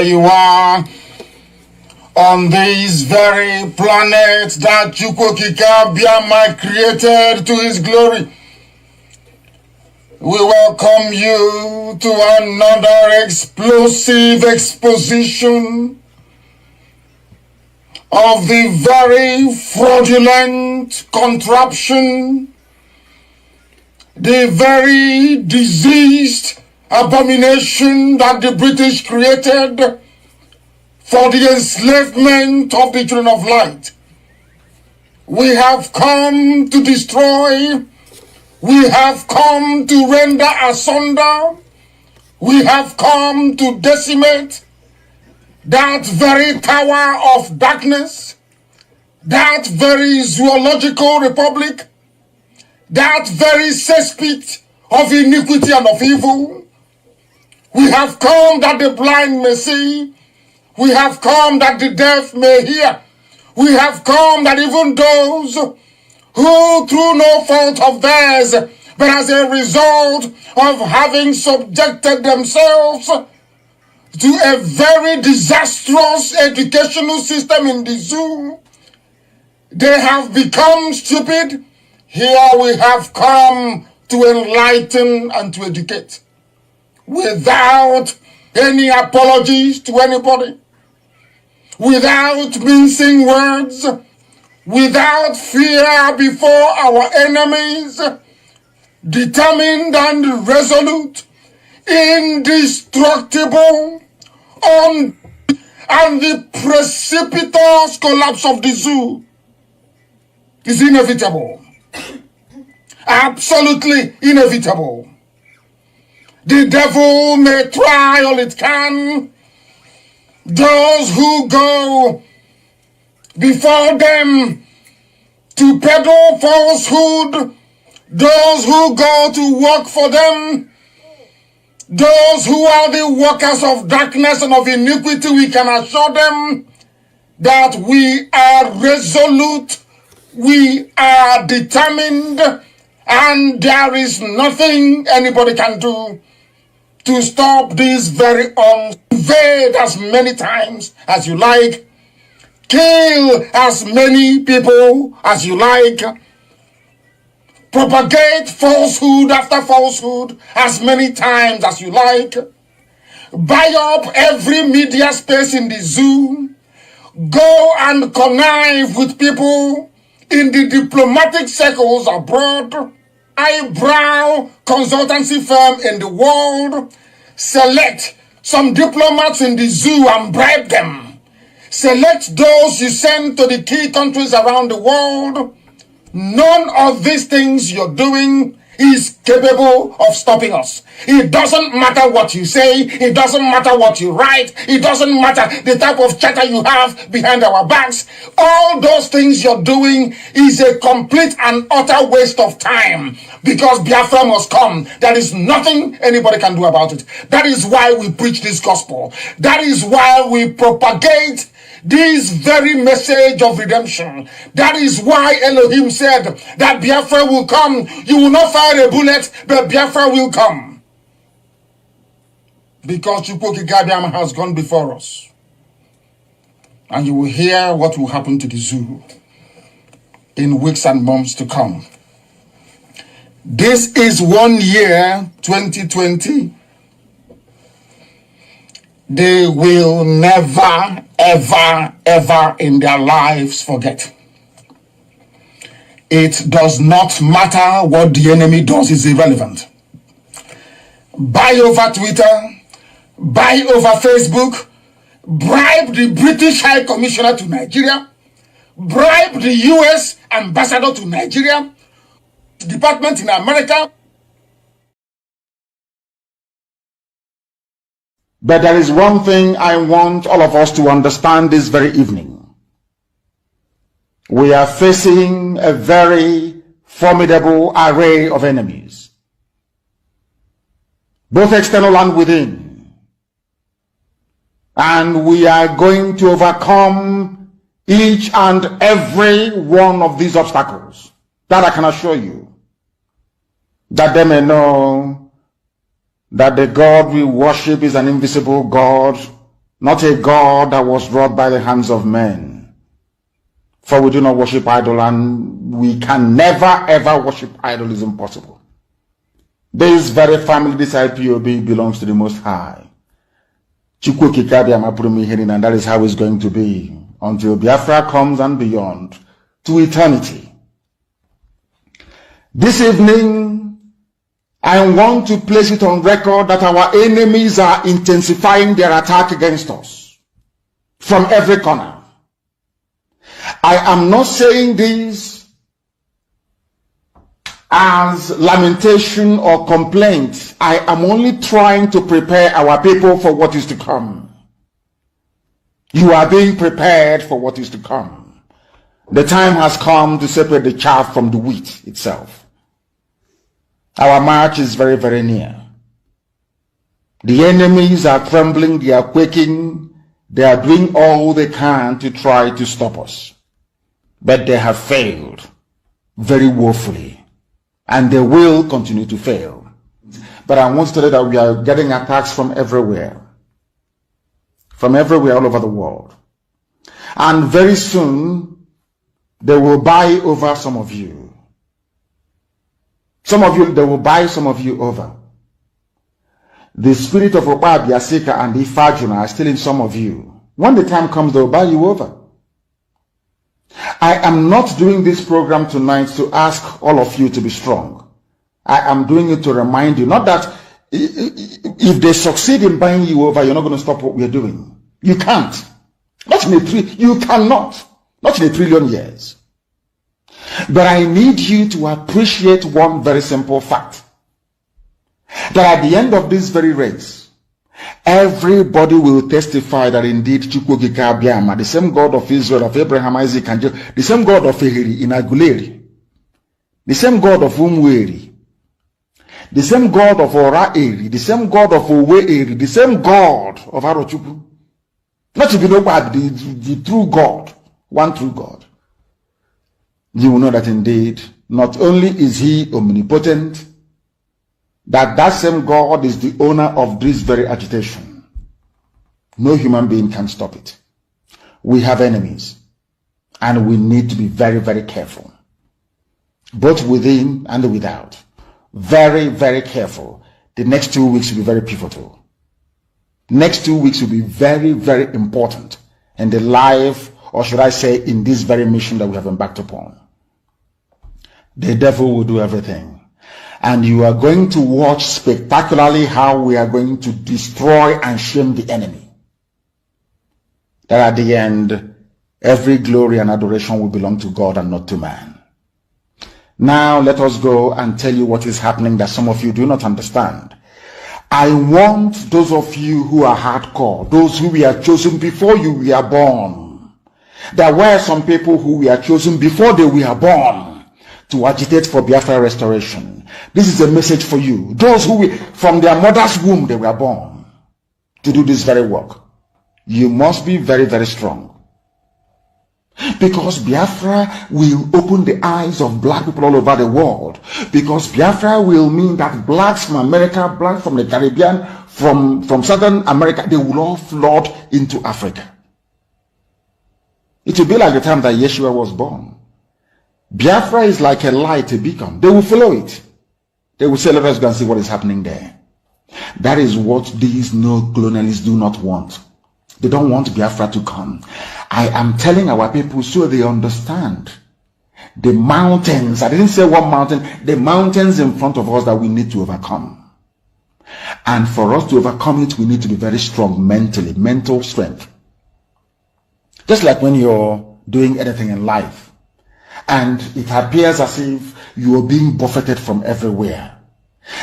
You are on this very planet that Chukwokika Biama created to his glory. We welcome you to another explosive exposition of the very fraudulent contraption, the very diseased abomination that the British created for the enslavement of the children of light. We have come to destroy. We have come to render asunder. We have come to decimate that very tower of darkness, that very zoological republic, that very cesspit of iniquity and of evil. We have come that the blind may see. We have come that the deaf may hear. We have come that even those who through no fault of theirs, but as a result of having subjected themselves to a very disastrous educational system in the zoo, they have become stupid. Here we have come to enlighten and to educate, without any apologies to anybody, without mincing words, without fear before our enemies, determined and resolute, indestructible, and the precipitous collapse of the zoo is inevitable, absolutely inevitable. The devil may try all it can. Those who go before them to peddle falsehood, those who go to work for them, those who are the workers of darkness and of iniquity, we can assure them that we are resolute, we are determined, and there is nothing anybody can do to stop this very invade as many times as you like, kill as many people as you like, propagate falsehood after falsehood as many times as you like, buy up every media space in the zoo, go and connive with people in the diplomatic circles abroad, eyebrow consultancy firm in the world, select some diplomats in the zoo and bribe them. Select those you send to the key countries around the world. None of these things you're doing is capable of stopping us. It doesn't matter what you say. It doesn't matter what you write. It doesn't matter the type of chatter you have behind our backs. All those things you're doing is a complete and utter waste of time, because Biafra must come. There is nothing anybody can do about it. That is why we preach this gospel. That is why we propagate this very message of redemption. That is why Elohim said that Biafra will come. You will not fire a bullet, but Biafra will come. Because Chukwokika has gone before us. And you will hear what will happen to the zoo in weeks and months to come. This is 1 year, 2020. They will never, ever, ever in their lives forget. It does not matter what the enemy does, is irrelevant. Buy over Twitter, buy over Facebook, bribe the British High Commissioner to Nigeria, bribe the US Ambassador to Nigeria, department in America. But there is one thing I want all of us to understand this very evening. We are facing a very formidable array of enemies, both external and within. And we are going to overcome each and every one of these obstacles. That I can assure you. That they may know that the God we worship is an invisible God, not a God that was wrought by the hands of men. For we do not worship idol, and we can never ever worship idol. Is impossible. This very family, this IPOB, belongs to the Most High. And that is how it's going to be until Biafra comes and beyond to eternity. This evening, I want to place it on record that our enemies are intensifying their attack against us from every corner. I am not saying this as lamentation or complaint. I am only trying to prepare our people for what is to come. You are being prepared for what is to come. The time has come to separate the chaff from the wheat itself. Our march is very, very near. The enemies are trembling, they are quaking, they are doing all they can to try to stop us. But they have failed very woefully, and they will continue to fail. But I want to tell you that we are getting attacks from everywhere all over the world. And very soon, they will buy over some of you. Some of you, they will buy some of you over. The spirit of Oba Biasika and Ifajuna are still in some of you. When the time comes, they will buy you over. I am not doing this program tonight to ask all of you to be strong. I am doing it to remind you, not that if they succeed in buying you over, you're not going to stop what we're doing. You can't. You cannot. Not in a trillion years. But I need you to appreciate one very simple fact. That at the end of this very race, everybody will testify that indeed Chukwukika Abiyama, the same God of Israel, of Abraham, Isaac, and Jacob, the same God of Ehiri in Aguleri, the same God of Umweri, the same God of Ora-Eri, the same God of Owe-Eri, the same God of Arochukwu. Not to be nobody, the true God, one true God. You will know that indeed, not only is he omnipotent, that same God is the owner of this very agitation. No human being can stop it. We have enemies, and we need to be very, very careful, both within and without. Very, very careful. The next 2 weeks will be very pivotal. Next 2 weeks will be very, very important in the life, or should I say, in this very mission that we have embarked upon. The devil will do everything. And you are going to watch spectacularly how we are going to destroy and shame the enemy. That at the end, every glory and adoration will belong to God and not to man. Now let us go and tell you what is happening that some of you do not understand. I want those of you who are hardcore, those who were chosen before you were born. There were some people who were chosen before they were born to agitate for Biafra restoration. This is a message for you. Those who from their mother's womb they were born to do this very work. You must be very, very strong. Because Biafra will open the eyes of black people all over the world. Because Biafra will mean that blacks from America, blacks from the Caribbean, from Southern America, they will all flood into Africa. It will be like the time that Yeshua was born. Biafra is like a light, a beacon. They will follow it. They will say, let us go and see what is happening there. That is what these neo-colonialists do not want. They don't want Biafra to come. I am telling our people so they understand. The mountains, I didn't say one mountain, the mountains in front of us that we need to overcome. And for us to overcome it, we need to be very strong mentally, mental strength. Just like when you're doing anything in life, and it appears as if you are being buffeted from everywhere.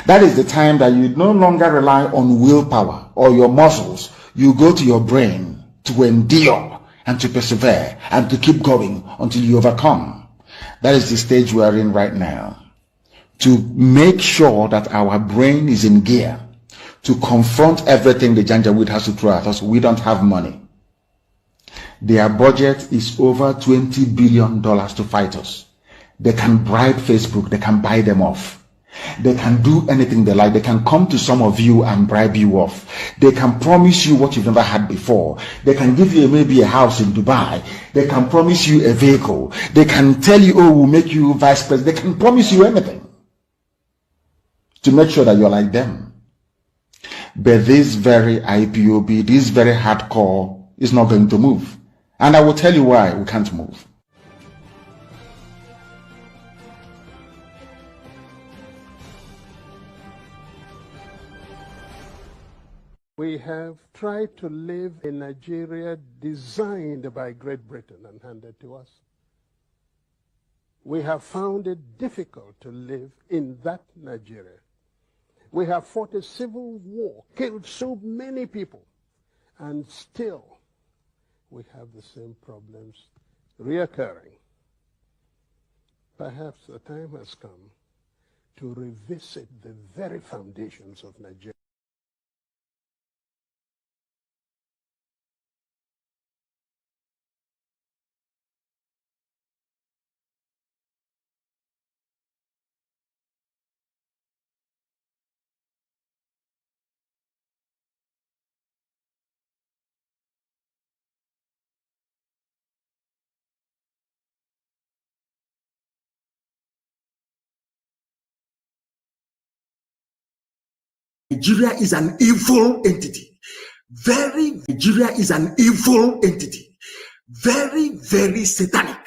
That is the time that you no longer rely on willpower or your muscles. You go to your brain to endure and to persevere and to keep going until you overcome. That is the stage we are in right now. To make sure that our brain is in gear to confront everything the Janjaweed has to throw at us. We don't have money. Their budget is over $20 billion to fight us. They can bribe Facebook. They can buy them off. They can do anything they like. They can come to some of you and bribe you off. They can promise you what you've never had before. They can give you maybe a house in Dubai. They can promise you a vehicle. They can tell you, oh, we'll make you vice president. They can promise you anything to make sure that you're like them. But this very IPOB, this very hardcore is not going to move. And I will tell you why we can't move. We have tried to live in Nigeria designed by Great Britain and handed to us. We have found it difficult to live in that Nigeria. We have fought a civil war, killed so many people, and still we have the same problems reoccurring. Perhaps the time has come to revisit the very foundations of Nigeria. Nigeria is an evil entity. Nigeria is an evil entity. Very, very satanic.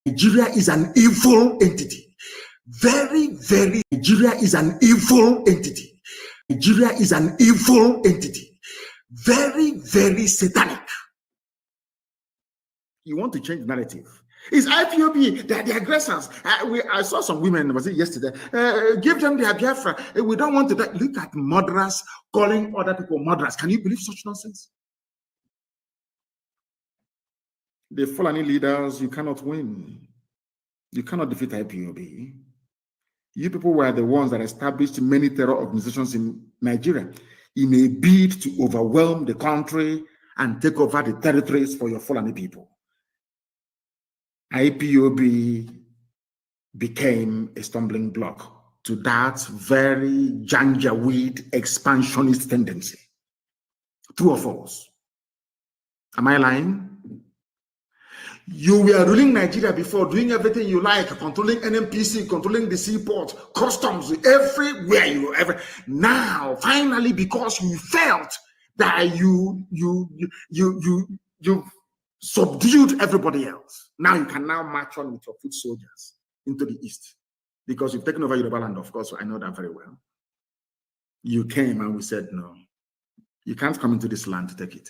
Nigeria is an evil entity. Nigeria is an evil entity. Nigeria is an evil entity. Very, very satanic. You want to change the narrative. It's IPOB, they're the aggressors. I saw some women, was it yesterday? Give them their Biafra. We don't want to die. Look at murderers calling other people murderers. Can you believe such nonsense? The Fulani leaders, you cannot win. You cannot defeat IPOB. You people were the ones that established many terror organizations in Nigeria in a bid to overwhelm the country and take over the territories for your Fulani people. IPOB became a stumbling block to that very janjaweed expansionist tendency. True or false? Am I lying? You were ruling Nigeria before, doing everything you like, controlling NMPC, controlling the seaport, customs, everywhere you ever. Now, finally, because you felt that you subdued everybody else. Now you can now march on with your foot soldiers into the east because you've taken over Yoruba land, of course. I know that very well. You came and we said, no, you can't come into this land to take it.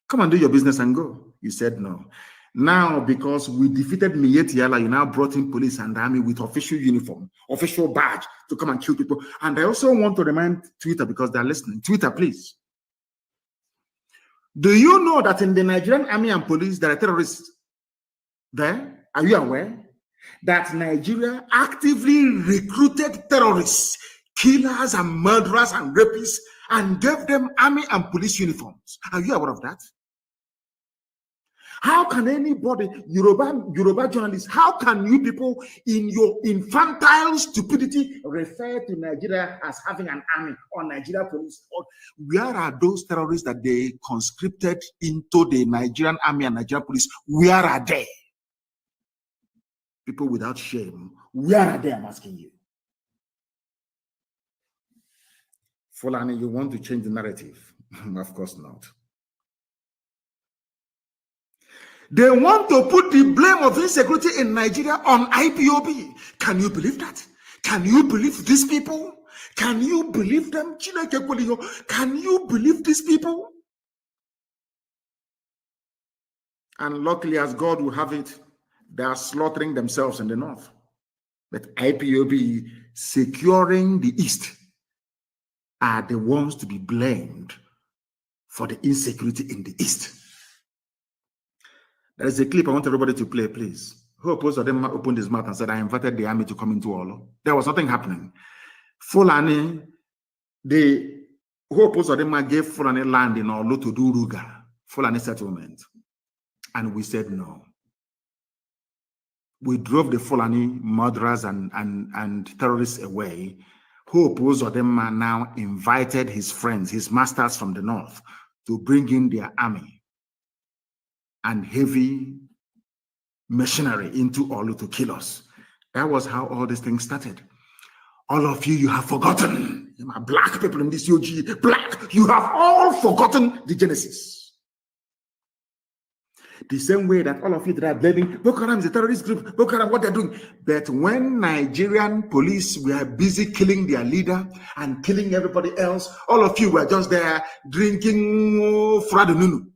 Come and do your business and go. You said no. Now, because we defeated Miyetti Yala, you now brought in police and army with official uniform, official badge to come and kill people. And I also want to remind Twitter, because they're listening. Twitter, please. Do you know that in the Nigerian army and police, there are terrorists there? Are you aware that Nigeria actively recruited terrorists, killers and murderers and rapists, and gave them army and police uniforms? Are you aware of that? How can anybody, Yoruba journalists, how can you people in your infantile stupidity refer to Nigeria as having an army or Nigeria police? Or where are those terrorists that they conscripted into the Nigerian army and Nigerian police? Where are they? People without shame, where are they? I'm asking you. Fulani, you want to change the narrative? Of course not. They want to put the blame of insecurity in Nigeria on IPOB. Can you believe that? Can you believe these people? Can you believe them? Can you believe these people? And luckily, as God will have it, they are slaughtering themselves in the north. But IPOB securing the east are the ones to be blamed for the insecurity in the east. There is a clip I want everybody to play, please. Who opposed to them opened his mouth and said, I invited the army to come into Olo. There was nothing happening. Fulani, who opposed to them gave Fulani land in Olo to do Ruga, Fulani settlement. And we said no. we drove the Fulani murderers and terrorists away. Hope Uzodinma now invited his friends, his masters from the north, to bring in their army and heavy machinery into Olu to kill us. That was how all these things started. All of you have forgotten. Black people in this UG, black, you have all forgotten the Genesis. The same way that all of you that are blaming Boko Haram is a terrorist group, Boko Haram, what they're doing. But when Nigerian police were busy killing their leader and killing everybody else, all of you were just there drinking Fradununu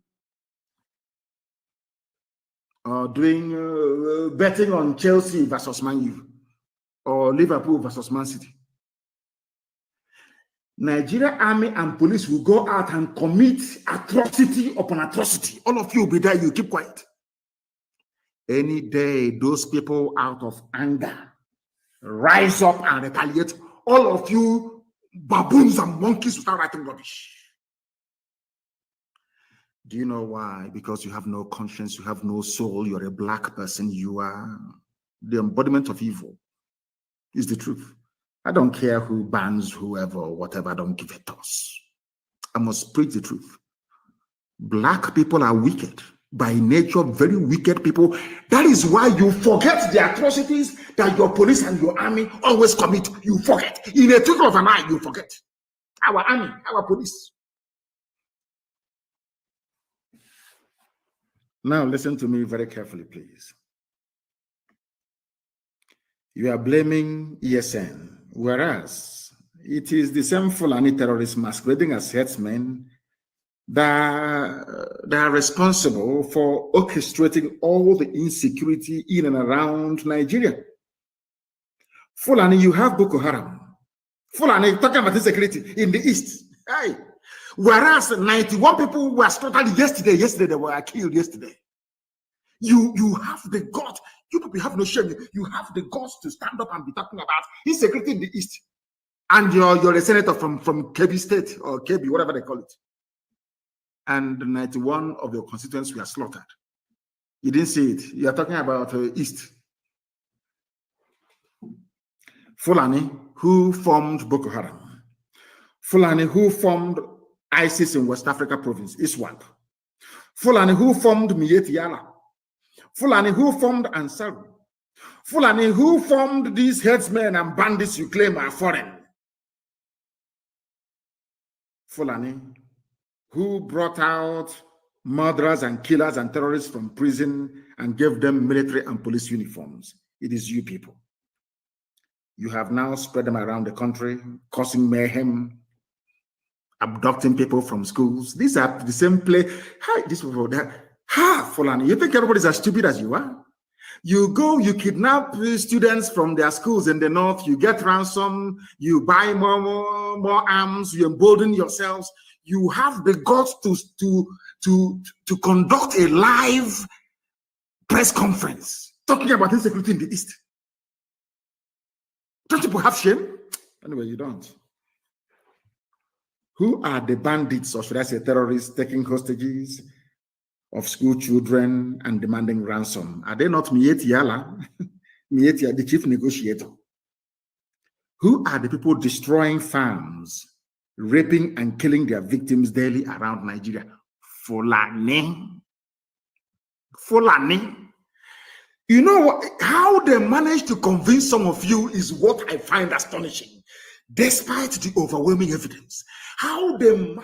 or doing betting on Chelsea versus Man U or Liverpool versus Man City. Nigeria army and police will go out and commit atrocity upon atrocity. All of you will be there, you keep quiet. Any day, those people out of anger rise up and retaliate. All of you baboons and monkeys start writing rubbish. Do you know why? Because you have no conscience, you have no soul, you're a black person, you are the embodiment of evil. Is the truth. I don't care who bans whoever or whatever, I don't give a toss. I must preach the truth. Black people are wicked. By nature, very wicked people. That is why you forget the atrocities that your police and your army always commit. You forget. In a twinkle of an eye, you forget. Our army, our police. Now listen to me very carefully, please. You are blaming ESN. Whereas it is the same Fulani terrorists masquerading as headsmen that are responsible for orchestrating all the insecurity in and around Nigeria. Fulani, you have Boko Haram. Fulani, talking about insecurity in the east. Hey. Whereas 91 people were slaughtered yesterday they were killed yesterday. You have the guts. You people have no shame. You have the guts to stand up and be talking about insecurity in the east. And you're a senator from Kebbi State or Kebbi, whatever they call it. And 91 of your constituents were slaughtered. You didn't see it. You are talking about east. Fulani, who formed Boko Haram. Fulani, who formed ISIS in West Africa province, ISWAP. Fulani, who formed Miyetti Yala. Fulani, who formed Ansaru. Fulani, who formed these headsmen and bandits you claim are foreign. Fulani, who brought out murderers and killers and terrorists from prison and gave them military and police uniforms. It is you people. You have now spread them around the country, causing mayhem, abducting people from schools. These are the same place. Hi, these people there. Ha, Fulani, you think everybody's as stupid as you are? You go, you kidnap students from their schools in the north, you get ransom, you buy more arms, you embolden yourselves. You have the guts to conduct a live press conference talking about insecurity in the East. Don't people have shame? Anyway, you don't. Who are the bandits, or should I say terrorists, taking hostages of school children and demanding ransom? Are they not Miyetti Yala, Miyetti, the chief negotiator? Who are the people destroying farms, raping and killing their victims daily around Nigeria? Fulani. Fulani. You know what? How they manage to convince some of you is what I find astonishing, despite the overwhelming evidence. How they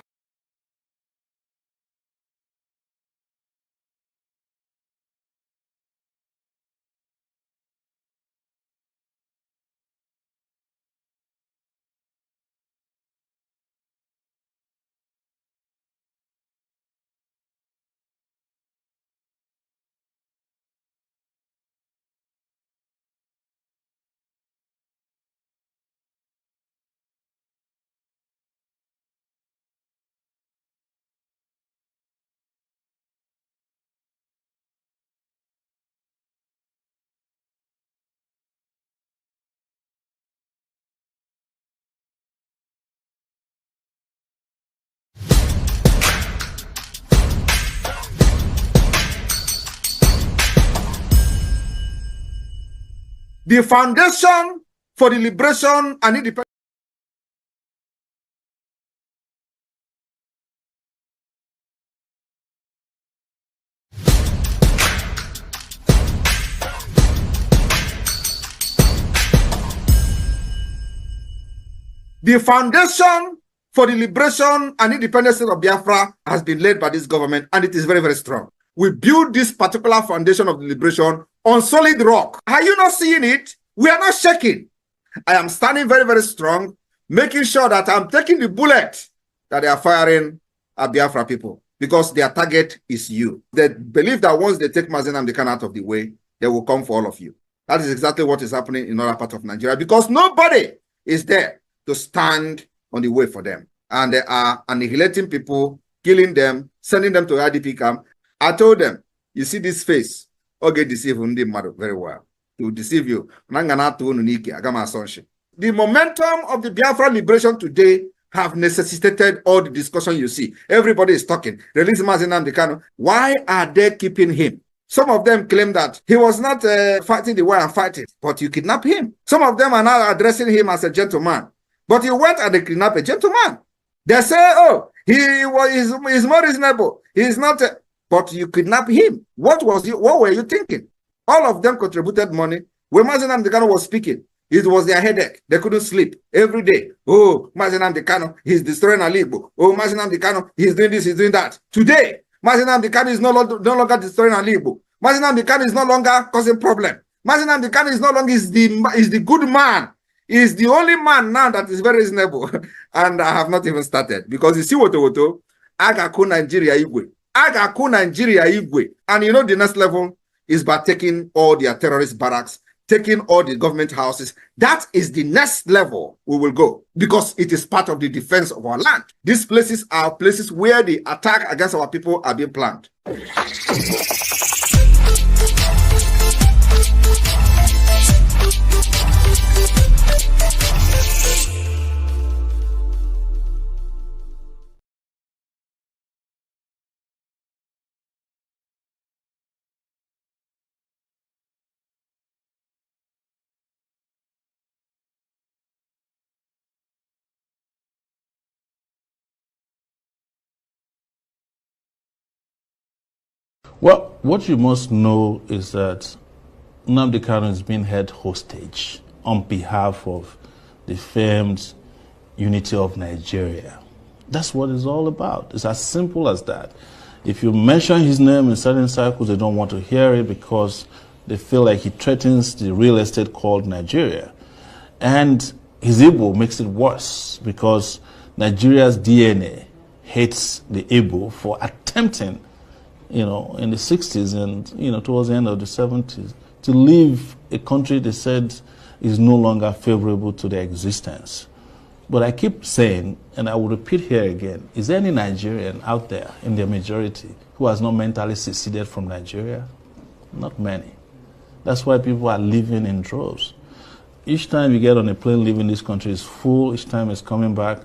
The foundation for the liberation and independence. The foundation for the liberation and independence of Biafra has been laid by this government, and it is very, very strong. We build this particular foundation of the liberation on solid rock. Are you not seeing it? We are not shaking. I am standing very, very strong, making sure that I'm taking the bullet that they are firing at Biafra people, because their target is you. They believe that once they take Mazi Nnamdi Kanu out of the way, they will come for all of you. That is exactly what is happening in other parts of Nigeria, because nobody is there to stand on the way for them. And they are annihilating people, killing them, sending them to IDP camp. I told them, you see this face, okay, deceive them very well. To deceive you. The momentum of the Biafra liberation today have necessitated all the discussion you see. Everybody is talking. Release Mazi Nnamdi Kanu. Why are they keeping him? Some of them claim that he was not fighting the way I'm fighting, but you kidnap him. Some of them are now addressing him as a gentleman, but you went and they kidnapped a gentleman. They say, oh, he's more reasonable. He's not, but you kidnap him. What were you thinking? All of them contributed money. When Mazi Nnamdi Kanu was speaking, it was their headache. They couldn't sleep every day. Oh, Mazi Nnamdi Kanu, he's destroying Ali Igbo. Oh, Mazi Nnamdi Kanu, he's doing this, he's doing that. Today, Mazi Nnamdi Kanu is no longer destroying Ali Igbo. Mazi Nnamdi Kanu is no longer causing problem. Mazi Nnamdi Kanu is no longer is the good man. Is the only man now that is very reasonable. And I have not even started. Because you see what Agaku Nigeria Igwe. Agaku Nigeria Igwe. And you know the next level is by taking all their terrorist barracks, taking all the government houses. That is the next level we will go, because it is part of the defense of our land. These places are places where the attack against our people are being planned. Well, what you must know is that Nnamdi Kanu is being held hostage on behalf of the famed unity of Nigeria. That's what it's all about. It's as simple as that. If you mention his name in certain circles, they don't want to hear it because they feel like he threatens the real estate called Nigeria. And his Igbo makes it worse because Nigeria's DNA hates the Igbo for attempting, in the 60s and, towards the end of the 70s, to leave a country they said is no longer favorable to their existence. But I keep saying, and I will repeat here again, is there any Nigerian out there in their majority who has not mentally seceded from Nigeria? Not many. That's why people are living in droves. Each time you get on a plane leaving this country is full, each time it's coming back,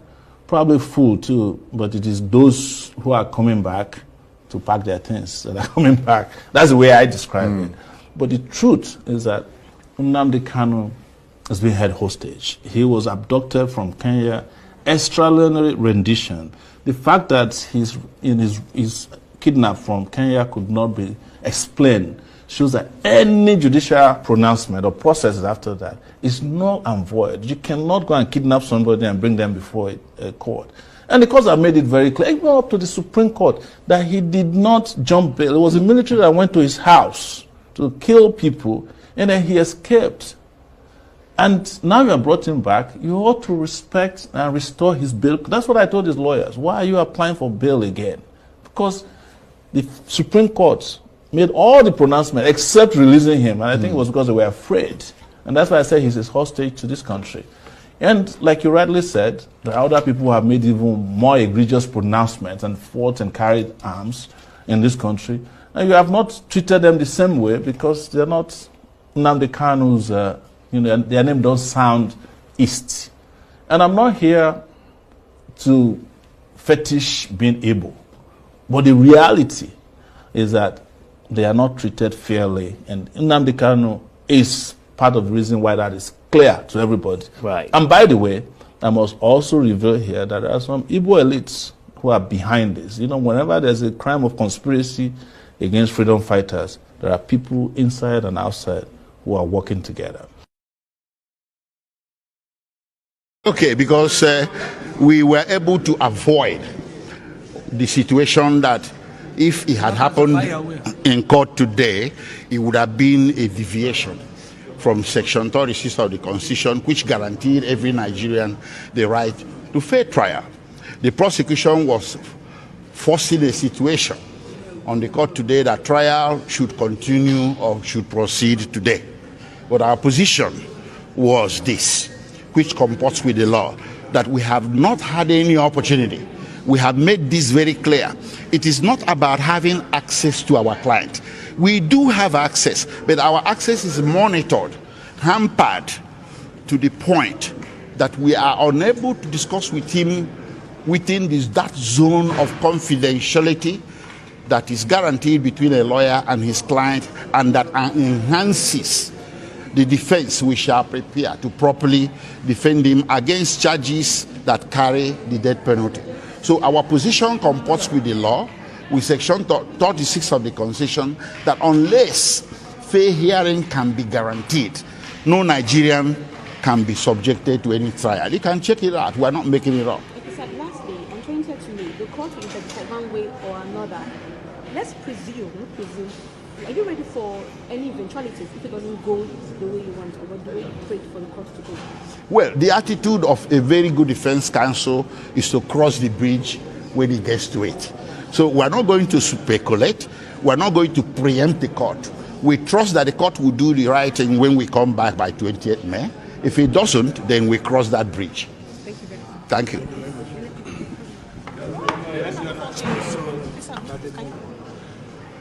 probably full too, but it is those who are coming back to pack their things that are coming back. That's the way I describe it. But the truth is that Nnamdi Kanu has been held hostage. He was abducted from Kenya, extraordinary rendition. The fact that he's kidnapped from Kenya could not be explained shows that any judicial pronouncement or process after that is null and void. You cannot go and kidnap somebody and bring them before a court. And the courts have made it very clear, even up to the Supreme Court, that he did not jump bail. It was the military that went to his house to kill people, and then he escaped. And now you have brought him back. You ought to respect and restore his bail. That's what I told his lawyers. Why are you applying for bail again? Because the Supreme Court made all the pronouncements except releasing him. And I think it was because they were afraid. And that's why I said he's a hostage to this country. And like you rightly said, there are other people who have made even more egregious pronouncements and fought and carried arms in this country. And you have not treated them the same way because they're not Nnamdi Kanu's, their name don't sound East. And I'm not here to fetish being able. But the reality is that they are not treated fairly. And Nnamdi Kanu is part of the reason why that is clear to everybody. Right. And by the way, I must also reveal here that there are some Igbo elites who are behind this. You know, whenever there's a crime of conspiracy against freedom fighters, there are people inside and outside who are working together. Okay, because we were able to avoid the situation that if it had happened in court today, it would have been a deviation from Section 36 of the Constitution, which guaranteed every Nigerian the right to fair trial. The prosecution was forcing a situation on the court today that trial should continue or should proceed today. But our position was this, which comports with the law, that we have not had any opportunity. We have made this very clear. It is not about having access to our client. We do have access, but our access is monitored, hampered to the point that we are unable to discuss with him within that zone of confidentiality that is guaranteed between a lawyer and his client, and that enhances the defense we shall prepare to properly defend him against charges that carry the death penalty. So our position comports with the law, with Section 36 of the Constitution, that unless fair hearing can be guaranteed, no Nigerian can be subjected to any trial. You can check it out. We're not making it up. Okay, sir, lastly, on 20th May, the court will interpret one way or another. Let's presume, are you ready for any eventualities if it doesn't go the way you want, or what do you wait for the court to go? Well, the attitude of a very good defense counsel is to cross the bridge when it gets to it. So we're not going to speculate. We're not going to preempt the court. We trust that the court will do the right thing when we come back by 28th May. If it doesn't, then we cross that bridge. Thank you very much. Thank you.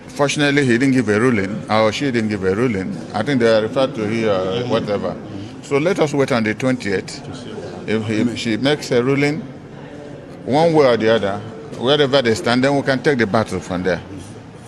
Fortunately, he didn't give a ruling, or she didn't give a ruling. I think they are referred to here or whatever. So let us wait on the 20th. If she makes a ruling, one way or the other, wherever they stand, then we can take the battle from there.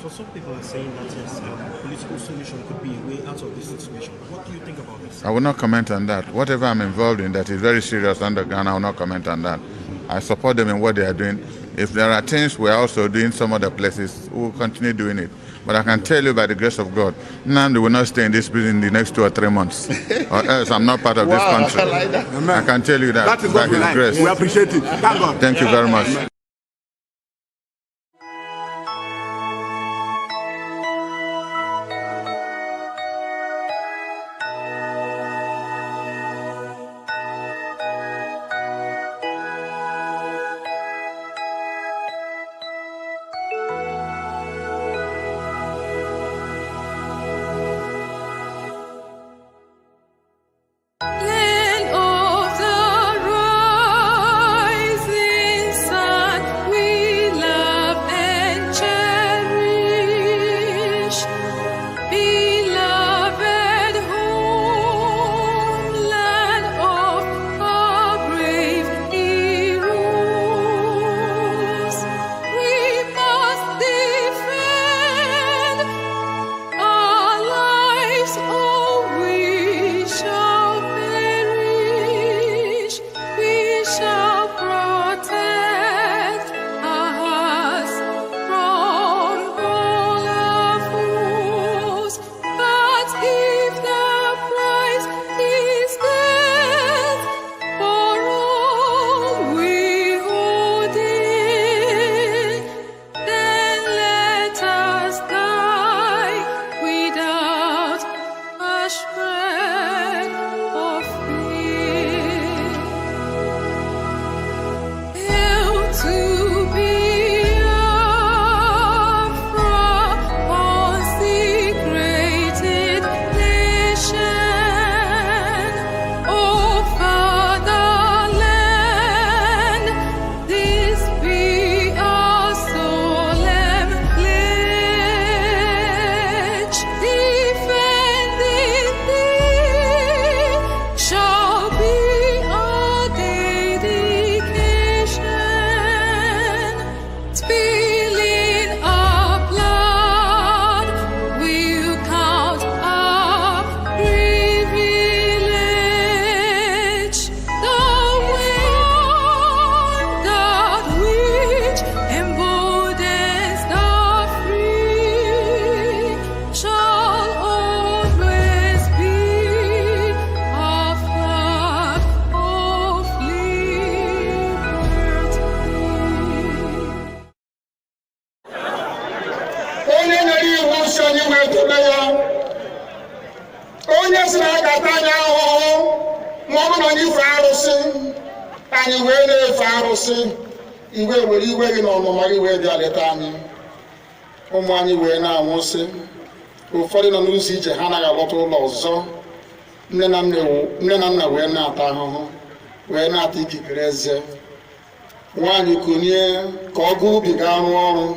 So some people are saying that yes, political solution could be a way out of this situation. What do you think about this? I will not comment on that. Whatever I'm involved in that is very serious underground, I will not comment on that. I support them in what they are doing. If there are things we're also doing some other places, we'll continue doing it. But I can tell you by the grace of God, Nnamdi will not stay in this prison in the next 2 or 3 months. Or else I'm not part of this country. I can tell you that. That is what by His grace. We appreciate it. Thank God. Thank you very much. Land of the rising sun. anyị wee tụle ya onye si na agata anyị ahụhụ ma ọ bụ na anyị fee arụsị anyị wee na-efe arụsị iwe were iwe gị na ọnụma gị wee bịa leta anyị ụmụ anyị wee na-anwụsị ụfọdụ nọ n'ụzọ ije ha anaghị alọta ụlọ ọzọ nne na nna wee na-ata ahụhụ wee na-ata ikikere eze nwaanyị kunie ka ọ gaa ubi gaa rụọ ọrụ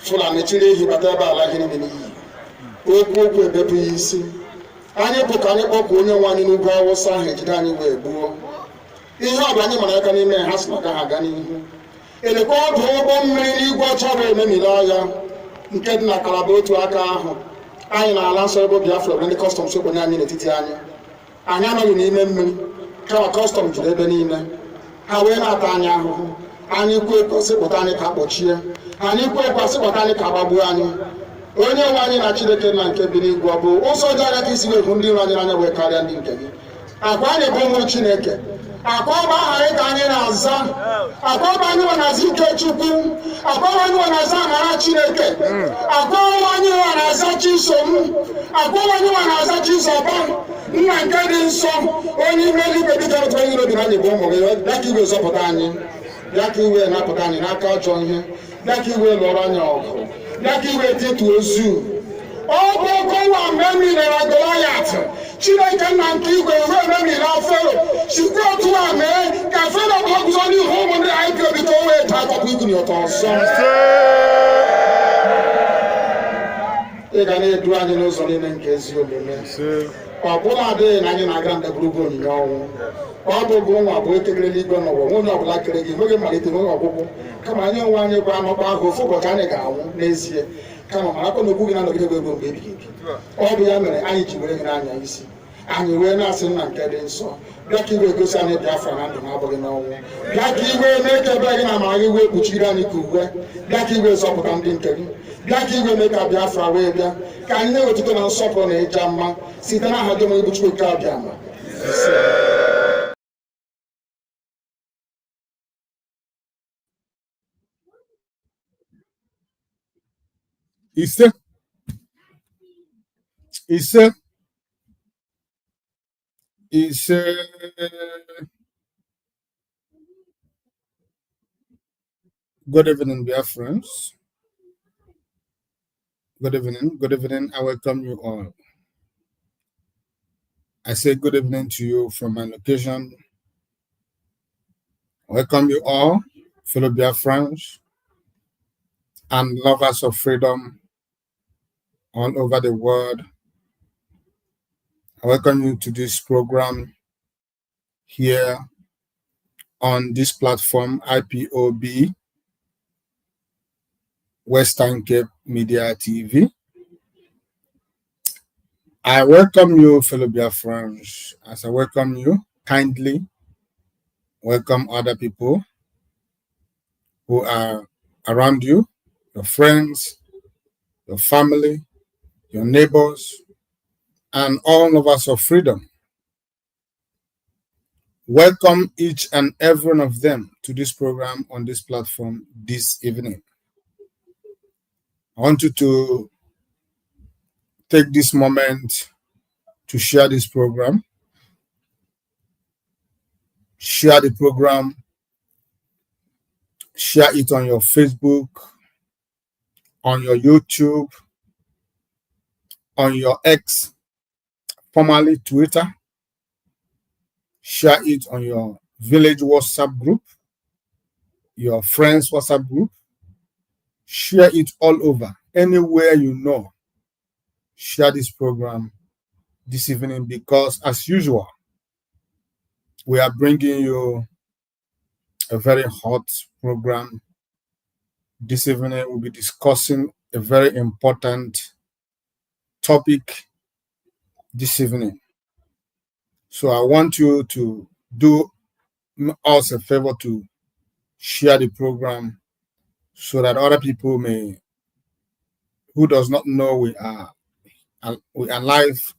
Fulani chiri ehi bata ebe ala gị niile n'iyi okwu ebepụ ya isi anyị bụ ka anyị kpọpụ onye nwe anyị n'ugwu Awụsa ahụ ejide anyị wee gbuo ihe ọbụla anyị mara aka n'ime ha si maka ha aga n'ihu elekwa ọdụ ụgbọ mmiri n'igwe ọcha bụ ememiri ọya nke dị na Kalaba otu aka ahụ anyị na-ala nsọ ebe Biafra bụ ndị kọstọm sokwenye anyị n'etiti anyị anọghị n'ime mmiri kama kọstọm juru ebe niile ha wee na-ata anyị ahụhụ anyị kwuo ekwesịpụta anyị ka kpọchie anyị kwuo ekwesịpụta anyị ka gbagbuo anyị onye nwe anyị na Chineke na nke bi n'igwe ọ bụ ụzọ dị anya ka isi wee hụ ndị iro anyị n'anya wee karịa ndị nke gị akwa anyị bụ ụmụ Chineke akwa ọba aha anyị ka anyị na-aza akwa ọba anyị nwe na-aza ike Chukwu akwa ọba anyị nwe na-aza amara Chineke akwa ọba anyị nwe na-aza Chisom akwa ọba anyị nwe na-aza Chizọba nna nke dị nsọ onye ime eluigwe dịka otu onye obi na anyị bụ ụmụ gị bịa ka iwe zọpụta anyị bịa ka iwe napụta anyị n'aka ajọ ihe bịa ka iwe lụọrọ anyị ọgụ bịa ka iwe tịtụ ozu ọ bụ ọkọwa mgbe emilere Goliat Chineke nna nke igwe ruo ememila Fero sikwa otu a mee ka Fero bụ ọgụzọ n'ihu ụmụ ndị IPOB ka o wee taa akọkọ iguni ọtọ ọzọ ị ga na-edu anyị n'ụzọ niile nke ezi omume ọ bụla adịghị na anyị na-aga ndagwurugwu onyinye ọnwụ ọ bụ nwa bụ ekegere n'igwe n'ụwa onye ọbụla kere gị nweghị mmalite nweghị ọgwụgwụ kama anyị onwe anyị gwa anọkpa ahụ ofu ụbọchị anyị ga-anwụ n'ezie kama marakwa na okwu gị na-anọgide gị mgbe ebighị ebi ọ bụ ya mere anyị ji were gị n'anya isi anyị wee na-asị nna nke dị nsọ bịa ka iwe gosi anyị Biafra na ndụ na-abụghị n'ọnwụ bịa ka iwe mee ka ebe gị na amara gị wee kpuchiri anyị ka uwe bịa ka iwe zọpụta ndị nke gị bịa ka iwe mee ka Biafra wee bịa ka anyị na-ewetụta na nsọpụrụ na ịja mma site n'aha gị onye bụ Chukwu nke abịa ma ise good evening, Biafrans. Good evening. I welcome you all. I say good evening to you from my location. I welcome you all, fellow Biafrans and lovers of freedom all over the world. I welcome you to this program here on this platform, IPOB, Western Cape Media TV. I welcome you, fellow Biafrans, as I welcome you kindly. Welcome other people who are around you, your friends, your family, your neighbors, and all lovers of freedom. Welcome each and every one of them to this program on this platform this evening. I want you to take this moment to share this program. Share the program. Share it on your Facebook, on your YouTube, on your X, formerly Twitter. Share it on your village WhatsApp group, your friends WhatsApp group. Share it all over, anywhere you know. Share this program this evening because, as usual, we are bringing you a very hot program. This evening, we'll be discussing a very important topic this evening. So I want you to do us a favor to share the program so that other people who does not know we are live,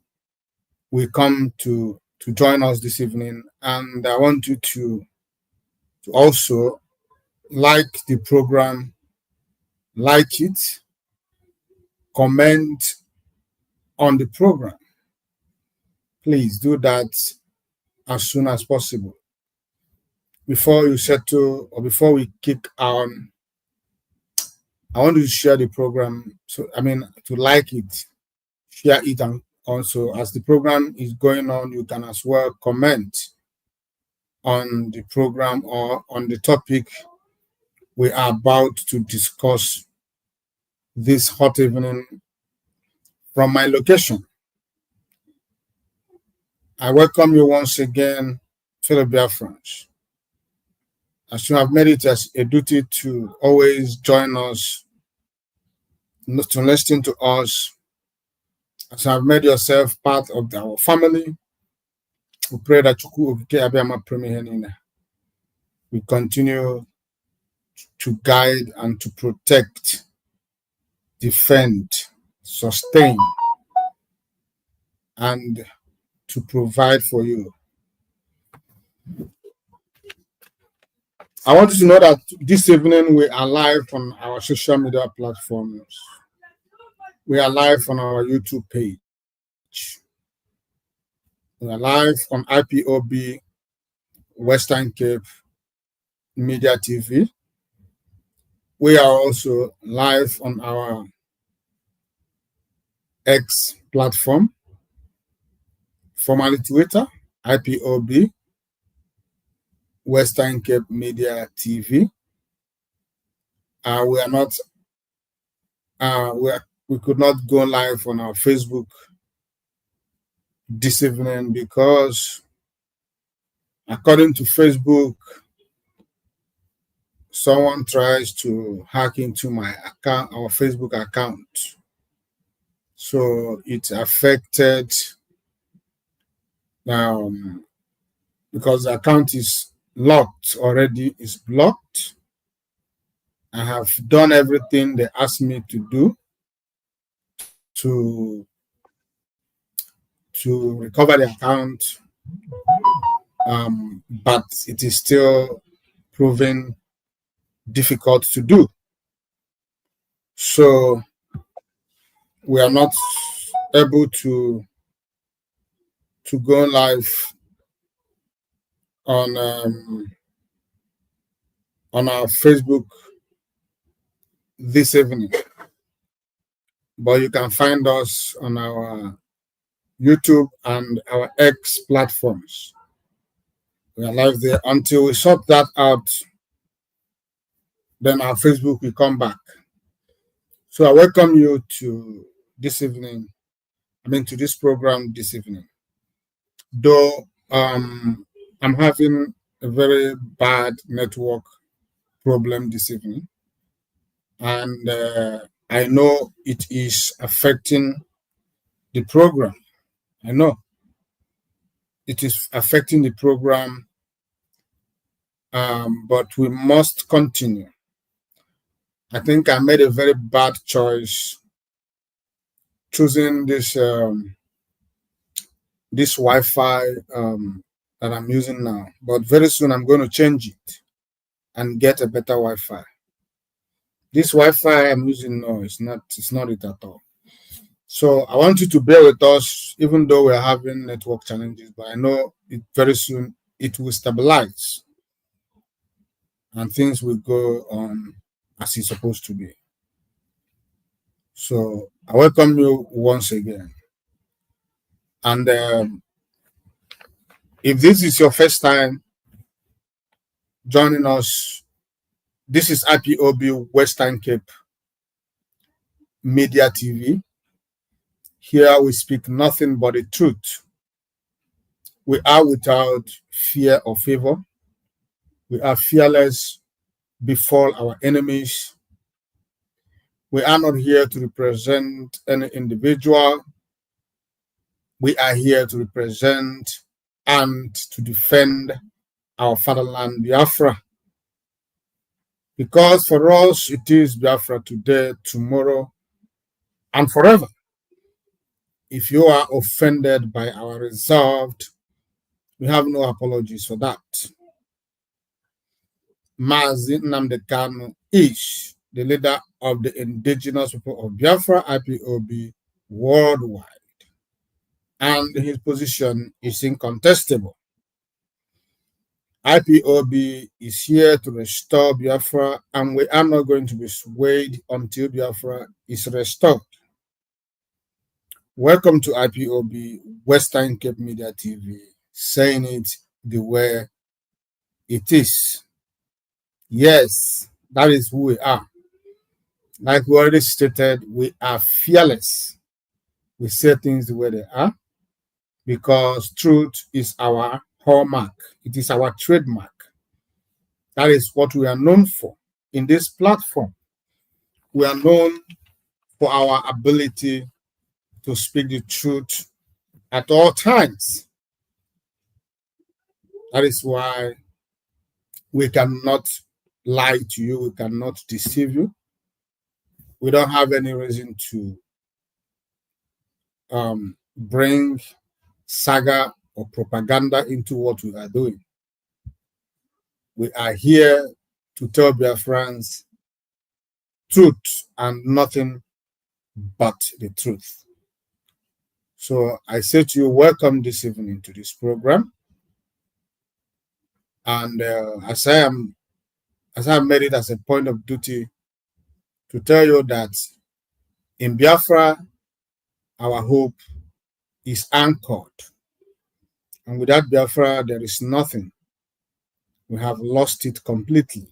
will come to join us this evening. And I want you to also like the program, like it, comment on the program, please do that as soon as possible. Before you settle or before we kick on, I want you to share the program. So, to like it, share it, and also as the program is going on, you can as well comment on the program or on the topic we are about to discuss this hot evening from my location. I welcome you once again, fellow Biafrans. As you have made it as a duty to always join us, to listen to us, as you have made yourself part of our family, we pray that we continue to guide and to protect, defend, sustain, and to provide for you. I want you to know that this evening we are live on our social media platforms. We are live on our YouTube page. We are live on IPOB Western Cape Media TV. We are also live on our X platform, formerly Twitter, IPOB Western Cape Media TV. We are not. We could not go live on our Facebook this evening because, according to Facebook, someone tries to hack into my account, our Facebook account. So it affected because the account is locked already, is blocked. I have done everything they asked me to do to recover the account, but it is still proving difficult to do. So we are not able to go live on our Facebook this evening, but you can find us on our YouTube and our X platforms. We are live there until we sort that out. Then our Facebook will come back. So I welcome you to this evening. To this program this evening. Though I'm having a very bad network problem this evening, and I know it is affecting the program. I know it is affecting the program, but we must continue. I think I made a very bad choice choosing this this Wi-Fi that I'm using now, but very soon I'm going to change it and get a better Wi-Fi. This Wi-Fi I'm using now is not it at all. So I want you to bear with us, even though we're having network challenges, but I know very soon it will stabilize and things will go on as it's supposed to be. So I welcome you once again. And if this is your first time joining us, this is IPOB Western Cape Media TV. Here we speak nothing but the truth. We are without fear or favor. We are fearless before our enemies. We are not here to represent any individual. We are here to represent and to defend our fatherland, Biafra. Because for us, it is Biafra today, tomorrow, and forever. If you are offended by our resolved, we have no apologies for that. Mazi Nnamdi Kanu is the leader of the indigenous people of Biafra, IPOB, worldwide. And his position is incontestable. IPOB is here to restore Biafra, and we are not going to be swayed until Biafra is restored. Welcome to IPOB Western Cape Media TV, saying it the way it is. Yes, that is who we are. Like we already stated, we are fearless. We say things the way they are because truth is our hallmark. It is our trademark. That is what we are known for. In this platform, we are known for our ability to speak the truth at all times. That is why we cannot lie to you. We cannot deceive you. We don't have any reason to bring saga or propaganda into what we are doing. We are here to tell Biafrans truth and nothing but the truth. So I say to you, welcome this evening to this program. And as I made it as a point of duty to tell you that in Biafra, our hope is anchored. And without Biafra, there is nothing. We have lost it completely.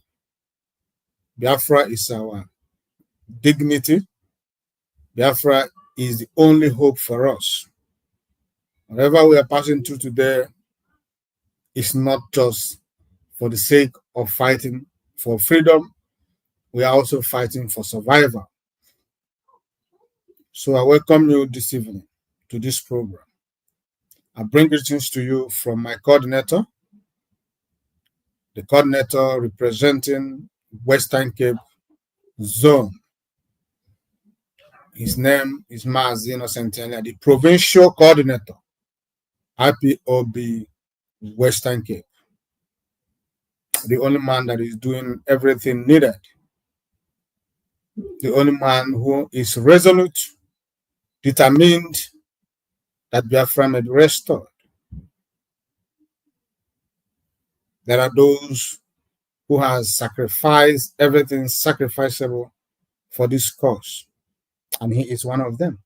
Biafra is our dignity. Biafra is the only hope for us. Whatever we are passing through today is not just for the sake of fighting for freedom. We are also fighting for survival. So I welcome you this evening to this program. I bring greetings to you from my coordinator, the coordinator representing Western Cape Zone. His name is Mazino Centennial, the provincial coordinator, IPOB Western Cape. The only man that is doing everything needed. The only man who is resolute, determined that Biafra may be restored. There are those who has sacrificed everything sacrificable for this cause, and he is one of them.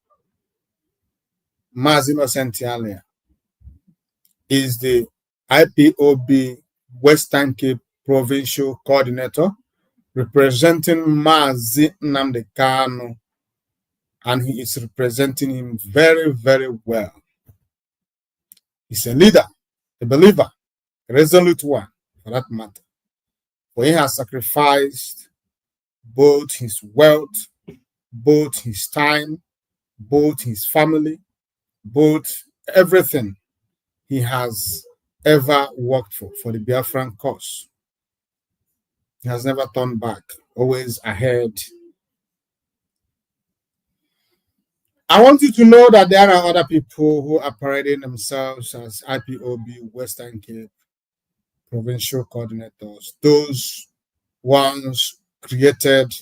Mazino Centennial is the IPOB Western Cape Provincial Coordinator representing Mazi Nnamdi Kanu, and he is representing him very, very well. He's a leader, a believer, a resolute one, for that matter. For he has sacrificed both his wealth, both his time, both his family, both everything he has ever worked for the Biafran cause. He has never turned back, always ahead. I want you to know that there are other people who are parading themselves as IPOB Western Cape provincial coordinators, those ones created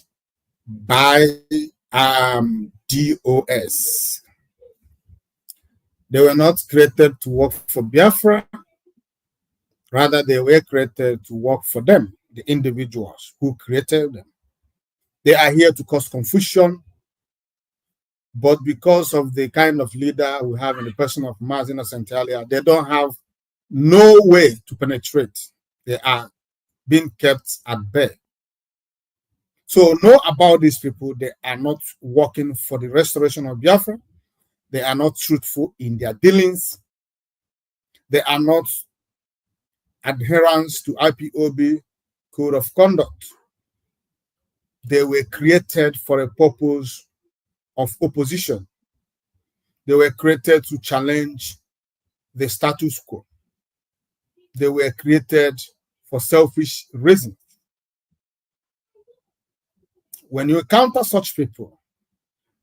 by DOS. They were not created to work for Biafra, rather they were created to work for them, the individuals who created them. They are here to cause confusion, but because of the kind of leader we have in the person of Mazino Centennial, they don't have no way to penetrate. They are being kept at bay. So know about these people. They are not working for the restoration of Biafra. They are not truthful in their dealings. They are not adherents to IPOB code of conduct. They were created for a purpose of opposition. They were created to challenge the status quo. They were created for selfish reasons. When you encounter such people,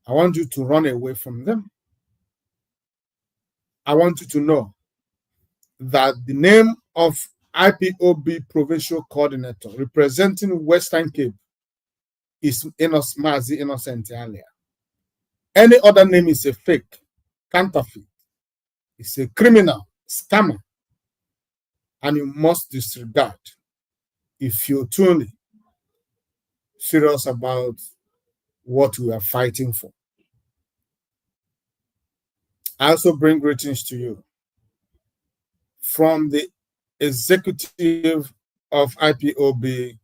I want you to run away from them. I want you to know that the name of IPOB Provincial Coordinator representing Western Cape is Mazi Innocent earlier. Any other name is a fake, counterfeit. It's a criminal, scammer, and you must disregard if you're truly serious about what we are fighting for. I also bring greetings to you from the executive of IPOB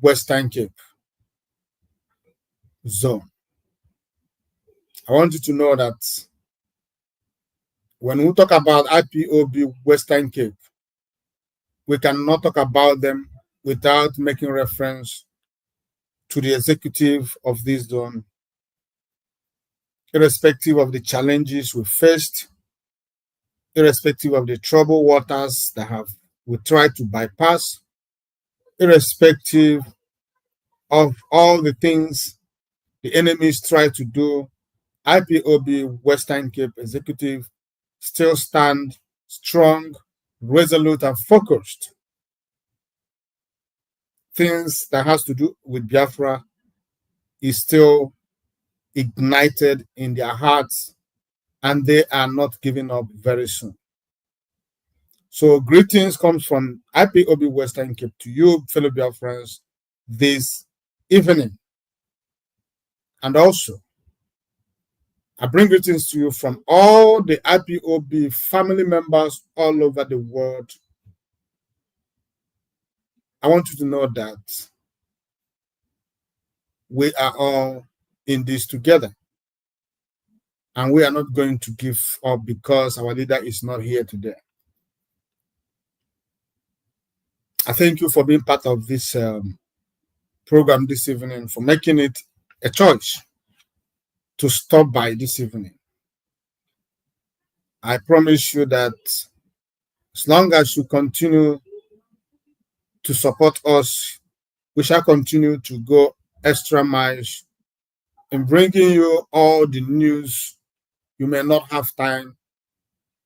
Western Cape Zone. I want you to know that when we talk about IPOB Western Cape, we cannot talk about them without making reference to the executive of this zone, irrespective of the challenges we faced, irrespective of the troubled waters that we tried to bypass, irrespective of all the things the enemies try to do, IPOB Western Cape Executive still stand strong, resolute, and focused. Things that has to do with Biafra is still ignited in their hearts, and they are not giving up very soon. So greetings comes from IPOB Western Cape to you, fellow Biafrans, this evening. And also, I bring greetings to you from all the IPOB family members all over the world. I want you to know that we are all in this together. And we are not going to give up because our leader is not here today. I thank you for being part of this program this evening, for making it a choice to stop by this evening. I promise you that as long as you continue to support us, we shall continue to go extra miles in bringing you all the news you may not have time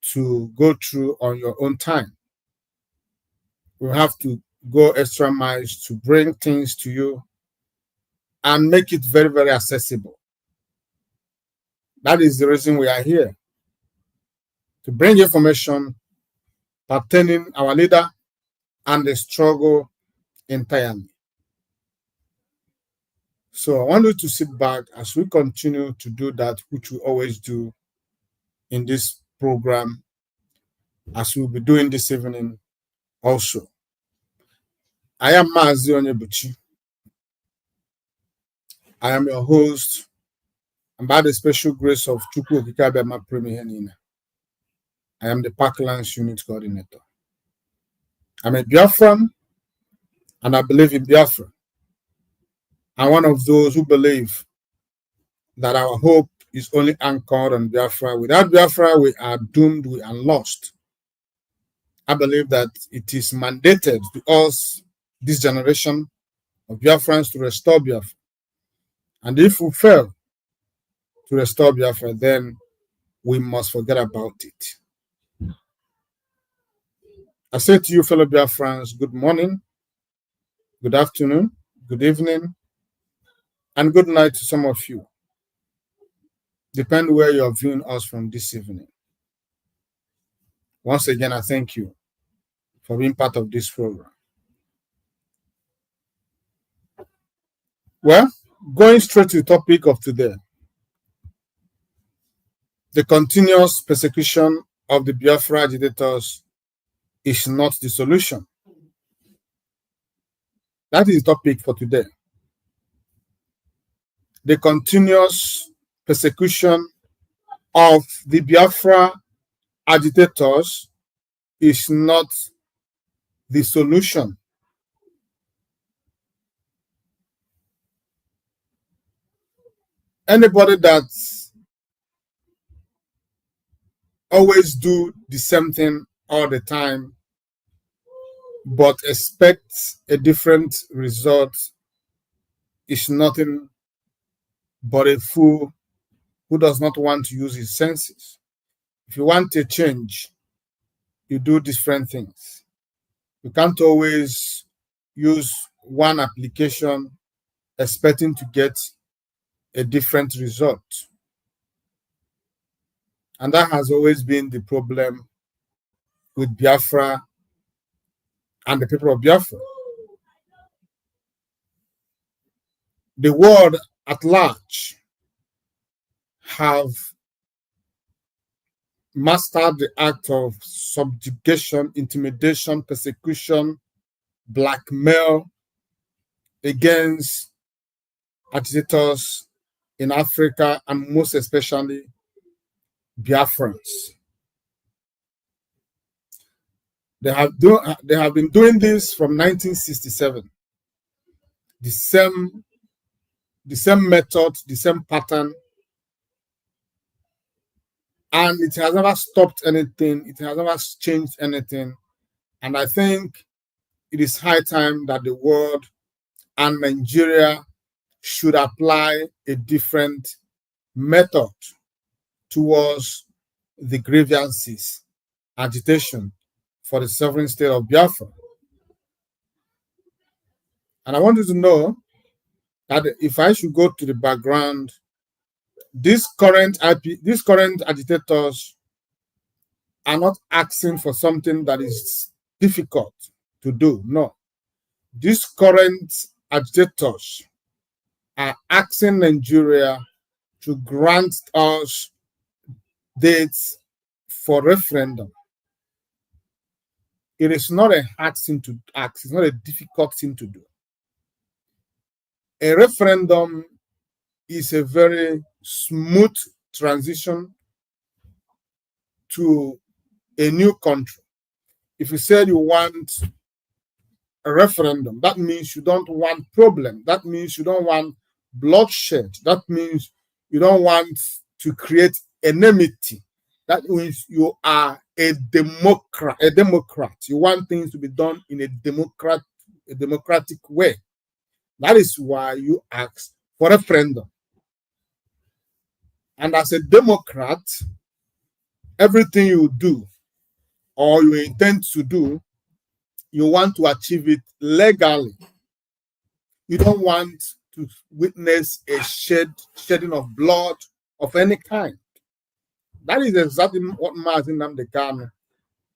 to go through on your own time. We have to go extra miles to bring things to you and make it very, very accessible. That is the reason we are here, to bring information pertaining our leader and the struggle entirely. So I want you to sit back as we continue to do that, which we always do in this program, as we'll be doing this evening also. I am Mazi Onyebuchi. I am your host, and by the special grace of Chukwu Okike Abiama Premier Henina, I am the Parklands Unit Coordinator. I'm a Biafran, and I believe in Biafra. I'm one of those who believe that our hope is only anchored on Biafra. Without Biafra, we are doomed, we are lost. I believe that it is mandated to us, this generation of Biafrans, to restore Biafra. And if we fail to restore Biafra, then we must forget about it. I say to you, fellow Biafrans, good morning, good afternoon, good evening, and good night to some of you. Depend where you are viewing us from this evening. Once again, I thank you for being part of this program. Well, going straight to the topic of today, the continuous persecution of the Biafra agitators is not the solution. That is the topic for today. The continuous persecution of the Biafra agitators is not the solution. Anybody that always do the same thing all the time but expects a different result is nothing but a fool who does not want to use his senses. If you want a change, you do different things. You can't always use one application expecting to get a different result. And that has always been the problem with Biafra and the people of Biafra. The world at large have mastered the act of subjugation, intimidation, persecution, blackmail against agitators in Africa, and most especially Biafrans. They have been doing this from 1967. The same method, the same pattern, and it has never stopped anything. It has never changed anything. And I think it is high time that the world and Nigeria should apply a different method towards the grievances, agitation for the sovereign state of Biafra. And I want you to know that if I should go to the background, these current agitators are not asking for something that is difficult to do. No. These current agitators are asking Nigeria to grant us dates for referendum. It is not a hard thing to ask. It's not a difficult thing to do. A referendum is a very smooth transition to a new country. If you said you want a referendum, that means you don't want problem. That means you don't want bloodshed. That means you don't want to create enmity. That means you are a democrat. You want things to be done in a democratic way. That is why you ask for a referendum. And as a Democrat, everything you do or you intend to do, you want to achieve it legally. You don't want to witness a shedding of blood of any kind. That is exactly what Martin Nnamdi Kanu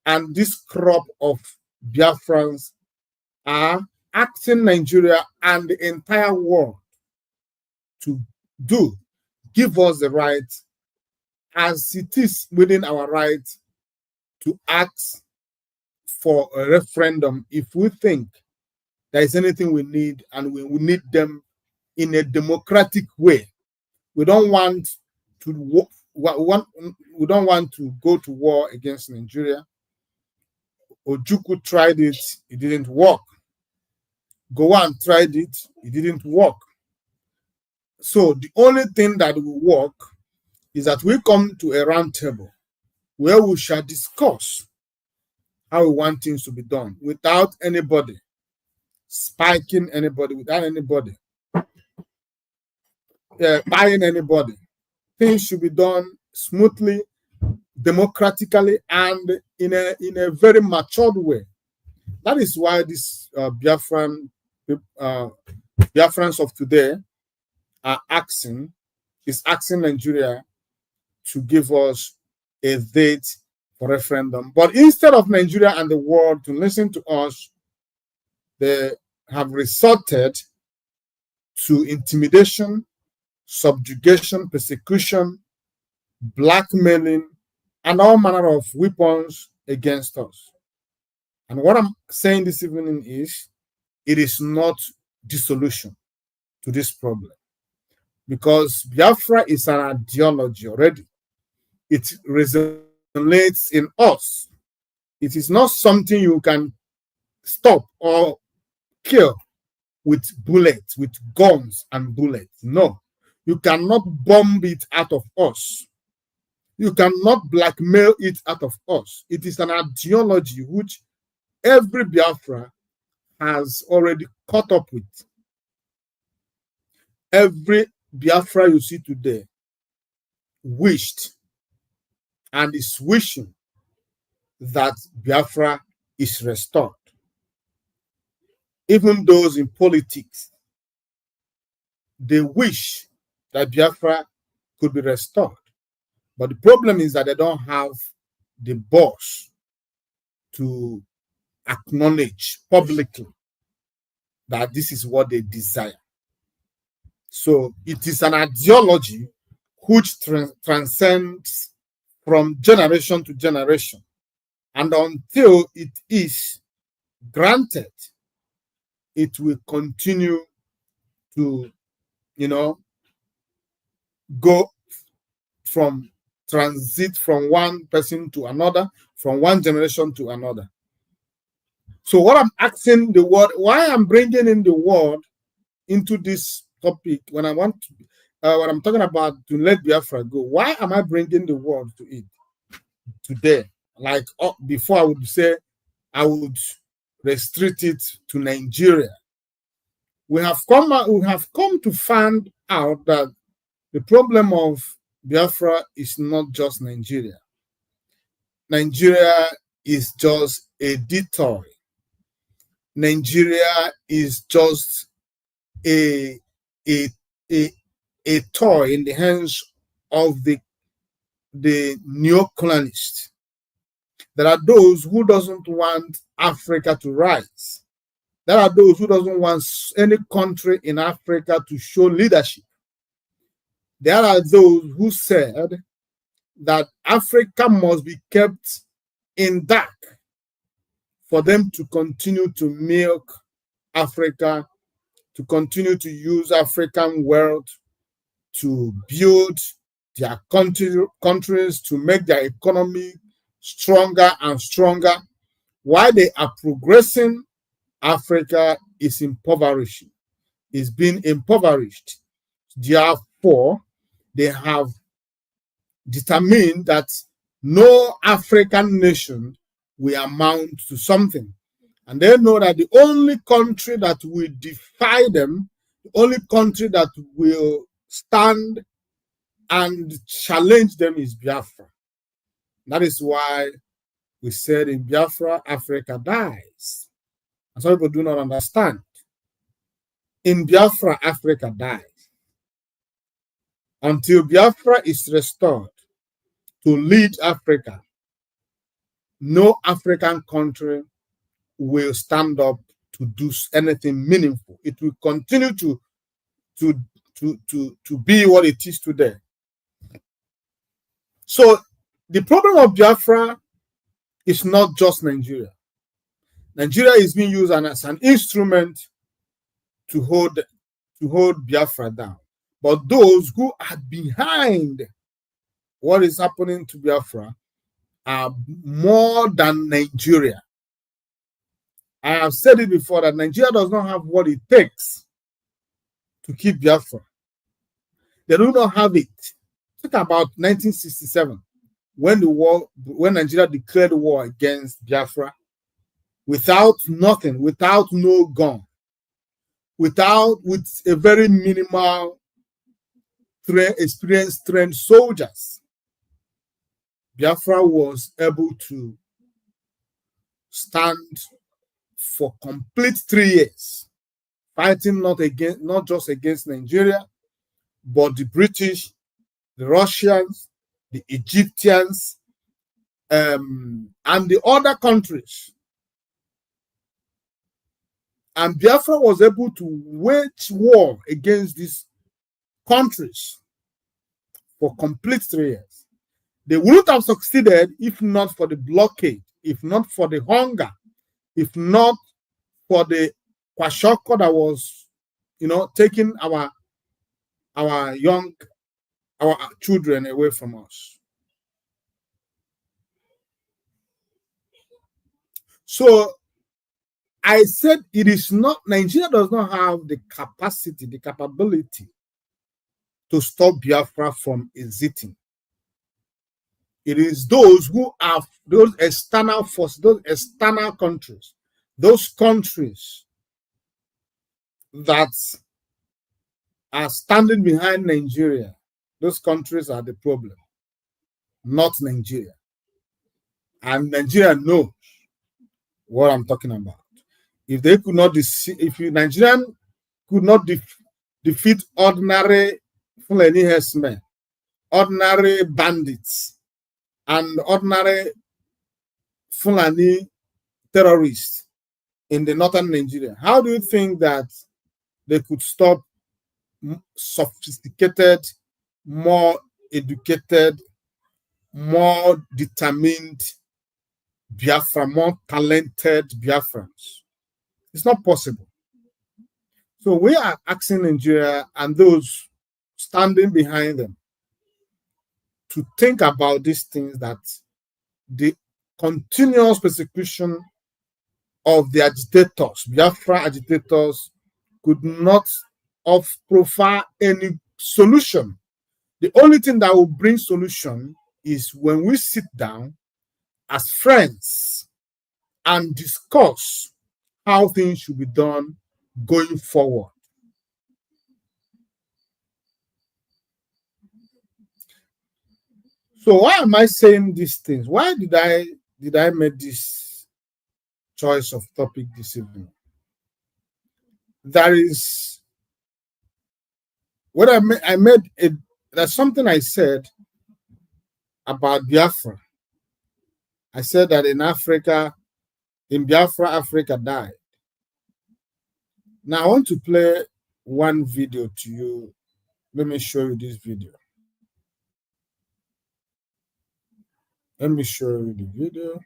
and this crop of Biafrans are asking Nigeria and the entire world to do. Give us the right, as it is within our right, to ask for a referendum if we think there is anything we need, and we need them in a democratic way. We don't want to go to war against Nigeria. Ojukwu tried it didn't work. Gowon tried it didn't work. So the only thing that will work is that we come to a round table where we shall discuss how we want things to be done without anybody spiking anybody, without anybody buying anybody. Things should be done smoothly, democratically, and in a very matured way. That is why this Biafrans of today are asking Nigeria to give us a date for referendum. But instead of Nigeria and the world to listen to us, they have resorted to intimidation, subjugation, persecution, blackmailing, and all manner of weapons against us. And what I'm saying this evening is, it is not the solution to this problem. Because Biafra is an ideology already. It resonates in us. It is not something you can stop or kill with bullets, with guns and bullets. No. You cannot bomb it out of us. You cannot blackmail it out of us. It is an ideology which every Biafra has already caught up with. Every Biafra you see today wished and is wishing that Biafra is restored. Even those in politics, they wish that Biafra could be restored. But the problem is that they don't have the boss to acknowledge publicly that this is what they desire. So it is an ideology which transcends from generation to generation. And until it is granted, it will continue to, go from transit from one person to another, from one generation to another. So what I'm asking the world, why I'm bringing in the world into this topic when when I'm talking about to let Biafra go, why am I bringing the world to it today? Like before, I would say I would restrict it to Nigeria. We have come to find out that the problem of Biafra is not just Nigeria. Nigeria is just a detour. Nigeria is just a toy in the hands of the neo-colonists. There are those who doesn't want Africa to rise. There are those who doesn't want any country in Africa to show leadership. There are those who said that Africa must be kept in dark for them to continue to milk Africa, to continue to use African wealth to build their countries, to make their economy stronger and stronger. While they are progressing, Africa is impoverishing, is being impoverished. Therefore, they have determined that no African nation will amount to something. And they know that the only country that will defy them, the only country that will stand and challenge them is Biafra. That is why we said in Biafra, Africa dies. And some people do not understand. In Biafra, Africa dies. Until Biafra is restored to lead Africa, no African country will stand up to do anything meaningful. It will continue to be what it is today. So the problem of Biafra is not just Nigeria. Nigeria is being used as an instrument to hold Biafra down. But those who are behind what is happening to Biafra are more than Nigeria. I have said it before that Nigeria does not have what it takes to keep Biafra. They do not have it. Think about 1967, when Nigeria declared war against Biafra, without nothing, without no gun, with a very minimal experienced trained soldiers. Biafra was able to stand for complete 3 years, fighting not just against Nigeria, but the British, the Russians, the Egyptians, and the other countries. And Biafra was able to wage war against these countries for complete 3 years. They wouldn't have succeeded if not for the blockade, if not for the hunger, if not for the kwashoko that was, taking our children away from us. So I said it is not, Nigeria does not have the capacity, the capability to stop Biafra from exiting. It is those who have those external forces, those external countries, those countries that are standing behind Nigeria. Those countries are the problem, not Nigeria. And Nigeria knows what I'm talking about. If they could not, if Nigerian could not defeat ordinary Fulani herdsmen, ordinary bandits, and ordinary Fulani terrorists in the northern Nigeria, how do you think that they could stop sophisticated, more educated, more determined Biafra, more talented Biafrans? It's not possible. So we are asking Nigeria and those standing behind them to think about these things, that the continuous persecution of the agitators, Biafra agitators, could not provide any solution. The only thing that will bring solution is when we sit down as friends and discuss how things should be done going forward. So why am I saying these things? Why did I make this choice of topic this evening? There is what I made it. There's something I said about Biafra. I said that in Biafra, Africa died. Now I want to play one video to you. Let me show you this video. Let me show you the video.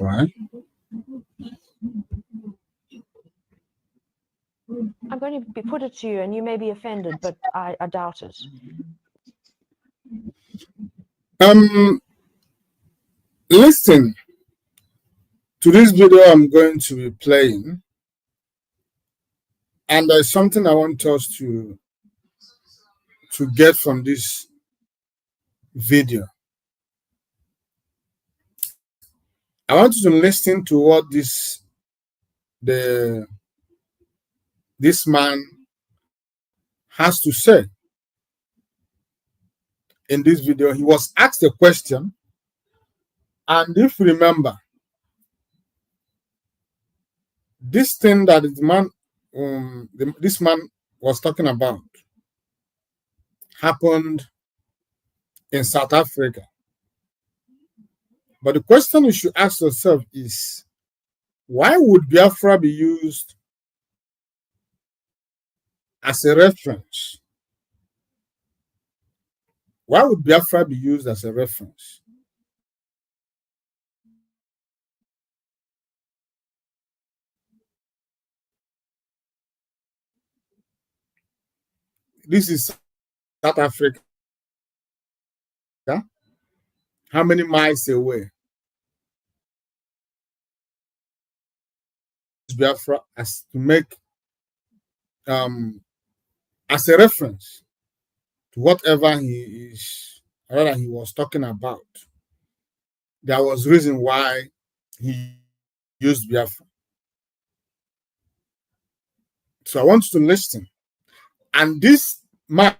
All right. I'm going to put it to you, and you may be offended, but I doubt it. Listen to this video I'm going to be playing, and there's something I want us to get from this video. I want you to listen to what this man has to say in this video. He was asked a question, and if you remember, this thing that this man was talking about happened in South Africa. But the question you should ask yourself is, why would Biafra be used as a reference? Why would Biafra be used as a reference? This is South Africa. How many miles away? Biafra as to make as a reference to whatever he was talking about. There was reason why he used Biafra. So I want you to listen. And this man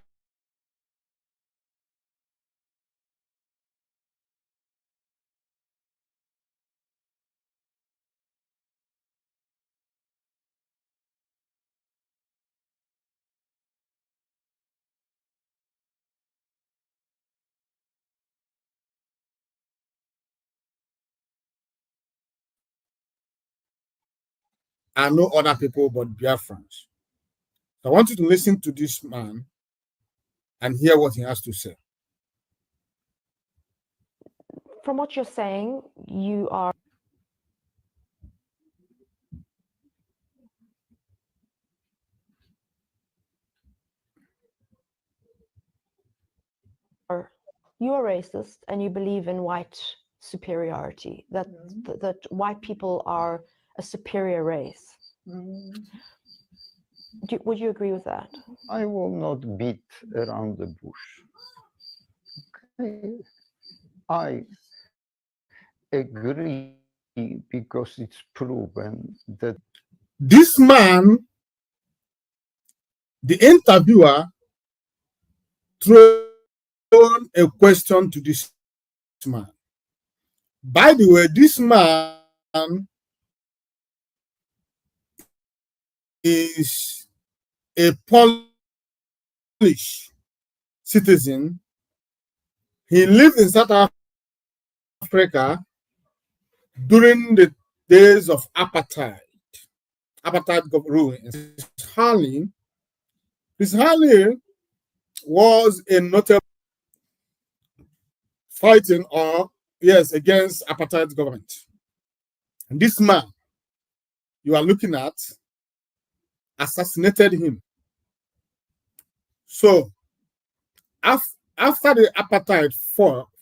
are no other people but Biafrans. So I want you to listen to this man and hear what he has to say. From what you're saying, you are racist and you believe in white superiority, that white people are a superior race. Would you agree with that? I will not beat around the bush. Okay. I agree because it's proven that this man, the interviewer, thrown a question to this man. By the way, this man is a Polish citizen. He lived in South Africa during the days of apartheid rule. Chris Harley was a notable fighting against apartheid government. And this man you are looking at assassinated him. So after the apartheid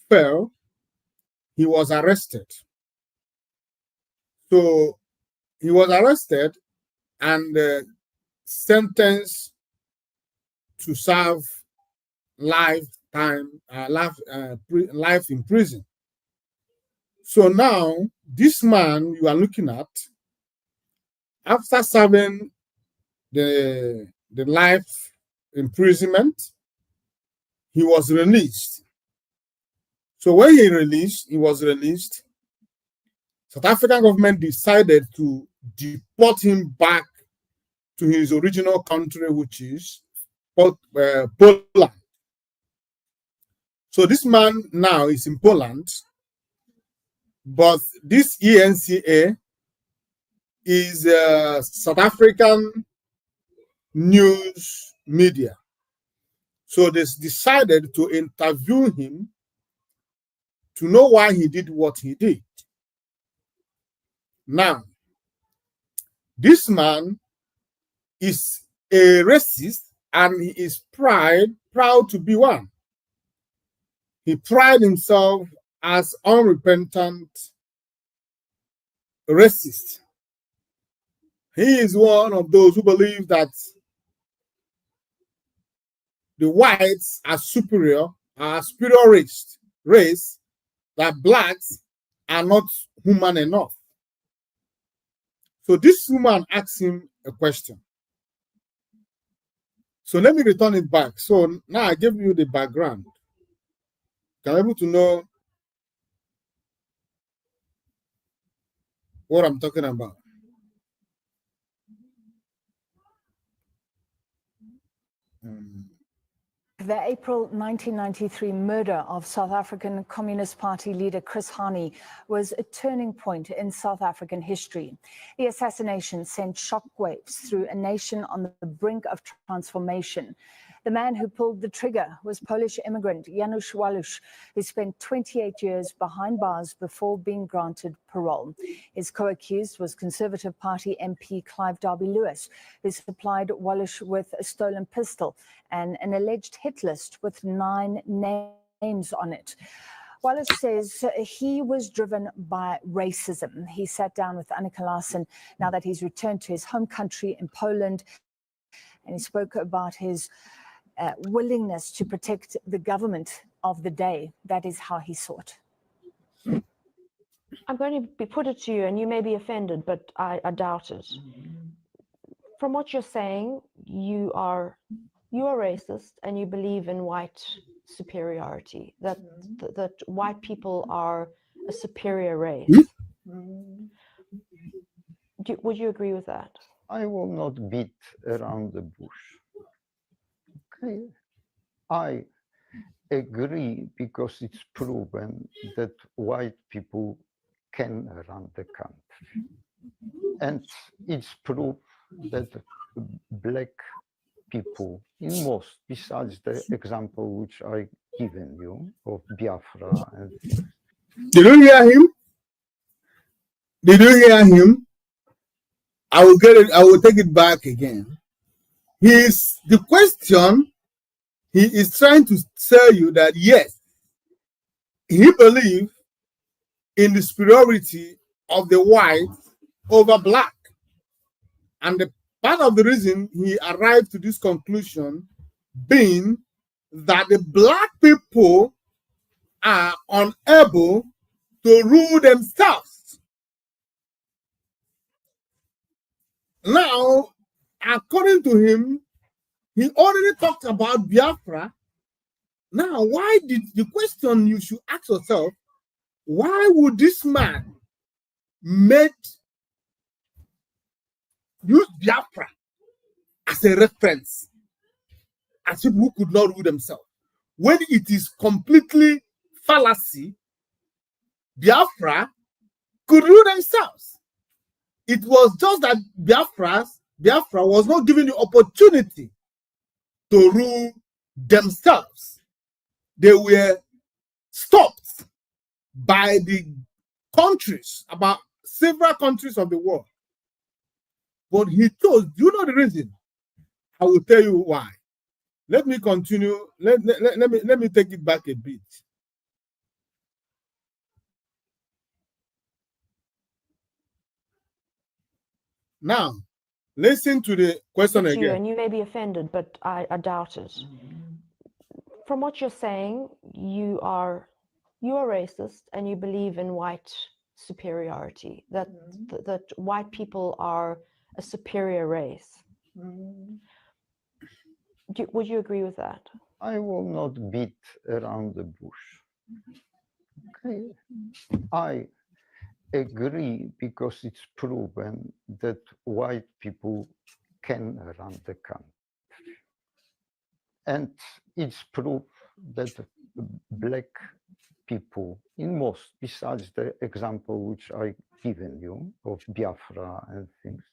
fell, he was arrested. So he was arrested and sentenced to serve life in prison. So now this man you are looking at, after serving the life imprisonment, he was released. So when he was released, South African government decided to deport him back to his original country, which is Poland. So this man now is in Poland, but this ENCA is South African news media. So they decided to interview him to know why he did what he did. Now, this man is a racist and he is proud to be one. He prides himself as unrepentant racist. He is one of those who believe that the whites are superior race, that blacks are not human enough. So this woman asked him a question. So let me return it back. So now I gave you the background. Can able to know what I'm talking about? The April 1993 murder of South African Communist Party leader Chris Hani was a turning point in South African history. The assassination sent shockwaves through a nation on the brink of transformation. The man who pulled the trigger was Polish immigrant Janusz Walusz, who spent 28 years behind bars before being granted parole. His co-accused was Conservative Party MP Clive Derby-Lewis, who supplied Walusz with a stolen pistol and an alleged hit list with 9 names on it. Wallace says he was driven by racism. He sat down with Annika Larsen now that he's returned to his home country in Poland, and he spoke about his willingness to protect the government of the day. That is how he saw it. I'm going to put it to you, and you may be offended, but I doubt it. From what you're saying, you are racist and you believe in white superiority, that white people are a superior race. Would you agree with that? I will not beat around the bush. Okay. I agree because it's proven that white people can run the country. And it's proof that black people in most, besides the example which I given you of Biafra and things. Did you hear him? Did you hear him? I will get it. I will take it back again. The question he is trying to tell you that yes, he believes in the superiority of the white over black, and the part of the reason he arrived to this conclusion being that the black people are unable to rule themselves. Now, according to him, he already talked about Biafra. Now, why did the question you should ask yourself, why would this man use Biafra as a reference as people who could not rule themselves, when it is completely fallacy? Biafra could rule themselves. It was just that Biafra was not given the opportunity to rule themselves. They were stopped by the countries, about several countries of the world. But he chose, do you know the reason? I will tell you why. Let me continue. Let me take it back a bit. Now, listen to the question again. And you may be offended, but I doubt it. From what you're saying, you are racist and you believe in white superiority, that white people are a superior race. Would you agree with that? I will not beat around the bush. Okay. I agree because it's proven that white people can run the country. And it's proof that black people in most, besides the example which I given you of Biafra and things,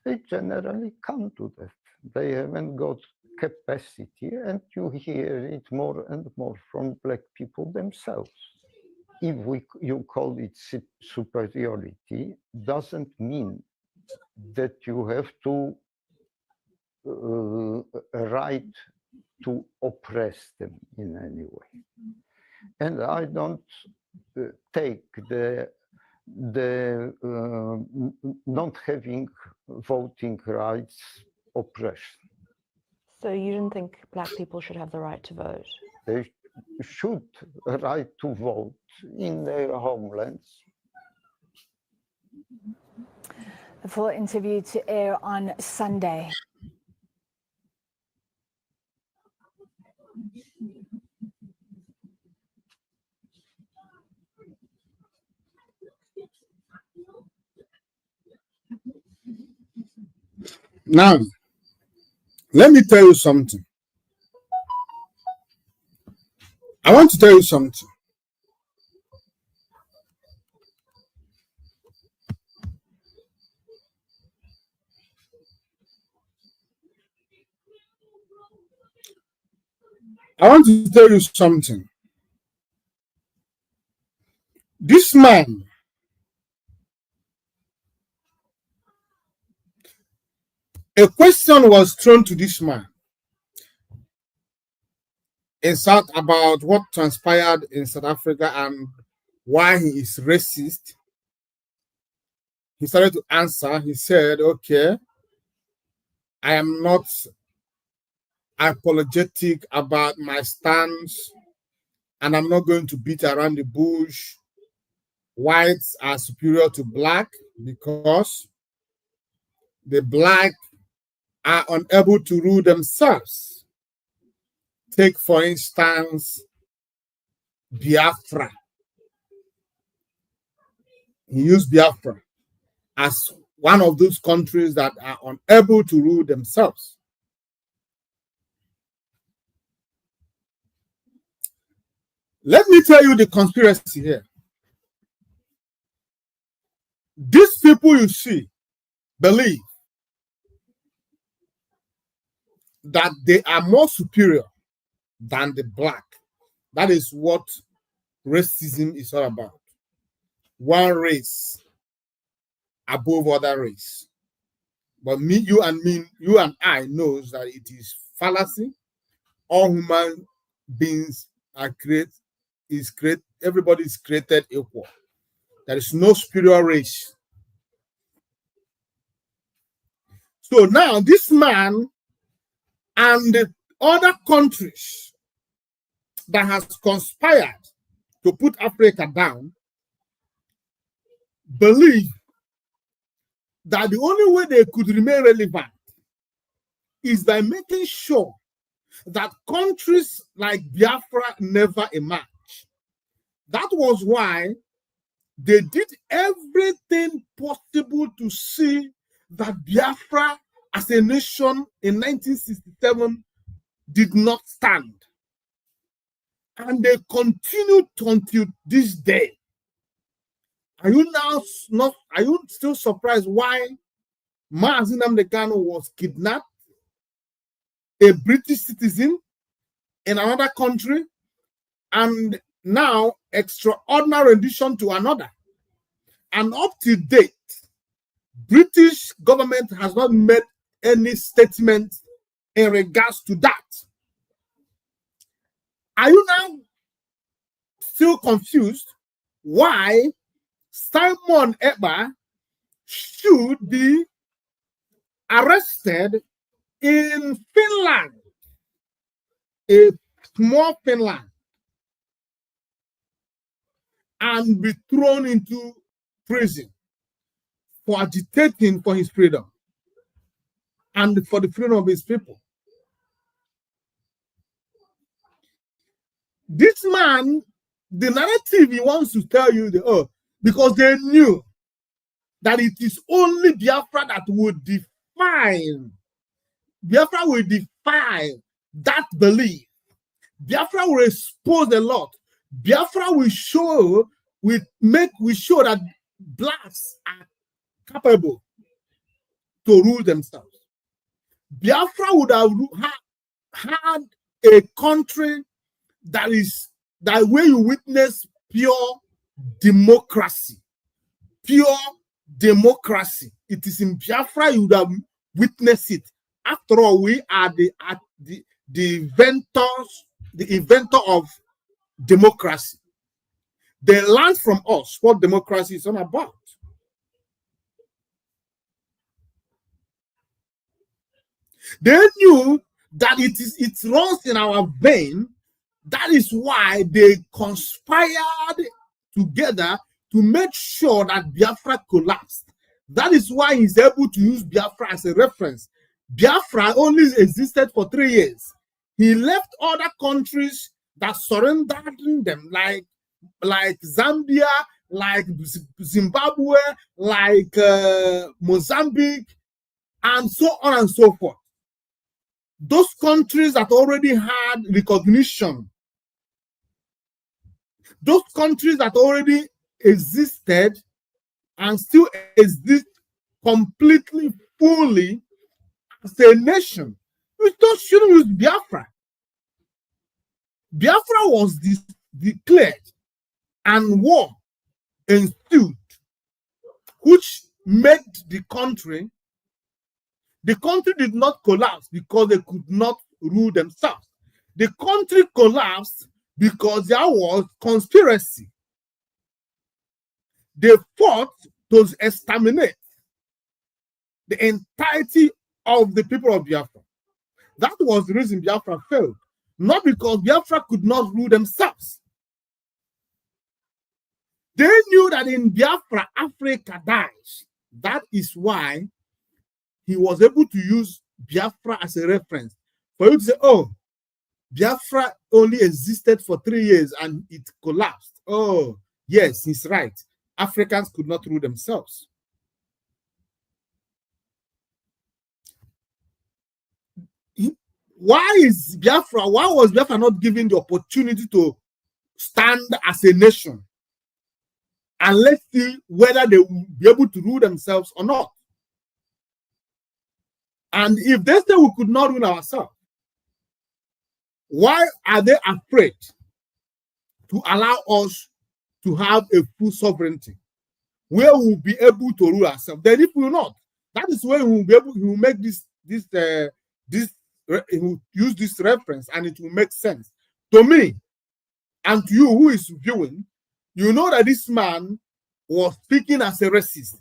they generally come to that. They haven't got capacity, and you hear it more and more from black people themselves. If you call it superiority, doesn't mean that you have to right to oppress them in any way. And I don't take the not having voting rights oppression. So you didn't think black people should have the right to vote? They should right to vote in their homelands. The full interview to air on Sunday. Now, let me tell you something. I want to tell you something. I want to tell you something. This man, a question was thrown to this man in South about what transpired in South Africa and why he is racist. He started to answer. He said, okay, I am not apologetic about my stance, and I'm not going to beat around the bush. Whites are superior to black because the black are unable to rule themselves. Take, for instance, Biafra. He used Biafra as one of those countries that are unable to rule themselves. Let me tell you the conspiracy here. These people you see believe that they are more superior than the black. That is what racism is all about. One race above other race. But you and I knows that it is fallacy. All human beings are everybody is created equal. There is no superior race. So now this man and the other countries that has conspired to put Africa down believe that the only way they could remain relevant is by making sure that countries like Biafra never emerge. That was why they did everything possible to see that Biafra as a nation in 1967 did not stand. And they continued until this day. Are you still surprised why Mazi Nnamdi Kanu was kidnapped, a British citizen in another country, and now extraordinary rendition to another? And up to date, British government has not made any statement in regards to that. Are you now still confused why Simon Ekpa should be arrested in Finland, a small Finland, and be thrown into prison for agitating for his freedom and for the freedom of his people? This man, the narrative he wants to tell you, because they knew that it is only Biafra that would define. Biafra will define that belief. Biafra will expose a lot. Biafra will show that blacks are capable to rule themselves. Biafra would have had a country that where you witness pure democracy. Pure democracy. It is in Biafra you would have witnessed it. After all, we are the inventor of democracy. They learned from us what democracy is all about. They knew that it runs in our vein. That is why they conspired together to make sure that Biafra collapsed. That is why he's able to use Biafra as a reference. Biafra only existed for 3 years. He left other countries that surrendered them, like Zambia, like Zimbabwe, like Mozambique, and so on and so forth. Those countries that already had recognition, those countries that already existed and still exist completely, fully as a nation, we shouldn't use Biafra. Biafra was declared and war ensued, which made the country did not collapse because they could not rule themselves. The country collapsed because there was conspiracy. They fought to exterminate the entirety of the people of Biafra. That was the reason Biafra failed. Not because Biafra could not rule themselves. They knew that in Biafra, Africa dies. That is why he was able to use Biafra as a reference. For you to say, oh, Biafra only existed for 3 years and it collapsed. Oh, yes, he's right. Africans could not rule themselves. Why was Biafra not given the opportunity to stand as a nation? and let's see whether they will be able to rule themselves or not. And if they say we could not rule ourselves, why are they afraid to allow us to have a full sovereignty where we will be able to rule ourselves? Then if we will not, that is when we will be able, he will make he will use this reference and it will make sense to me and to you who is viewing. You know that this man was speaking as a racist,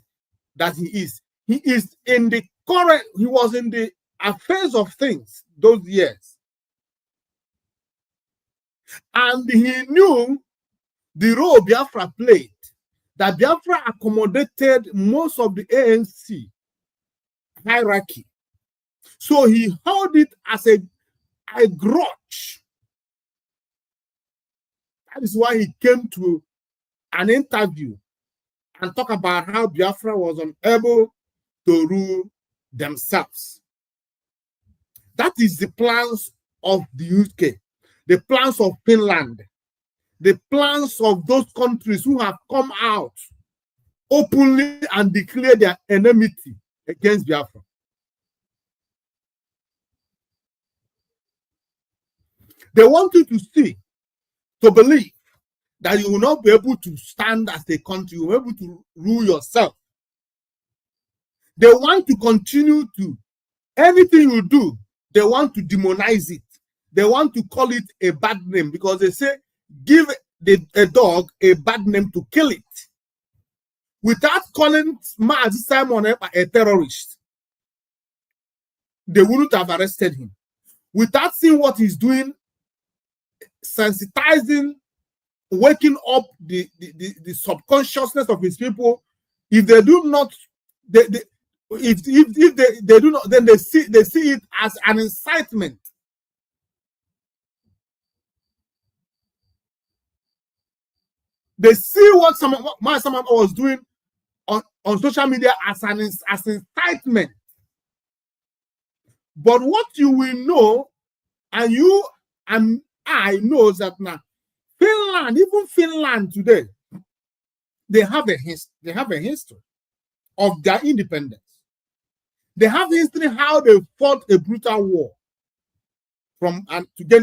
that he is. He is in the current, he was in the affairs of things those years. And he knew the role Biafra played, that Biafra accommodated most of the ANC hierarchy. So he held it as a grudge. That is why he came to an interview and talk about how Biafra was unable to rule themselves. That is the plans of the UK, the plans of Finland, the plans of those countries who have come out openly and declared their enmity against Biafra. They want you to see, to believe that you will not be able to stand as a country, you will be able to rule yourself. They want to continue to, anything you do, they want to demonize it. They want to call it a bad name because they say, give a dog a bad name to kill it. Without calling Mazi Simon a terrorist, they wouldn't have arrested him. Without seeing what he's doing, sensitizing, waking up the subconsciousness of his people, if they do not, if they do not, then they see it as an incitement. They see what someone was doing on social media as an incitement. But what you will know, and you and I know that now, Finland, even Finland today, they have a history of their independence. They have history how they fought a brutal war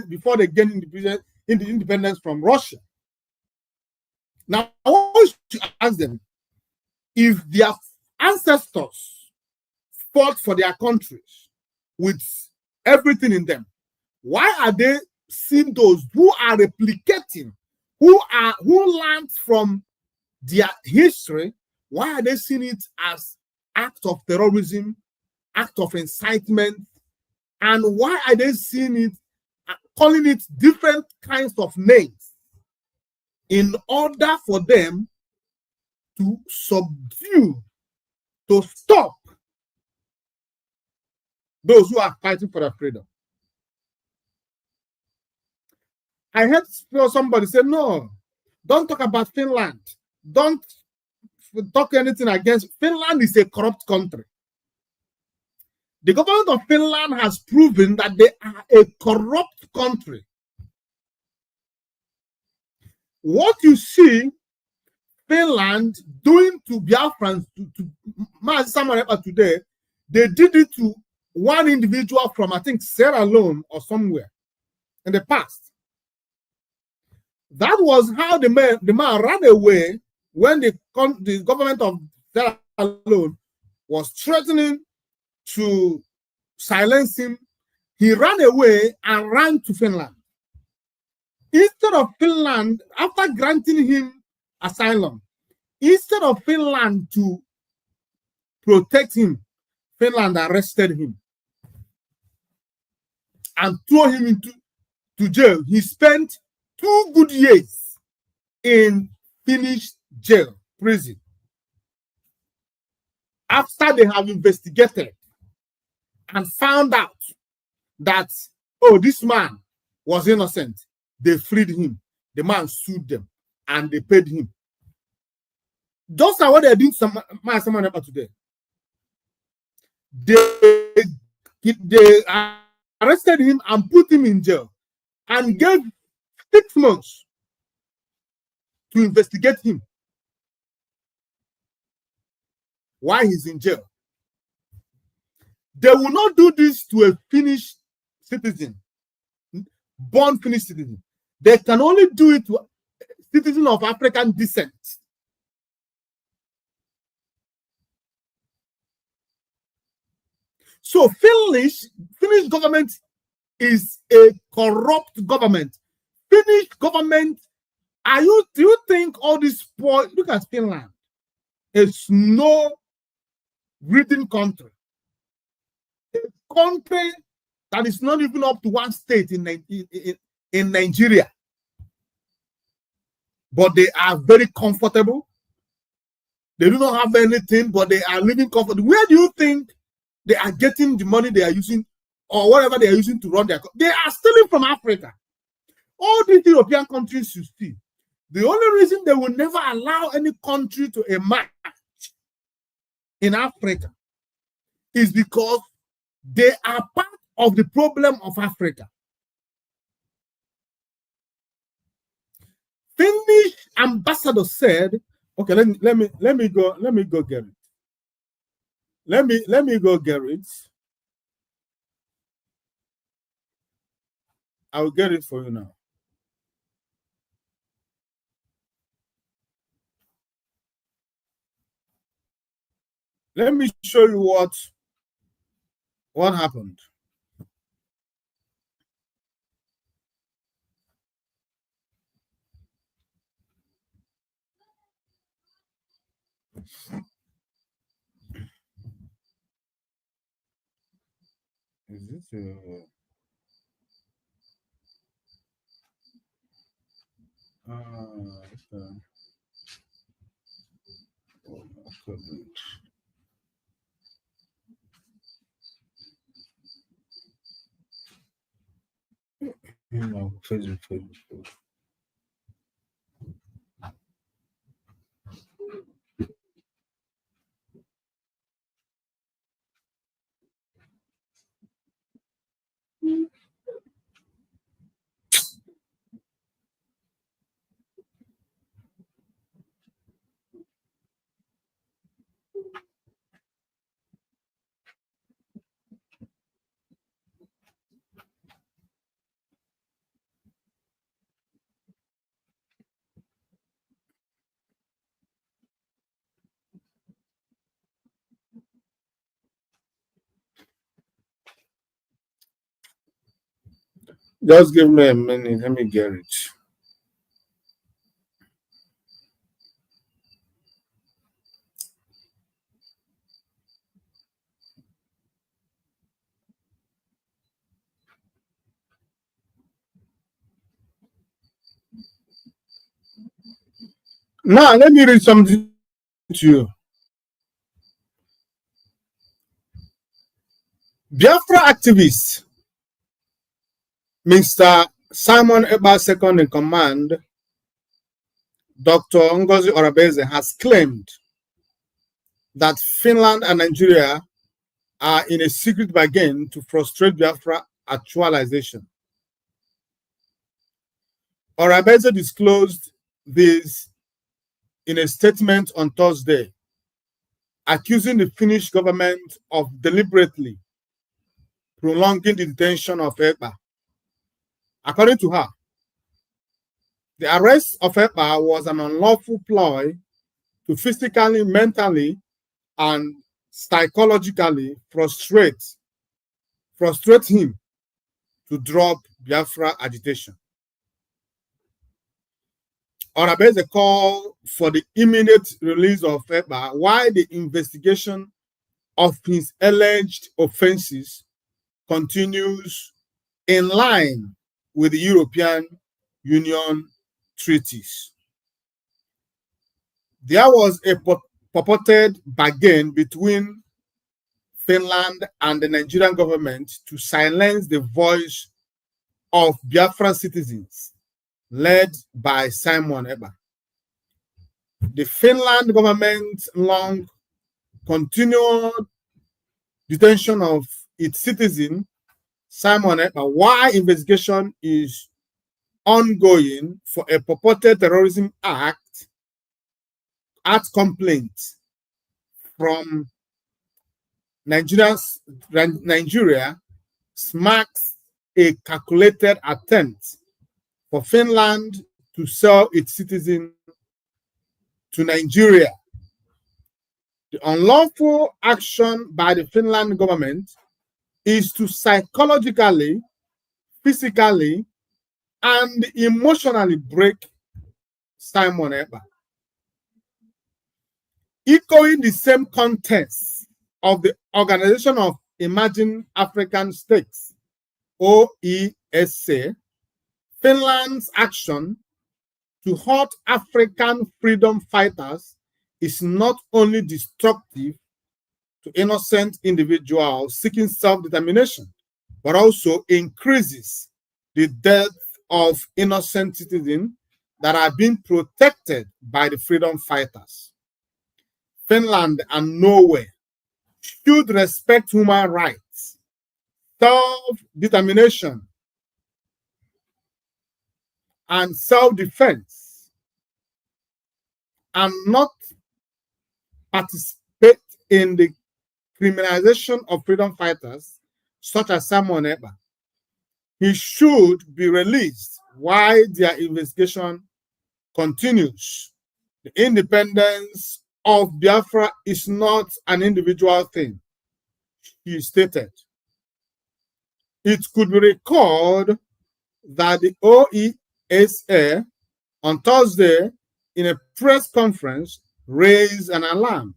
before they gained independence from Russia. Now, I want to ask them, if their ancestors fought for their countries with everything in them, why are they seeing those who are replicating, who learned from their history, why are they seeing it as act of terrorism, act of incitement, and why are they seeing it, calling it different kinds of names in order for them to subdue, to stop those who are fighting for their freedom? I heard somebody say, no, don't talk about Finland. Don't talk anything against Finland. Is a corrupt country. The government of Finland has proven that they are a corrupt country. What you see Finland doing to Biafrans, to Mazi today, they did it to one individual from, I think, Sierra Leone or somewhere in the past. That was how the man ran away when the government of Sierra Leone was threatening to silence him. He ran away and ran to Finland. Instead of Finland, after granting him asylum, instead of Finland to protect him, Finland arrested him and threw him into jail. He spent 2 good years in Finnish jail, prison. After they have investigated and found out that, oh, this man was innocent, they freed him. The man sued them and they paid him. Just like what they're doing to today. They arrested him and put him in jail and gave 6 months to investigate him. while he's in jail. They will not do this to a Finnish citizen, born Finnish citizen. They can only do it to a citizen of African descent. So Finnish government is a corrupt government. Finnish government, do you think all this poor, look at Finland, a snow-ridden country, a country that is not even up to one state in Nigeria, but they are very comfortable. They do not have anything, but they are living comfortably. Where do you think they are getting the money they are using, or whatever they are using to run their country? They are stealing from Africa. All these European countries you see, the only reason they will never allow any country to emerge in Africa is because they are part of the problem of Africa. Finnish ambassador said, okay, let me go get it. Let me go get it. I'll get it for you now. Let me show you what happened. Is this Facebook. Just give me a minute. Let me get it. Now, let me read something to you. Biafra activist Mr. Simon Eba, second in command, Dr. Ngozi Orabeze, has claimed that Finland and Nigeria are in a secret bargain to frustrate Biafra actualization. Orabeze disclosed this in a statement on Thursday, accusing the Finnish government of deliberately prolonging the detention of Eba. According to her, the arrest of Eba was an unlawful ploy to physically, mentally, and psychologically frustrate him to drop Biafra agitation. Orabeze called for the immediate release of Eba while the investigation of his alleged offenses continues in line with the European Union treaties. There was a purported bargain between Finland and the Nigerian government to silence the voice of Biafran citizens led by Simon Eba. The Finland government long continued detention of its citizen Simon Eba while investigation is ongoing for a purported terrorism act complaint from Nigeria marks a calculated attempt for Finland to sell its citizens to Nigeria. The unlawful action by the Finland government is to psychologically, physically, and emotionally break Simon Ekpa. Echoing the same context of the Organization of Emerging African States, OESA, Finland's action to hurt African freedom fighters is not only destructive to innocent individuals seeking self-determination, but also increases the death of innocent citizens that are being protected by the freedom fighters. Finland and Norway should respect human rights, self-determination, and self-defense, and not participate in the criminalization of freedom fighters such as Simon Ekpa. He should be released while their investigation continues. The independence of Biafra is not an individual thing, he stated. It could be recalled that the OESA on Thursday in a press conference raised an alarm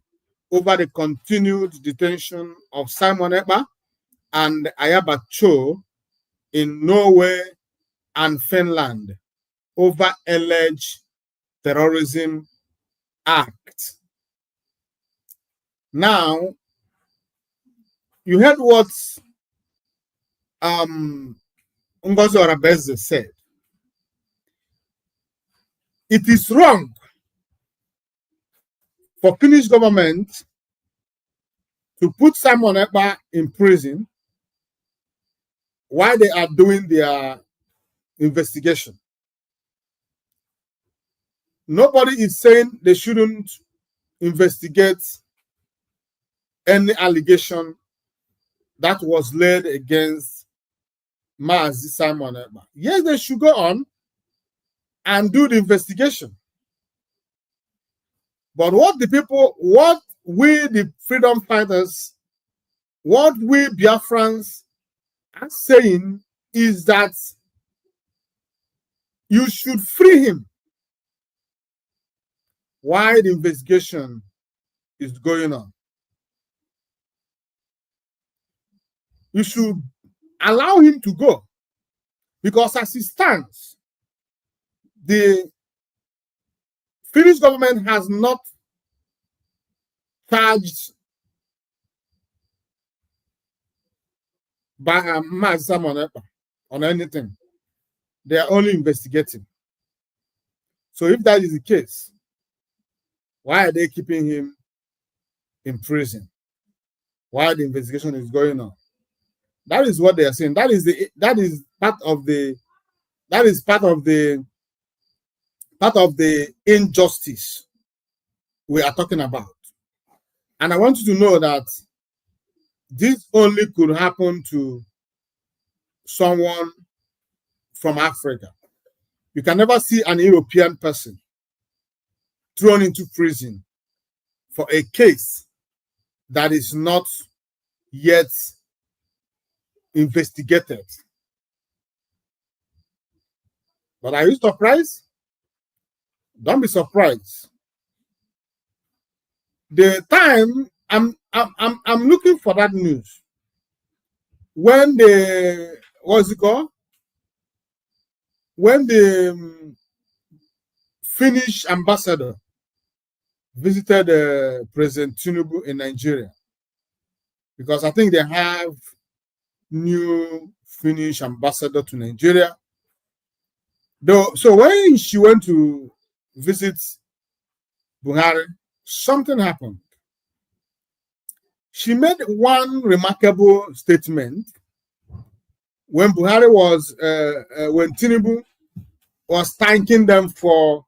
over the continued detention of Simon Ekpa and Ayaba Cho in Norway and Finland over alleged terrorism act. Now, you heard what Ngozi Orabeze said. It is wrong for Finnish government to put Simon Ekpa in prison while they are doing their investigation. Nobody is saying they shouldn't investigate any allegation that was laid against Mazi Simon Ekpa. Yes, they should go on and do the investigation. But what we the freedom fighters, what we Biafrans are saying is that you should free him while the investigation is going on. You should allow him to go, because as it stands, the Finnish government has not charged by Simon Ekpa on anything. They are only investigating. So if that is the case, why are they keeping him in prison while the investigation is going on? That is what they are saying. That is part of the injustice we are talking about. And I want you to know that this only could happen to someone from Africa. You can never see an European person thrown into prison for a case that is not yet investigated. But are you surprised? Don't be surprised. The time I'm looking for that news when the Finnish ambassador visited President Tinubu in Nigeria, because I think they have new Finnish ambassador to Nigeria. So when she went to visit Buhari, something happened. She made one remarkable statement when Buhari was, when Tinubu was thanking them for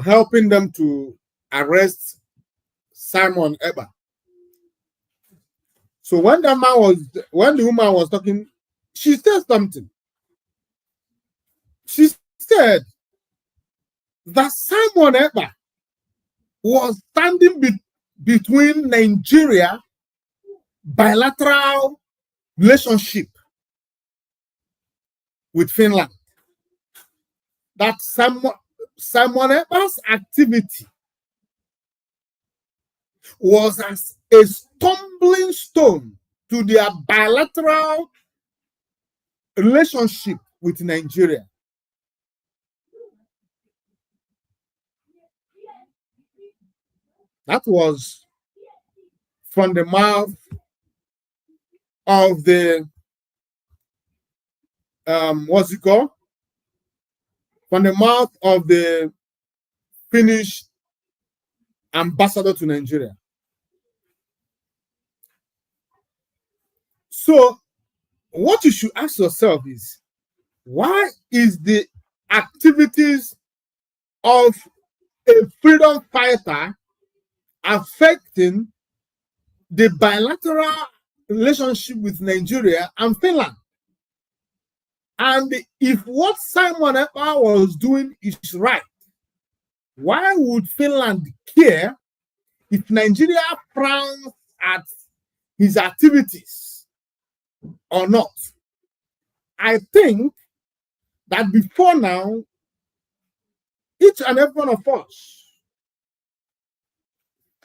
helping them to arrest Simon Eber. So when the woman was talking, she said something. She said that Simon Eber was standing between Nigeria bilateral relationship with Finland. That Simon Eber's activity was as a stumbling stone to their bilateral relationship with Nigeria. That was from the mouth of the what's it called? From the mouth of the Finnish ambassador to Nigeria. So what you should ask yourself is, why is the activities of a freedom fighter affecting the bilateral relationship with Nigeria and Finland? And if what Simon Eber was doing is right, why would Finland care if Nigeria frowns at his activities or not? I think that before now, each and every one of us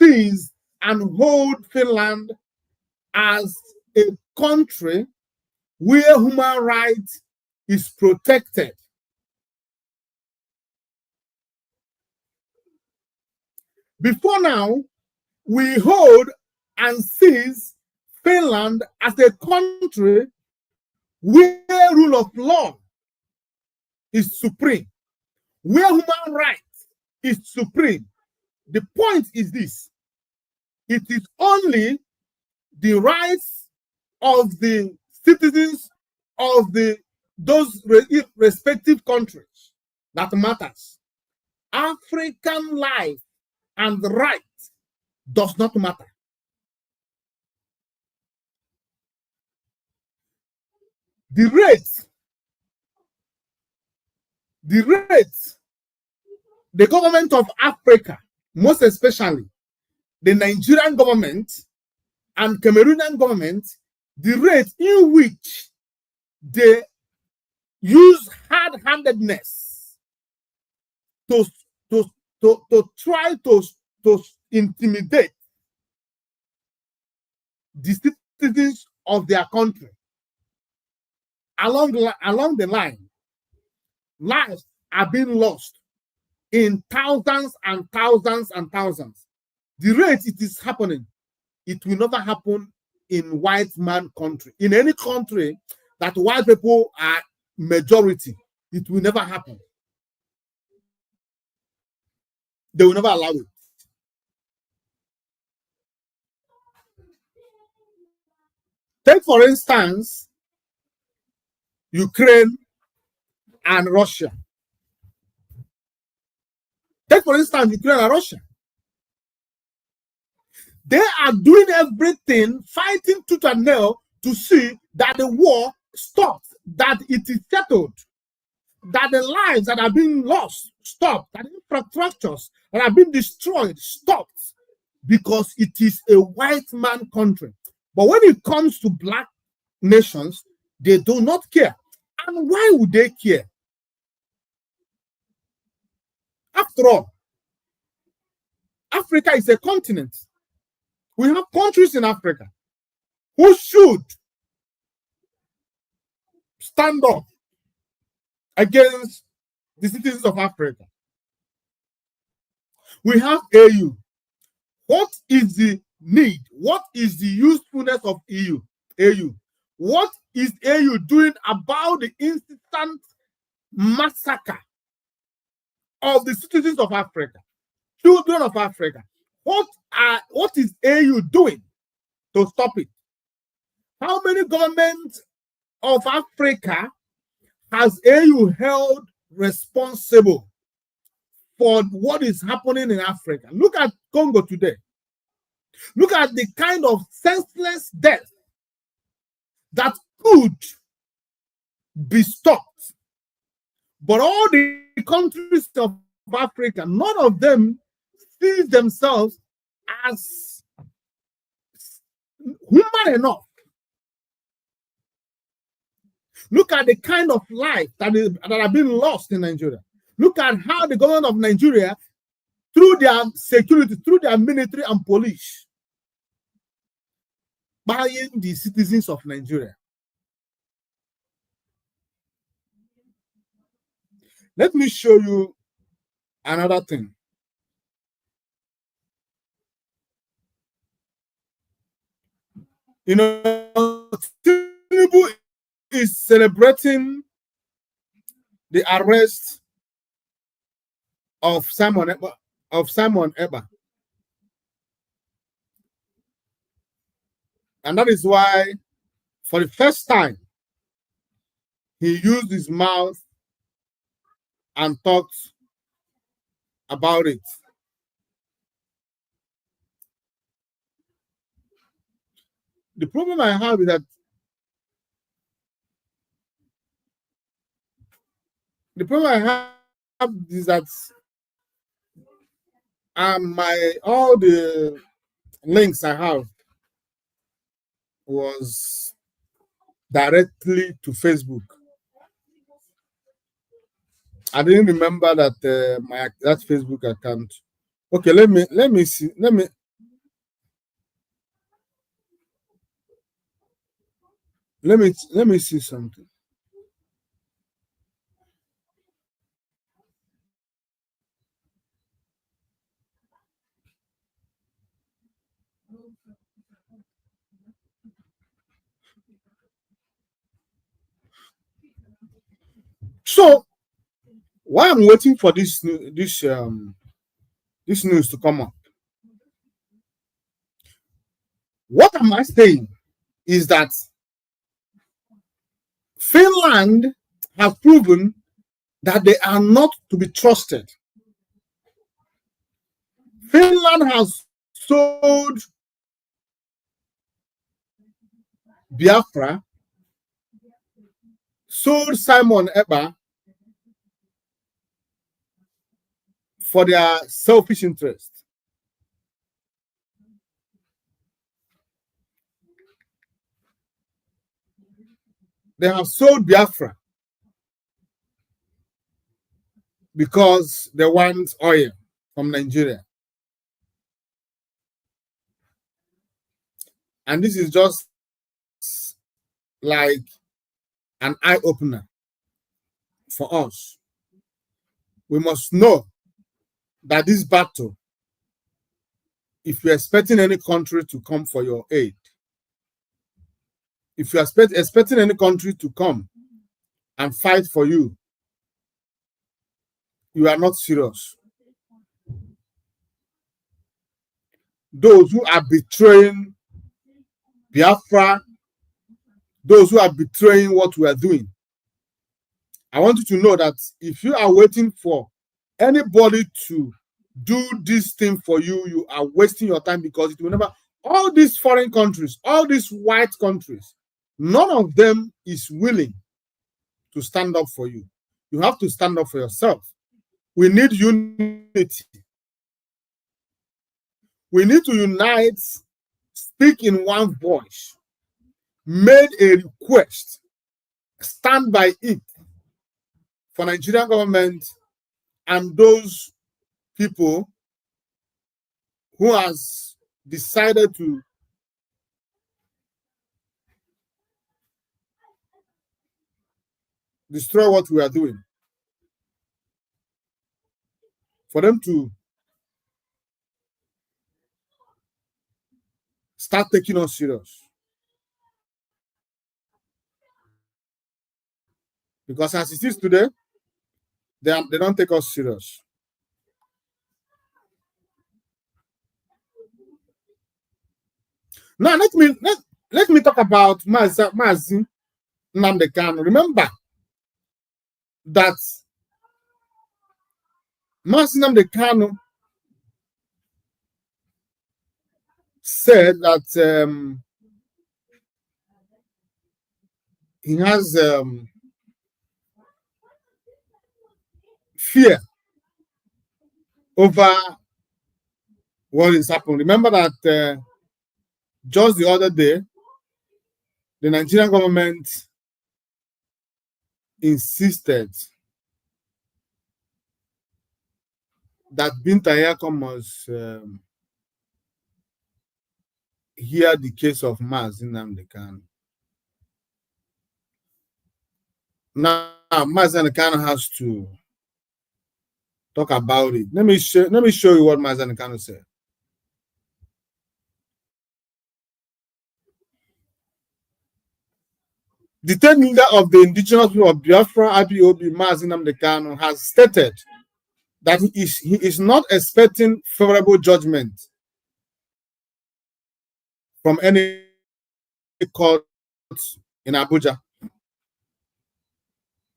sees and hold Finland as a country where human rights is protected. Before now, we hold and sees Finland as a country where rule of law is supreme, where human rights is supreme. The point is this: it is only the rights of the citizens of those respective countries that matters. African life and right does not matter. The rates, the government of Africa, most especially the Nigerian government and Cameroonian government, the rate in which they use hard-handedness to try to intimidate the citizens of their country. Along the line, lives are being lost in thousands and thousands and thousands. The rate it is happening, it will never happen in white man country. In any country that white people are majority, it will never happen. They will never allow it. Take, for instance, Ukraine and Russia. Take, for instance, Ukraine and Russia. They are doing everything, fighting tooth and nail to see that the war stops, that it is settled, that the lives that are being lost stop, that infrastructures that are being destroyed stops, because it is a white man country. But when it comes to black nations, they do not care. And why would they care? After all, Africa is a continent. We have countries in Africa who should stand up against the citizens of Africa. We have AU. What is the need? What is the usefulness of AU? What is AU doing about the instant massacre of the citizens of Africa, children of Africa? What is AU doing to stop it? How many governments of Africa has AU held responsible for what is happening in Africa? Look at Congo today. Look at the kind of senseless death that could be stopped. But all the countries of Africa, none of them see themselves as human enough. Look at the kind of life that have been lost in Nigeria. Look at how the government of Nigeria, through their security, through their military and police, buying the citizens of Nigeria. Let me show you another thing. You know, Tinubu is celebrating the arrest of Simon Ekpa. And that is why, for the first time, he used his mouth and talked about it. The problem I have is that all the links I have was directly to Facebook. I didn't remember that that Facebook account. Okay, let me see. Let me see something. So while I'm waiting for this news to come up, what am I saying is that Finland have proven that they are not to be trusted. Finland has sold Biafra, sold Simon Ekpa for their selfish interest. They have sold Biafra because they want oil from Nigeria. And this is just like an eye-opener for us. We must know that this battle, if you're expecting any country to come for your aid, if you're expecting any country to come and fight for you, you are not serious. Those who are betraying Biafra, those who are betraying what we are doing, I want you to know that if you are waiting for anybody to do this thing for you, you are wasting your time, because it will never. All these foreign countries, all these white countries, none of them is willing to stand up for you. You have to stand up for yourself. We need unity. We need to unite, speak in one voice, make a request, stand by it for Nigerian government and those people who has decided to destroy what we are doing, for them to start taking us serious. Because as it is today, they don't take us serious. Now let me talk about Mazi Nnamdi Kanu. Remember that Mazi Nnamdi Kanu said that he has fear over what is happening. Remember that just the other day, the Nigerian government insisted that Binta Nyako must hear the case of Mazi Nnamdi Kanu. Now, Mazi Nnamdi Kanu has to talk about it. Let me show you what Mazi Nnamdi Kanu said. The third leader of the indigenous people of Biafra, IPOB, Mazi Nnamdi Kanu, has stated that he is not expecting favorable judgment from any court in Abuja.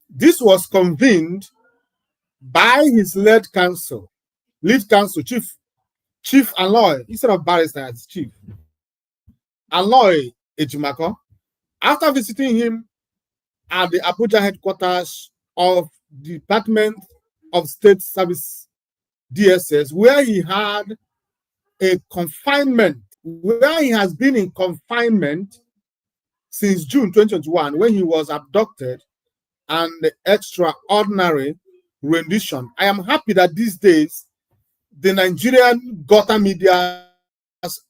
This was convened by his lead counsel, Chief Aloy, instead of barrister, as Chief Aloy Ejimako, after visiting him at the Abuja headquarters of the Department of State Service, DSS, where he had a confinement, where he has been in confinement since June 2021, when he was abducted, and the extraordinary rendition. I am happy that these days the Nigerian gutter media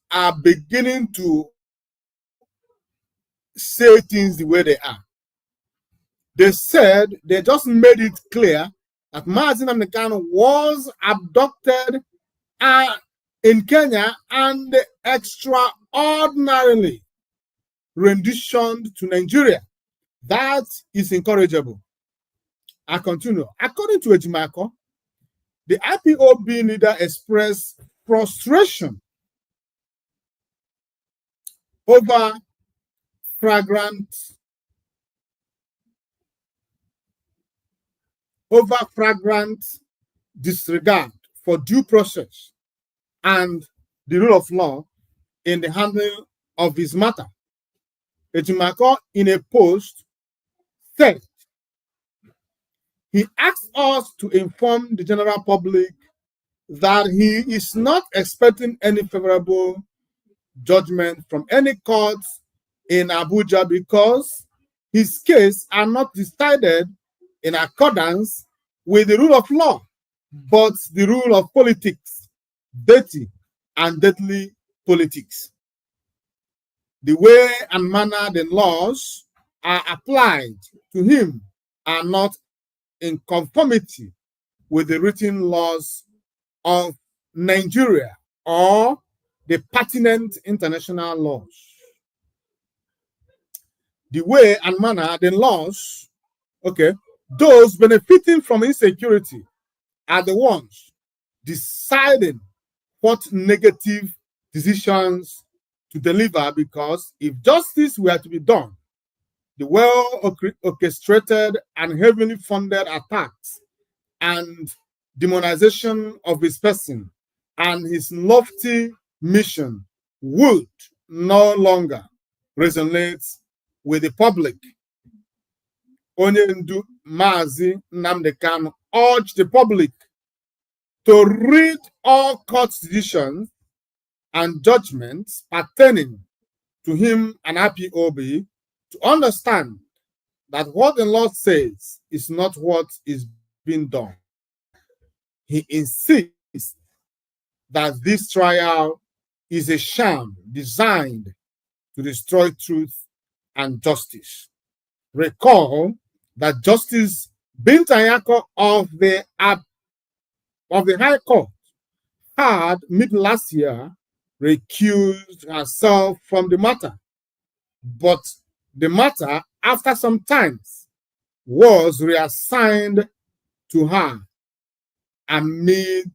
are beginning to say things the way they are. They said, they just made it clear that Mazi Nnamdi Kanu was abducted in Kenya and extraordinarily renditioned to Nigeria. That is encourageable. I continue. According to Ejimako, the IPOB leader expressed frustration over flagrant disregard for due process and the rule of law in the handling of this matter. Ejimako, in a post, said he asked us to inform the general public that he is not expecting any favorable judgment from any courts in Abuja because his case are not decided in accordance with the rule of law, but the rule of politics, dirty and deadly politics. The way and manner the laws are applied to him are not in conformity with the written laws of Nigeria or the pertinent international laws. The way and manner the laws, those benefiting from insecurity are the ones deciding what negative decisions to deliver, because if justice were to be done, the well-orchestrated and heavily funded attacks and demonization of his person and his lofty mission would no longer resonate with the public. Onyendu Mazi Nnamdi Kanu urged the public to read all court decisions and judgments pertaining to him and IPOB to understand that what the law says is not what is being done. He insists that this trial is a sham designed to destroy truth and justice. Recall that Justice Binta Nyako of the High Court had mid-last year recused herself from the matter, but the matter, after some time, was reassigned to her amid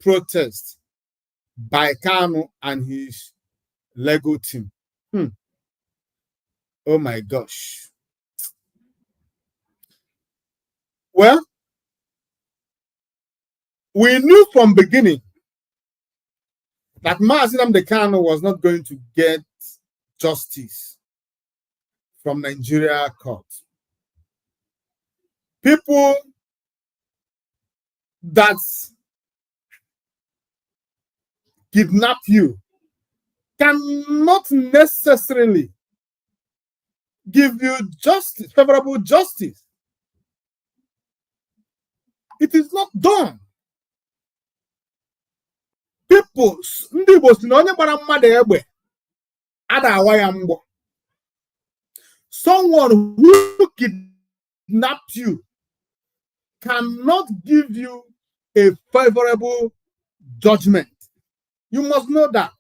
protest by Kanu and his Lego team. Oh my gosh. Well, we knew from beginning that Mazi Nnamdi Kanu was not going to get justice from Nigeria court. People that kidnap you cannot necessarily give you justice, favorable justice. It is not done. People, ndị Igbo si na onye gbara mmadụ egbe adawa ya mgbọ. Someone who kidnapped you cannot give you a favorable judgment. You must know that.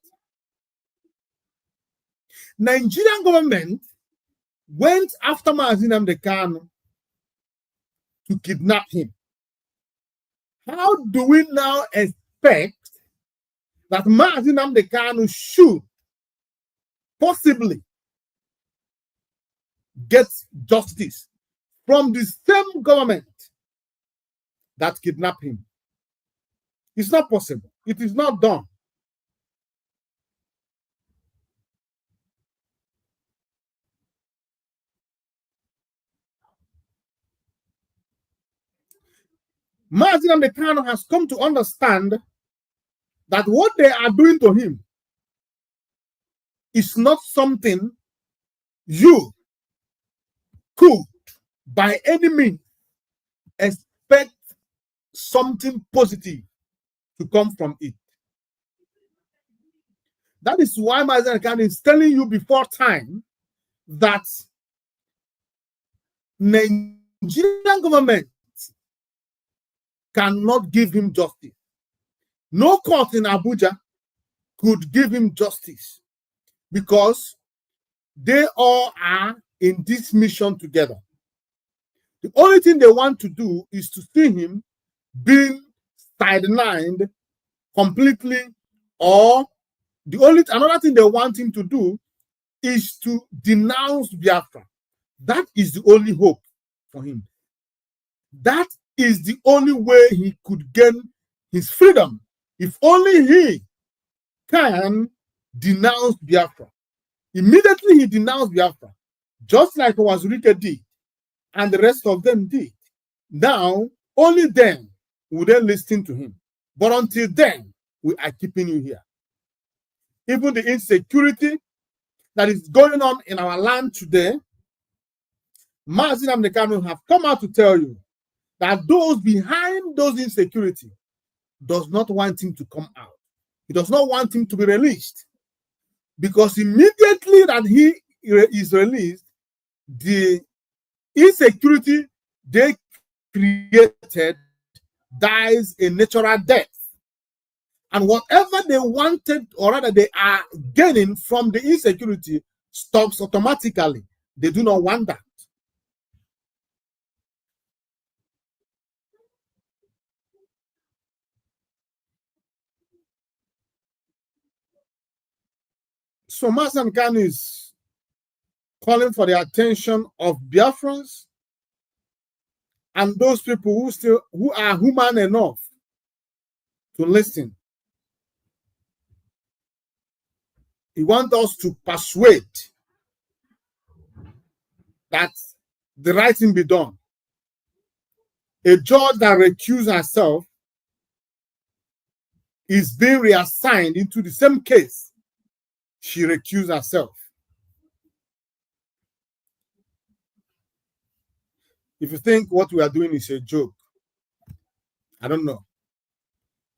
Nigerian government went after Mazi Nnamdi Kanu to kidnap him. How do we now expect that Mazi Nnamdi Kanu should possibly get justice from the same government that kidnapped him? It's not possible. It is not done. Mazi Nnamdi Kanu has come to understand that what they are doing to him is not something you could, by any means, expect something positive to come from it. That is why Mazi Nnamdi Kanu is telling you before time that Nigerian government cannot give him justice. No court in Abuja could give him justice because they all are in this mission together. The only thing they want to do is to see him being sidelined completely, or another thing they want him to do is to denounce Biafra. That is the only hope for him. That is the only way he could gain his freedom. If only he can denounce Biafra. Immediately he denounced Biafra, just like Wazirike did, and the rest of them did. Now, only then will they listen to him. But until then, we are keeping you here. Even the insecurity that is going on in our land today, Mazi Nnamdi Kanu have come out to tell you that those behind those insecurity does not want him to come out. He does not want him to be released. Because immediately that he is released, the insecurity they created dies a natural death. And whatever they wanted, or rather they are gaining from the insecurity, stops automatically. They do not want that. So Mazi Nnamdi Kanu is calling for the attention of Biafrans and those people who are human enough to listen. He wants us to persuade that the right thing be done. A judge that recused herself is being reassigned into the same case she recused herself. If you think what we are doing is a joke, I don't know.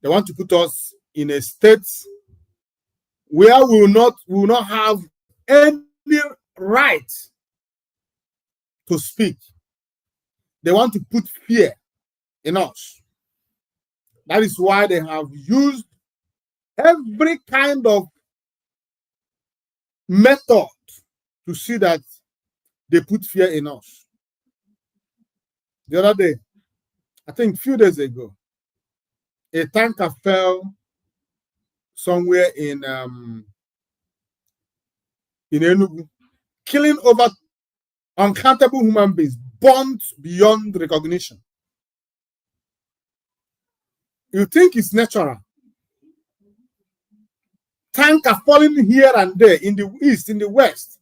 They want to put us in a state where we will not have any right to speak. They want to put fear in us. That is why they have used every kind of method to see that they put fear in us. The other day, I think a few days ago, a tanker fell somewhere in Enugu, killing over uncountable human beings, burnt beyond recognition. You think it's natural Tanks are falling here and there in the east, in the west.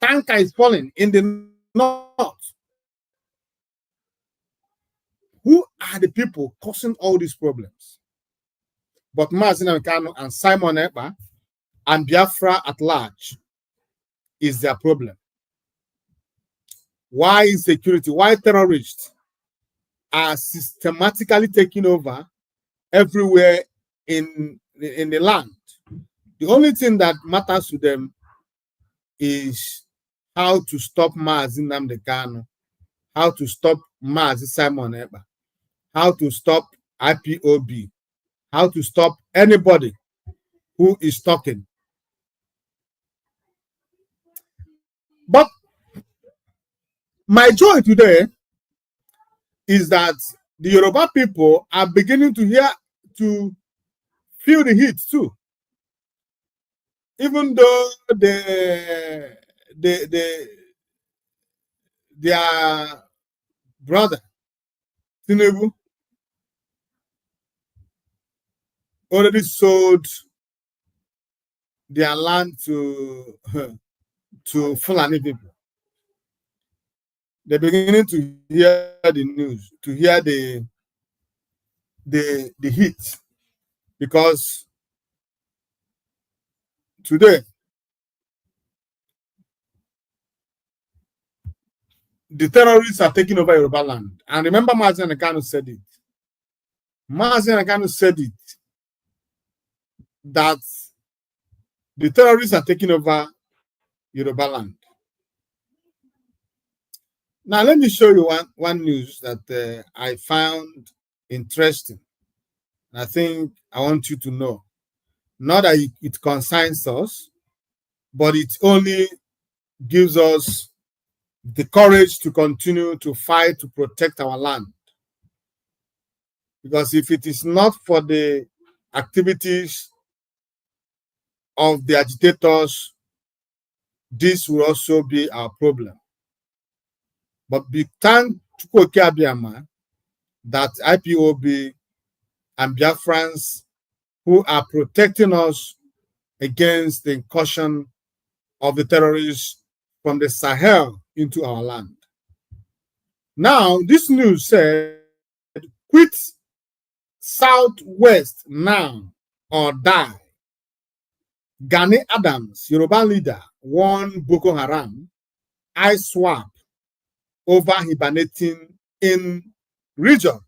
Tanker is falling in the north. Who are the people causing all these problems? But Mazi Nnamdi Kanu and Simon Ekpa and Biafra at large is their problem. Why insecurity? Why terrorists are systematically taking over everywhere in the land? The only thing that matters to them is how to stop Mazi Nnamdi Kanu, how to stop Mazi Simon Ekpa, how to stop IPOB, how to stop anybody who is talking. But my joy today is that the Yoruba people are beginning to feel the heat too. Even though their brother Tinubu already sold their land to Fulani people. They're beginning to hear the news, to hear the heat, because today the terrorists are taking over Yoruba land. And remember, Mazi Nnamdi Kanu said it. Mazi Nnamdi Kanu said it, that the terrorists are taking over Yoruba land. Now, let me show you one news that I found interesting. I think I want you to know. Not that it concerns us, but it only gives us the courage to continue to fight to protect our land. Because if it is not for the activities of the agitators, this will also be our problem. But we thank Chukwuoke Abiyama that IPOB and Biafrans who are protecting us against the incursion of the terrorists from the Sahel into our land. Now, this news said, quit Southwest now or die. Gani Adams, Yoruba leader, warned Boko Haram, eye swap over hibernating in region.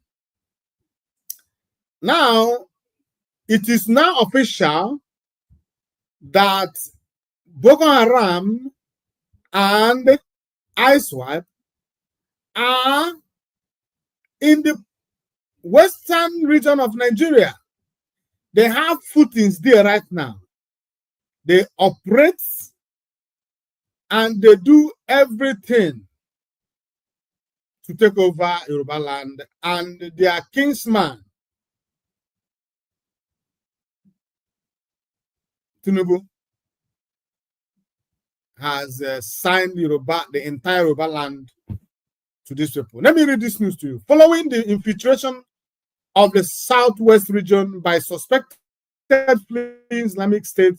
Now, it is now official that Boko Haram and ISWAP are in the western region of Nigeria. They have footings there right now. They operate and they do everything to take over Yoruba land, and their kinsman, Tinubu, has signed the entire Yoruba land to these people. Let me read this news to you. Following the infiltration of the southwest region by suspected fleeing Islamic State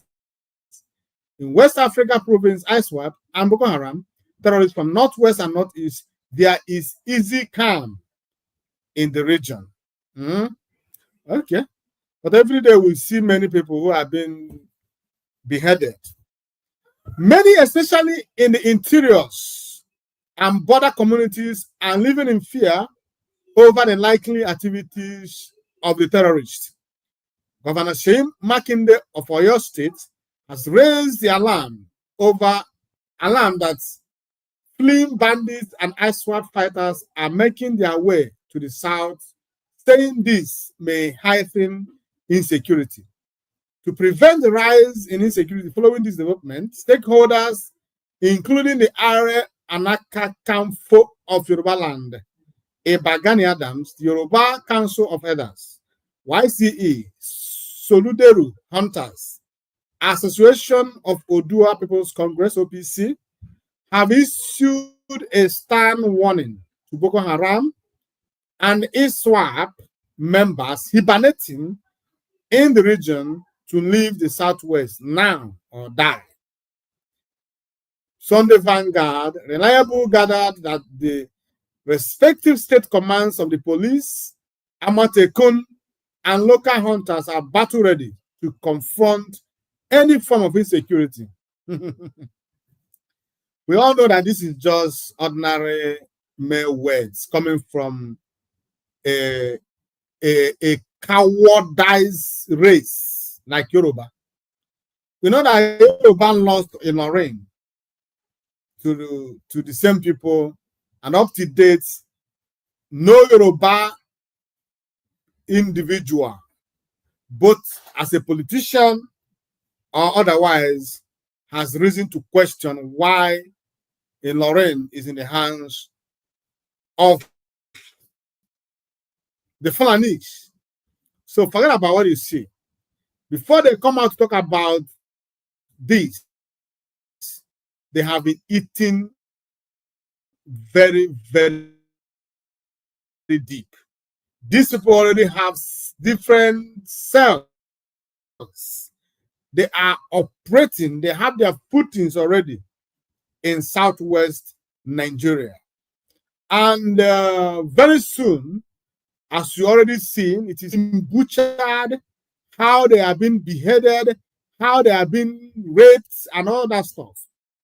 in West Africa province, ISWAP, and Boko Haram terrorists from northwest and northeast, there is easy calm in the region. Okay. But every day we see many people who have been beheaded. Many, especially in the interiors and border communities, are living in fear over the likely activities of the terrorists. Governor Sheyi Makinde of Oyo State has raised the alarm that fleeing bandits and ISWAP fighters are making their way to the south, saying this may heighten insecurity. To prevent the rise in insecurity following this development, stakeholders, including the Are Anaka Kamfo of Yoruba land, Gani Adams, the Yoruba Council of Elders, YCE, Soluderu Hunters, Association of Odua People's Congress, OPC, have issued a stern warning to Boko Haram and ISWAP members hibernating in the region to leave the Southwest now or die. Sunday Vanguard, reliable gathered that the respective state commands of the police, Amatekun, and local hunters are battle ready to confront any form of insecurity. We all know that this is just ordinary mere words coming from a cowardized race like Yoruba. We know that Yoruba lost in Lorraine to the same people, and up to date, no Yoruba individual, both as a politician or otherwise, has reason to question why Lorraine is in the hands of the Fulanis. So forget about what you see. Before they come out to talk about this, they have been eating very, very deep. These people already have different cells. They are operating, they have their footings already in Southwest Nigeria. And very soon, as you already seen, it is butchered, how they have been beheaded, how they have been raped, and all that stuff.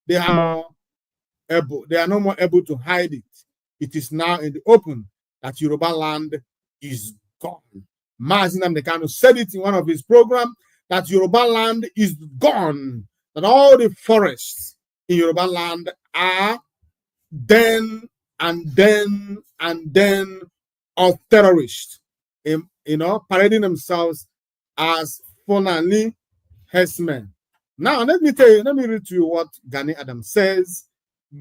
They are no more able to hide it. It is now in the open that Yoruba land is gone. Mazi Nnamdi Kanu said it in one of his programs that Yoruba land is gone, that all the forests in Yoruba land are then of terrorists, parading themselves as Fulani herdsmen. Now, let me read to you what Gani Adams says.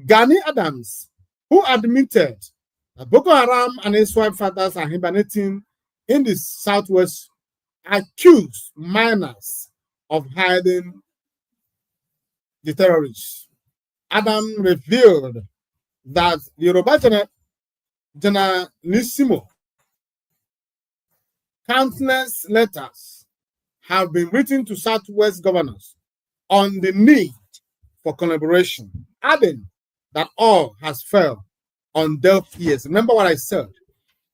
Gani Adams, who admitted that Boko Haram and its wife fighters are hibernating in the Southwest, accused miners of hiding the terrorists. Adam revealed that the Yoruba Generalissimo, countless letters have been written to Southwest governors on the need for collaboration, adding that all has fell on deaf ears. Remember what I said?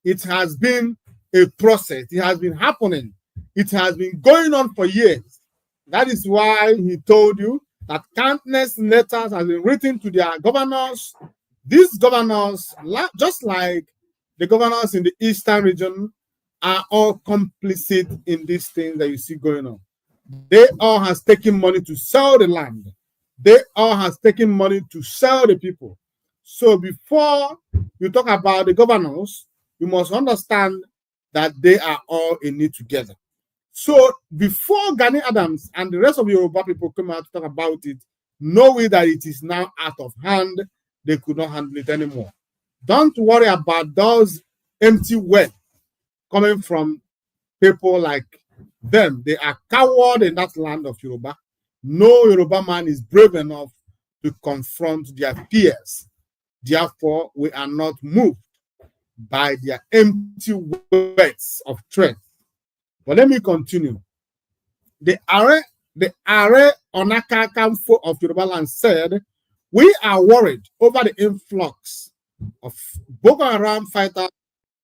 It has been a process. It has been happening. It has been going on for years. That is why he told you that countless letters have been written to their governors. These governors, just like the governors in the eastern region, are all complicit in these things that you see going on. They all has taken money to sell the land. They all has taken money to sell the people. So before you talk about the governors, you must understand that they are all in it together. So before Gani Adams and the rest of the Yoruba people come out to talk about it, knowing that it is now out of hand, they could not handle it anymore. Don't worry about those empty words coming from people like them. They are cowards in that land of Yoruba. No Yoruba man is brave enough to confront their peers. Therefore, we are not moved by their empty words of threat. But let me continue. The Are Onakakamfo of Yoruba land said, we are worried over the influx of Boko Haram fighters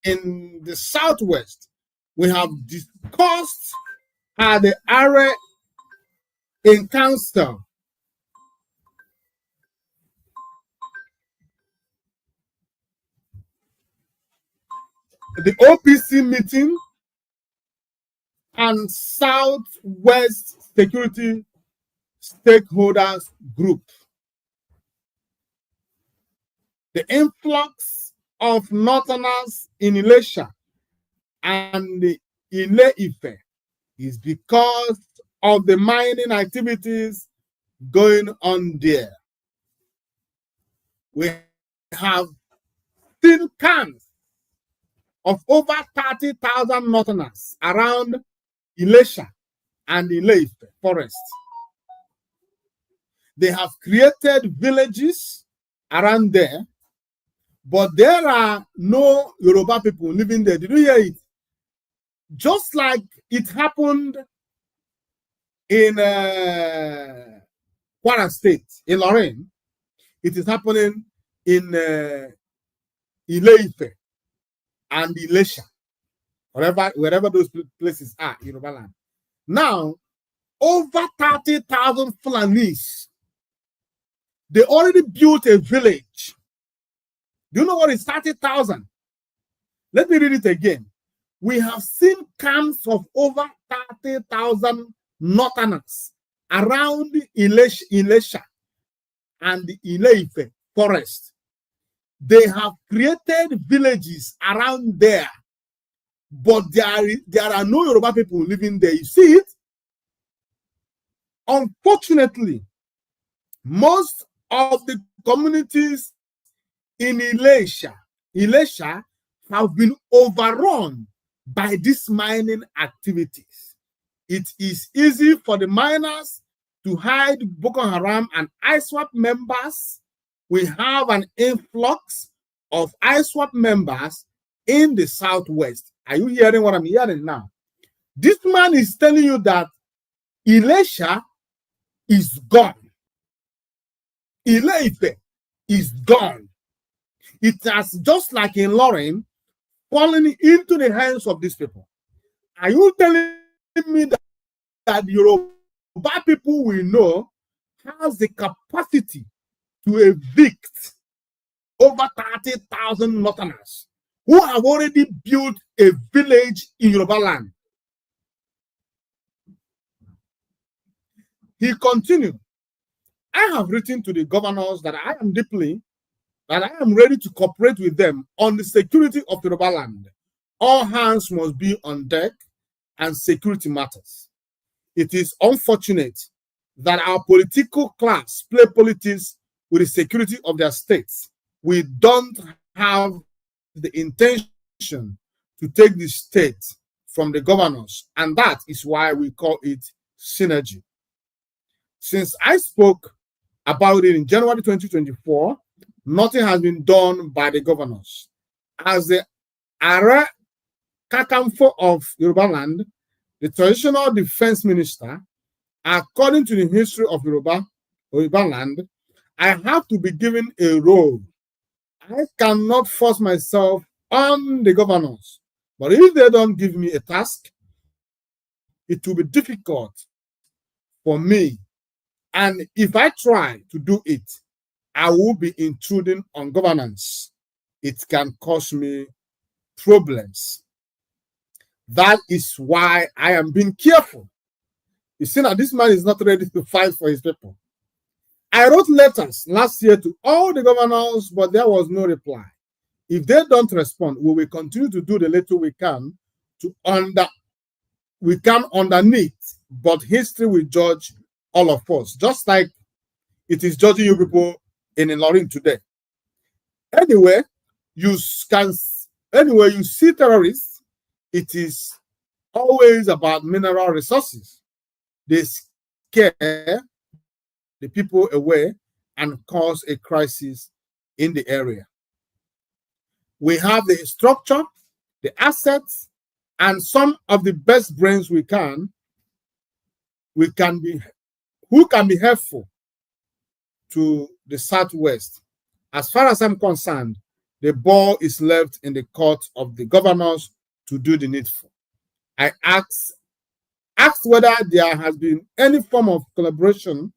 in the Southwest. We have discussed at the Are in council the OPC meeting and Southwest Security Stakeholders Group. The influx of Northerners in Ilesha and the Ile-Ife is because of the mining activities going on there. We have tin cans of over 30,000 Northerners around Ilesha and Ile-Ife forest. They have created villages around there, but there are no Yoruba people living there. Did you hear it? Just like it happened in Kwara State, in Lorraine. It is happening in Ile-Ife and Ilesha, wherever those places are in Yoruba land. Now, over 30,000 Fulanis, they already built a village. Do you know what is 30,000? Let me read it again. We have seen camps of over 30,000 Northerners around Ilesha and the Ile-Ife forest. They have created villages around there, but there are no Yoruba people living there. You see it? Unfortunately, most of the communities in Ilesha have been overrun by these mining activities. It is easy for the miners to hide Boko Haram and ISWAP members. We have an influx of ISWAP members in the southwest. Are you hearing what I'm hearing now? This man is telling you that Ilesha is gone. Ile-Ife is gone. It has, just like in Lorraine, fallen into the hands of these people. Are you telling me that Yoruba people we know has the capacity to evict over 30,000 Northerners who have already built a village in Yoruba land? He continued, I have written to the governors that I am ready to cooperate with them on the security of Yoruba land. All hands must be on deck and security matters. It is unfortunate that our political class play politics with the security of their states. We don't have the intention to take the state from the governors, and that is why we call it synergy. Since I spoke about it in January 2024, nothing has been done by the governors. As the Are Kakamfo of Yoruba land, the traditional defense minister, according to the history of Yoruba land, I have to be given a role. I cannot force myself on the governors, but if they don't give me a task, it will be difficult for me. And if I try to do it, I will be intruding on governance. It can cause me problems. That is why I am being careful. You see that this man is not ready to fight for his people. I wrote letters last year to all the governors, but there was no reply. If they don't respond, we will continue to do the little we can underneath, but history will judge all of us, just like it is judging you people in Ilorin today. Anyway, you see terrorists, it is always about mineral resources. They scare the people away and cause a crisis in the area. We have the structure, the assets, and some of the best brains who can be helpful to the Southwest. As far as I'm concerned, the ball is left in the court of the governors to do the needful. I asked whether there has been any form of collaboration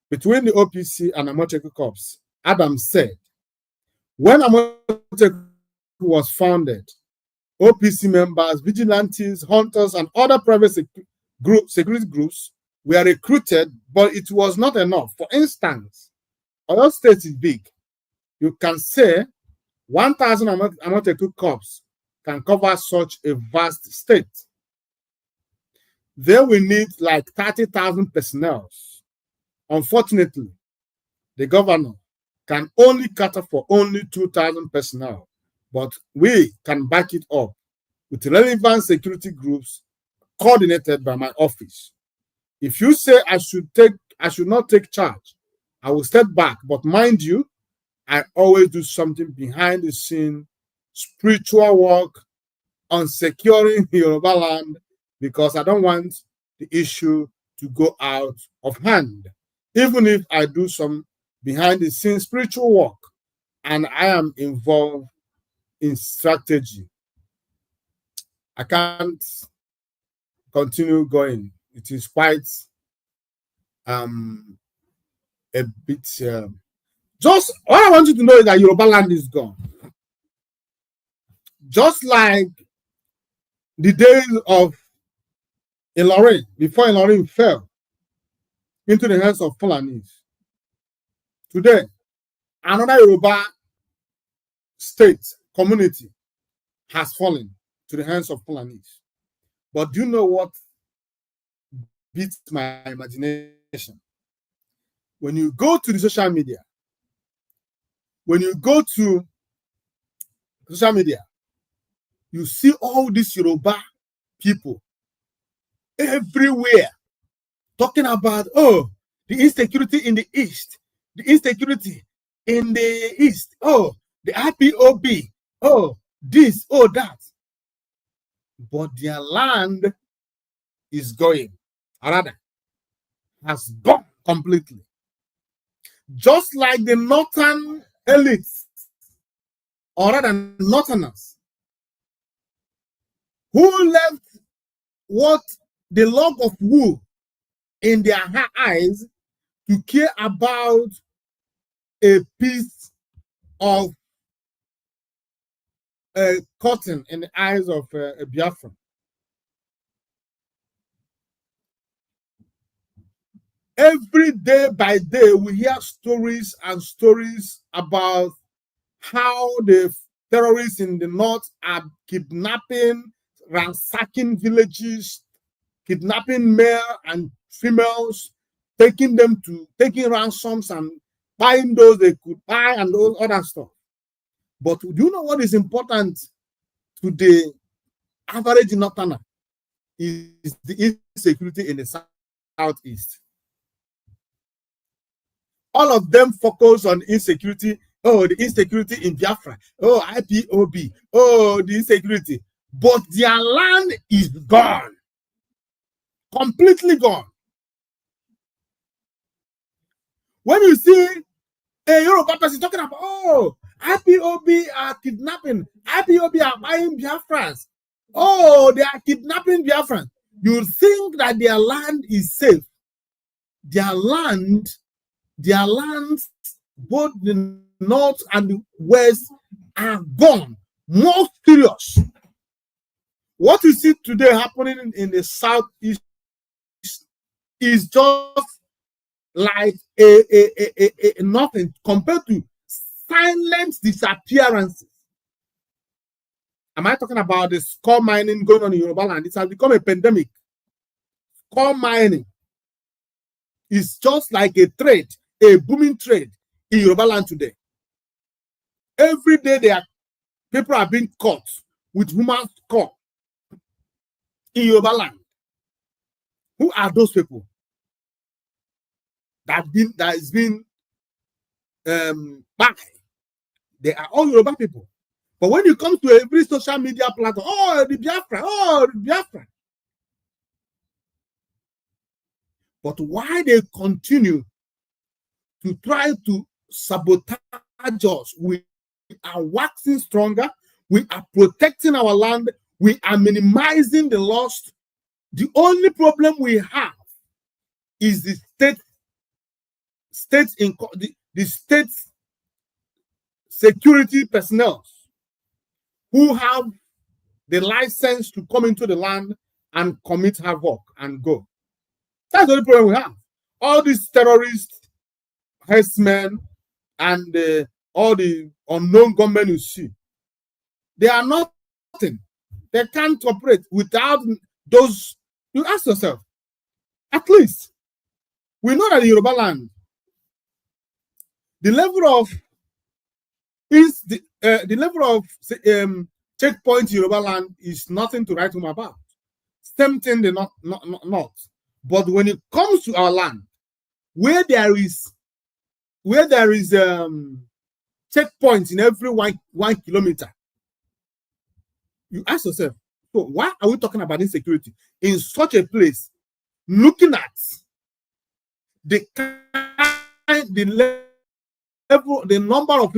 between the OPC and Amotekun Corps. Adam said, when Amotekun was founded, OPC members, vigilantes, hunters, and other private security groups were recruited, but it was not enough. For instance, Oyo State is big. You can say 1,000 Amotekun Corps can cover such a vast state. They will need like 30,000 personnel. Unfortunately, the governor can only cater for only 2,000 personnel, but we can back it up with relevant security groups coordinated by my office. If you say I should not take charge, I will step back. But mind you, I always do something behind the scene, spiritual work on securing Yoruba land, because I don't want the issue to go out of hand. Even if I do some behind the scenes spiritual work and I am involved in strategy, I can't continue going. It is quite a bit. Just all I want you to know is that Yoruba land is gone. Just like the days of Ilorin, before Ilorin fell into the hands of Fulanis. Today, another Yoruba state, community has fallen to the hands of Fulanis. But do you know what beats my imagination? When you go to the social media, you see all these Yoruba people everywhere talking about, oh, the insecurity in the East, the insecurity in the East, oh, the IPOB, oh, this, oh, that. But their land is going, or rather, has gone completely. Just like the northern elites, or rather northerners, who left what the log of wool in their eyes to care about a piece of cotton in the eyes of a Biafran. Every day by day, we hear stories and stories about how the terrorists in the north are kidnapping, ransacking villages, kidnapping male and females, taking ransoms and buying those they could buy and all other stuff. But do you know what is important to the average northerner? Is the insecurity in the southeast. All of them focus on insecurity. Oh, the insecurity in Biafra. Oh, IPOB. Oh, the insecurity. But their land is gone. Completely gone. When you see a Yoruba person talking about, oh, IPOB are kidnapping, IPOB are buying Biafrans, oh, they are kidnapping Biafrans, you think that their land is safe. Their lands, both the north and the west, are gone. More serious. What you see today happening in the southeast is just like a nothing compared to silent disappearances. Am I talking about the coal mining going on in Yoruba land? It has become a pandemic. Coal mining is just like a trade, a booming trade in Yoruba land today. Every day people are being caught with human skull in Yoruba land. Who are those people that is being back? They are all Yoruba people. But when you come to every social media platform, oh, the Biafra, oh, the Biafra. But why they continue to try to sabotage us? We are waxing stronger. We are protecting our land. We are minimizing the loss. The only problem we have is the state security personnel who have the license to come into the land and commit havoc and go. That's the only problem we have. All these terrorists, herdsmen, and all the unknown gunmen you see, they are nothing. They can't operate without those. You ask yourself, at least, we know that in Yoruba land, the level of checkpoint in Yoruba land is nothing to write home about. Same thing the not. But when it comes to our land, where there is checkpoints in every one kilometer, you ask yourself, so why are we talking about insecurity in such a place? looking at the kind, the level, the number of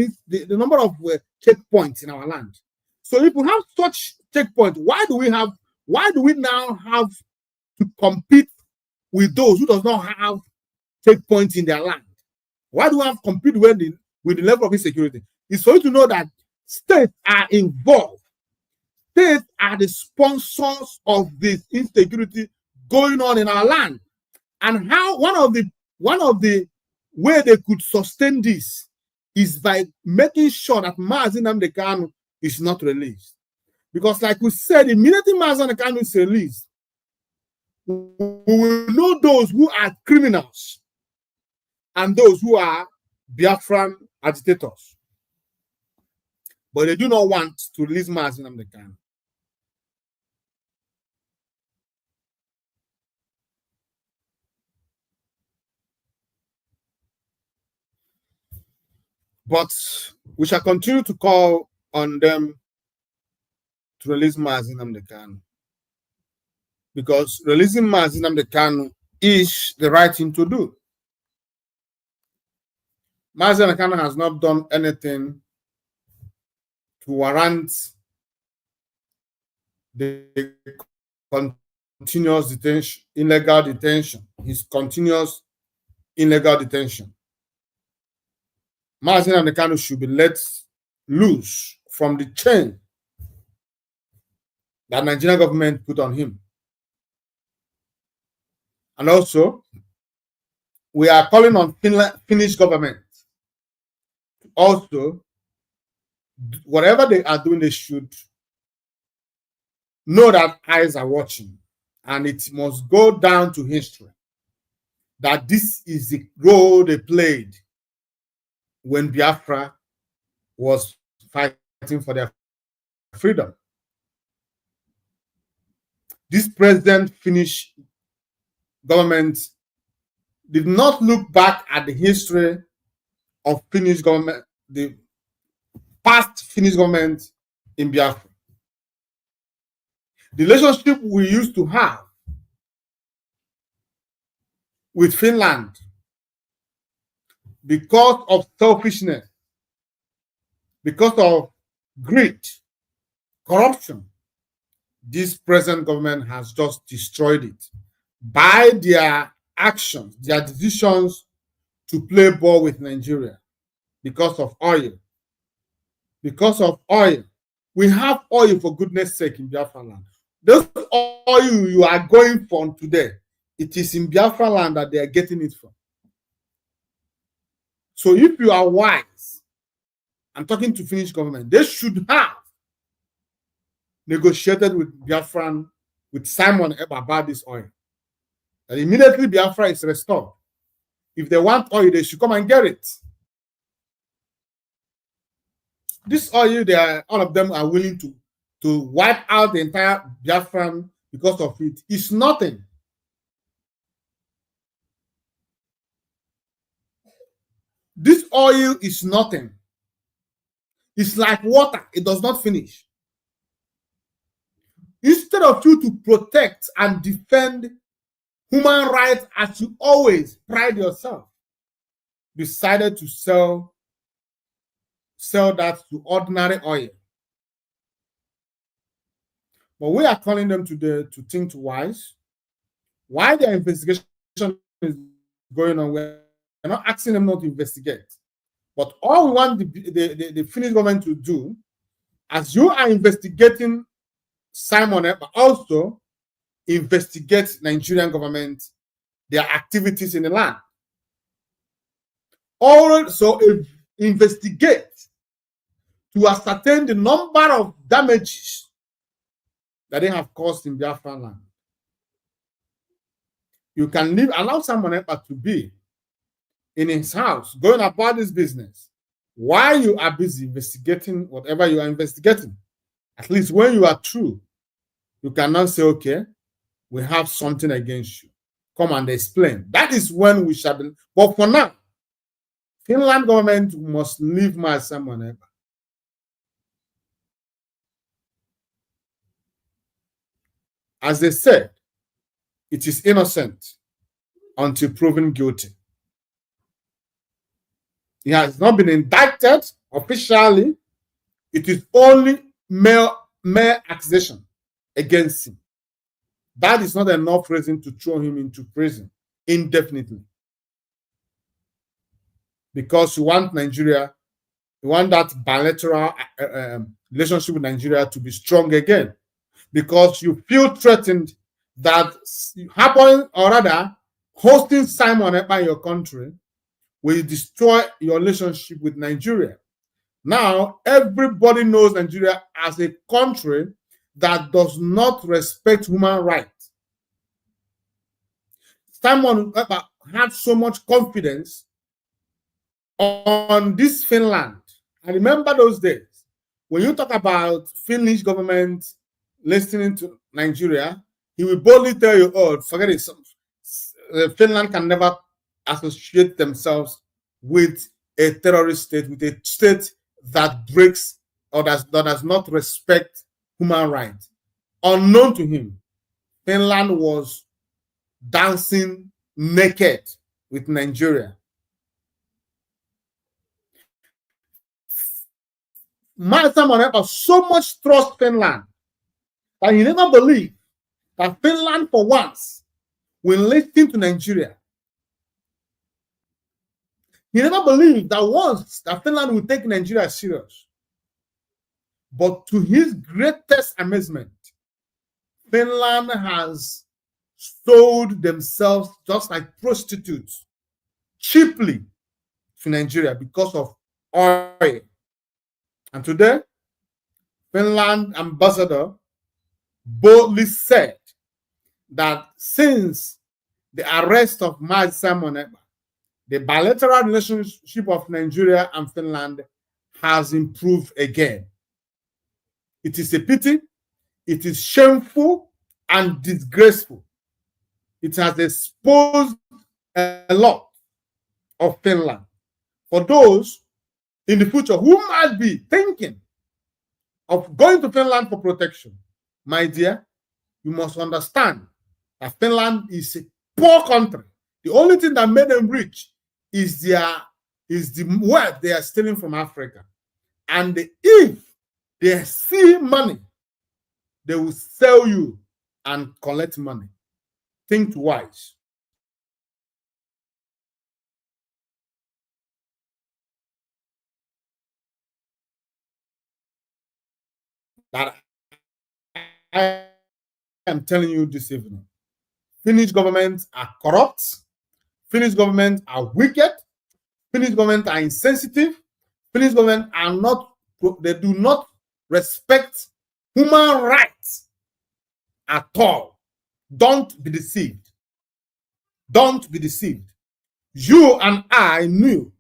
checkpoints in our land. So if we have such checkpoints, why do we now have to compete with those who does not have checkpoints in their land? Why do we have to compete with the level of insecurity? It's for you to know that states are involved. States are the sponsors of this insecurity going on in our land. And how one of the way they could sustain this is by making sure that Mazi Nnamdi Kanu is not released. Because like we said, immediately Mazi Nnamdi Kanu is released, we will know those who are criminals and those who are Biafran agitators. But they do not want to release Mazi Nnamdi Kanu. But we shall continue to call on them to release Mazi Nnamdi Kanu, because releasing Mazi Nnamdi Kanu is the right thing to do. Mazi Nnamdi Kanu has not done anything to warrant the continuous detention, illegal detention, his continuous illegal detention. Mazi Nnamdi Kanu should be let loose from the chain that Nigerian government put on him. And also, we are calling on Finnish government also, whatever they are doing, they should know that eyes are watching, and it must go down to history that this is the role they played when Biafra was fighting for their freedom. This present Finnish government did not look back at the history of Finnish government, the past Finnish government in Biafra. The relationship we used to have with Finland, because of selfishness, because of greed, corruption, this present government has just destroyed it by their actions, their decisions to play ball with Nigeria because of oil. Because of oil. We have oil, for goodness sake, in Biafra land. Those oil you are going for today, it is in Biafra land that they are getting it from. So if you are wise, I'm talking to Finnish government, they should have negotiated with Biafran, with Simon Ekpa about this oil. And immediately Biafra is restored. If they want oil, they should come and get it. This oil, all of them are willing to wipe out the entire Biafran because of it. It's nothing. This oil is nothing. It's like water. It does not finish. Instead of you to protect and defend human rights as you always pride yourself, decided to sell that to ordinary oil. But we are calling them today to think twice. Why their investigation is going on, we're not asking them not to investigate. But all we want the Finnish government to do, as you are investigating Simon Ekpa, also investigate Nigerian government, their activities in the land. Also investigate to ascertain the number of damages that they have caused in Biafra land. You can allow Simon Ekpa to be in his house, going about his business, while you are busy investigating whatever you are investigating. At least when you are true, you cannot say, okay, we have something against you. Come and explain. That is when we shall be. But for now, Finland government must leave my Simon Ekpa. As they said, it is innocent until proven guilty. He has not been indicted officially. It is only mere accusation against him. That is not enough reason to throw him into prison indefinitely. Because you want Nigeria, you want that bilateral relationship with Nigeria to be strong again. Because you feel threatened that happening, or rather, hosting Simon Ekpa in your country will destroy your relationship with Nigeria. Now, everybody knows Nigeria as a country that does not respect human rights. Simon Ekpa had so much confidence on this Finland. I remember those days when you talk about Finnish government listening to Nigeria, he will boldly tell you, "Oh, forget it. Finland can never associate themselves with a terrorist state, with a state that breaks or that does not respect human rights." Unknown to him, Finland was dancing naked with Nigeria. Simon Ekpa so much trust Finland that he never believed that Finland, for once, will listen to Nigeria. He never believed that once that Finland will take Nigeria serious. But to his greatest amazement, Finland has sold themselves just like prostitutes cheaply to Nigeria because of oil. And today, Finland ambassador boldly said that since the arrest of Maj Simon Ekpa, the bilateral relationship of Nigeria and Finland has improved again. It is a pity, it is shameful and disgraceful. It has exposed a lot of Finland. For those in the future who might be thinking of going to Finland for protection, my dear, you must understand that Finland is a poor country. The only thing that made them rich is the wealth they are stealing from Africa. And if they see money, they will sell you and collect money. Think twice. That I am telling you this evening. Finnish governments are corrupt. Finnish governments are wicked. Finnish governments are insensitive. Finnish governments are not, they do not respect human rights at all. Don't be deceived. Don't be deceived. You and I knew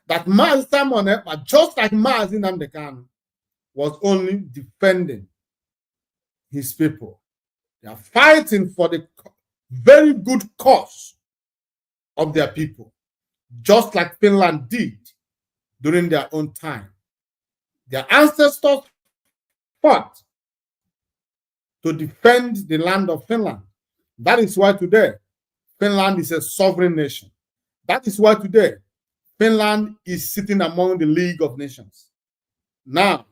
that Maj Simon Ekpa, just like Maj Nnamdi Kanu, was only defending his people. They are fighting for the very good cause of their people, just like Finland did during their own time. Their ancestors fought to defend the land of Finland. That is why today Finland is a sovereign nation. That is why today Finland is sitting among the League of Nations. Now,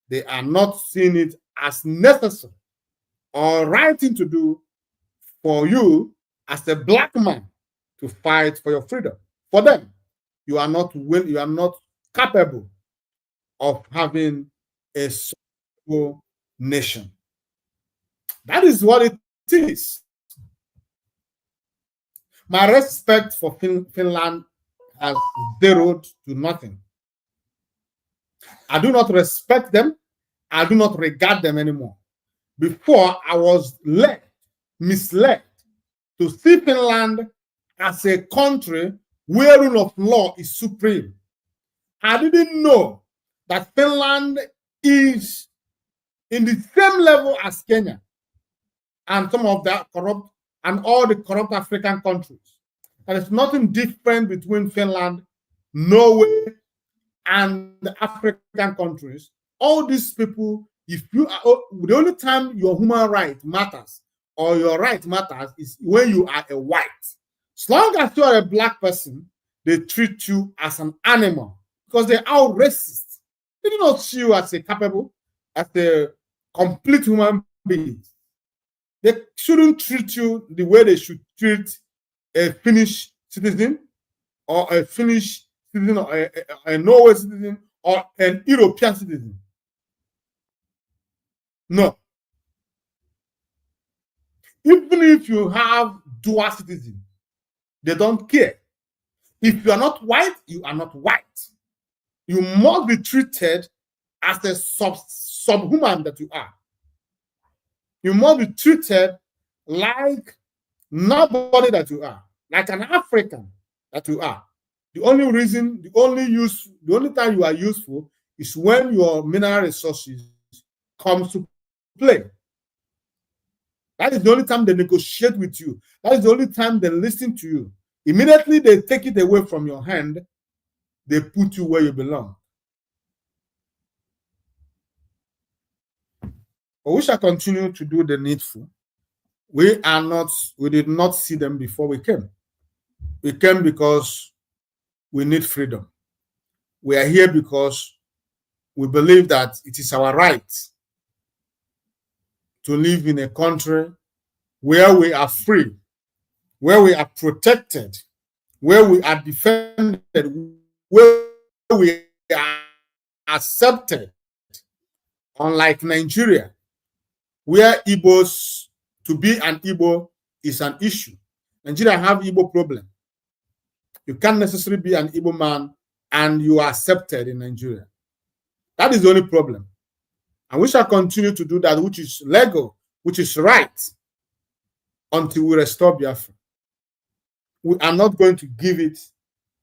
they are not seeing it as necessary or right thing to do for you as a black man to fight for your freedom. For them, you are not capable of having a sovereign nation. That is what it is. My respect for Finland has zeroed to nothing. I do not respect them. I do not regard them anymore. Before, I was misled to see Finland as a country where rule of law is supreme. I didn't know that Finland is in the same level as Kenya and some of the corrupt and all the corrupt African countries. There is nothing different between Finland, Norway, and the African countries. All these people, if you are, the only time your human right matters or your right matters is when you are a white. As long as you are a black person, they treat you as an animal because they are racist. They do not see you as a capable, as a complete human being. They shouldn't treat you the way they should treat a Finnish citizen or a Finnish citizen or a Norway citizen or an European citizen. No. Even if you have dual citizen, they don't care. If you are not white, you are not white. You must be treated as a subhuman that you are. You must be treated like nobody that you are, like an African that you are. The only reason, the only time you are useful is when your mineral resources comes to play. That is the only time they negotiate with you. That is the only time they listen to you. Immediately they take it away from your hand, they put you where you belong. But we shall continue to do the needful. We did not see them before we came. We came because we need freedom. We are here because we believe that it is our right to live in a country where we are free, where we are protected, where we are defended, where we are accepted, unlike Nigeria, where Igbos, to be an Igbo is an issue. Nigeria have Igbo problem. You can't necessarily be an Igbo man and you are accepted in Nigeria. That is the only problem. And we shall continue to do that, which is legal, which is right, until we restore Biafra. We are not going to give it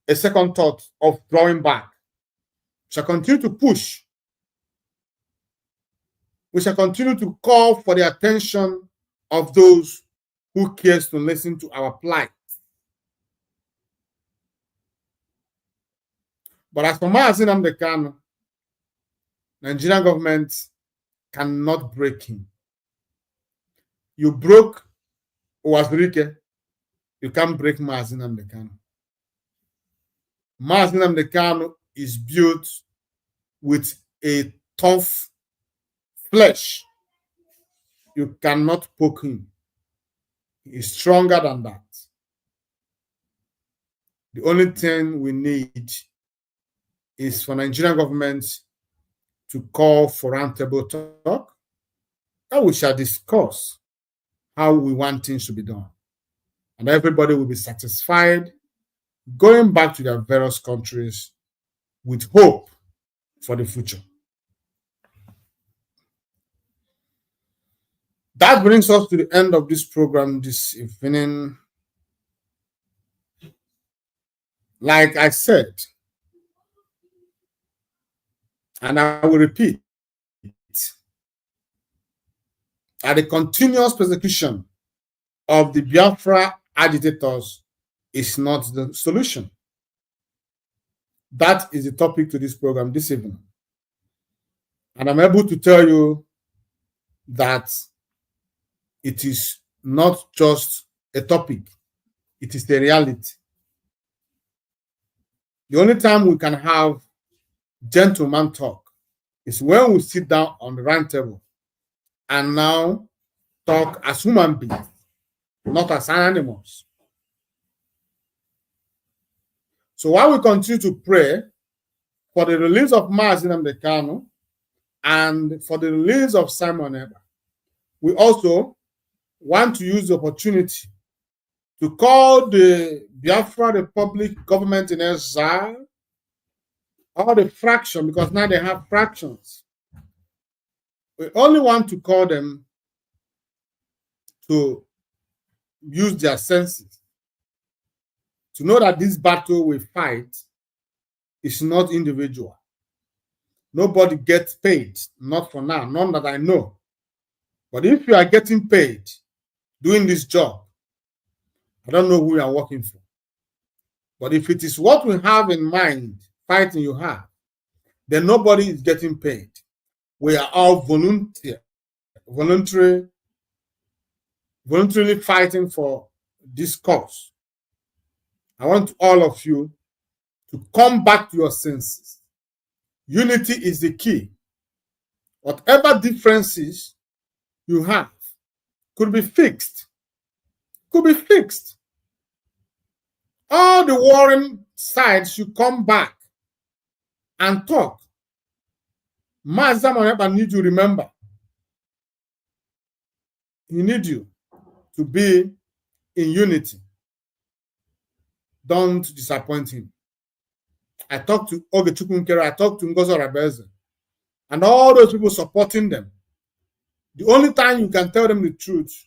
a second thought of drawing back. We shall continue to push. We shall continue to call for the attention of those who cares to listen to our plight. But as for Mazi Nnamdi Kanu, Nigerian government cannot break him. You broke Owazirike, you can't break Mazi Nnamdi Kanu. Mazi Nnamdi Kanu is built with a tough flesh. You cannot poke him. He is stronger than that. The only thing we need is for Nigerian government to call for roundtable talk, and we shall discuss how we want things to be done. And everybody will be satisfied going back to their various countries with hope for the future. That brings us to the end of this program this evening. Like I said, and I will repeat, that the continuous persecution of the Biafra agitators is not the solution. That is the topic to this program this evening. And I'm able to tell you that it is not just a topic, it is the reality. The only time we can have gentleman talk is when we sit down on the round table and now talk as human beings, not as animals. So while we continue to pray for the release of Mazi Nnamdi Kanu and for the release of Simon Ekpa, we also want to use the opportunity to call the Biafra Republic government in exile, or the fraction, because now they have fractions. We only want to call them to use their senses, to know that this battle we fight is not individual. Nobody gets paid, not for now, none that I know. But if you are getting paid doing this job, I don't know who you are working for. But if it is what we have in mind, fighting you have, then nobody is getting paid. We are all voluntary voluntarily fighting for this cause. I want all of you to come back to your senses. Unity is the key. Whatever differences you have could be fixed. Could be fixed. All the warring sides should come back and talk. Mazda need to remember. He needs you to be in unity. Don't disappoint him. I talked to Ogechukwu Nkere, I talked to Ngozi Rabeze, and all those people supporting them. The only time you can tell them the truth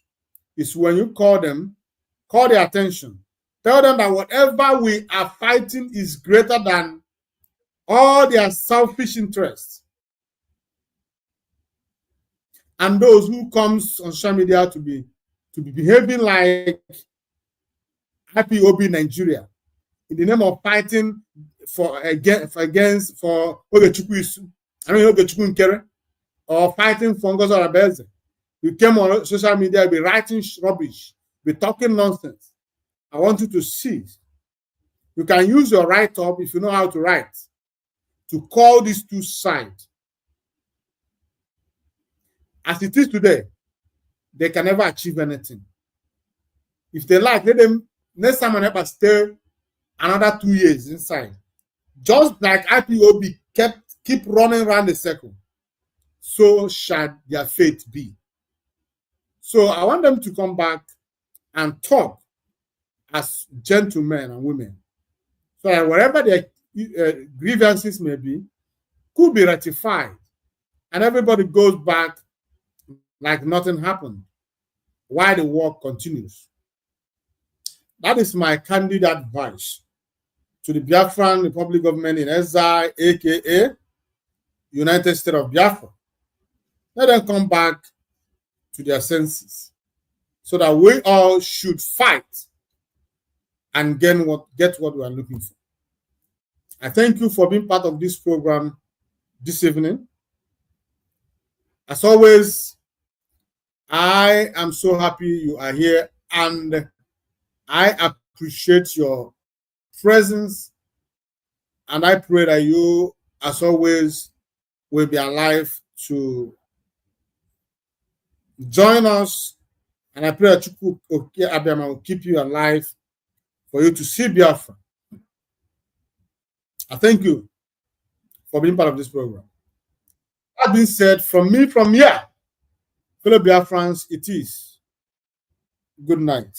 is when you call them, call their attention. Tell them that whatever we are fighting is greater than all their selfish interests. And those who comes on social media to be behaving like IPOB Nigeria in the name of fighting against Ogechukwu Nkere, or fighting for Ngozi Rabeze. You came on social media, be writing rubbish, be talking nonsense. I want you to see. You can use your write-up, if you know how to write, to call these two sides. As it is today, they can never achieve anything. If they like, let them next time and stay another 2 years inside. Just like IPOB keep running around the circle, so shall their fate be. So I want them to come back and talk as gentlemen and women, so that wherever their grievances may be, could be ratified, and everybody goes back like nothing happened while the war continues. That is my candid advice to the Biafran Republic government in exile, aka United States of Biafra. Let them come back to their senses, so that we all should fight and get what we are looking for. I thank you for being part of this program this evening. As always, I am so happy you are here, and I appreciate your presence, and I pray that you, as always, will be alive to join us, and I pray that Chukwu Abiyama will keep you alive for you to see Biafra. I thank you for being part of this program. That being said, from me, from here, fellow Biafrans, it is good night.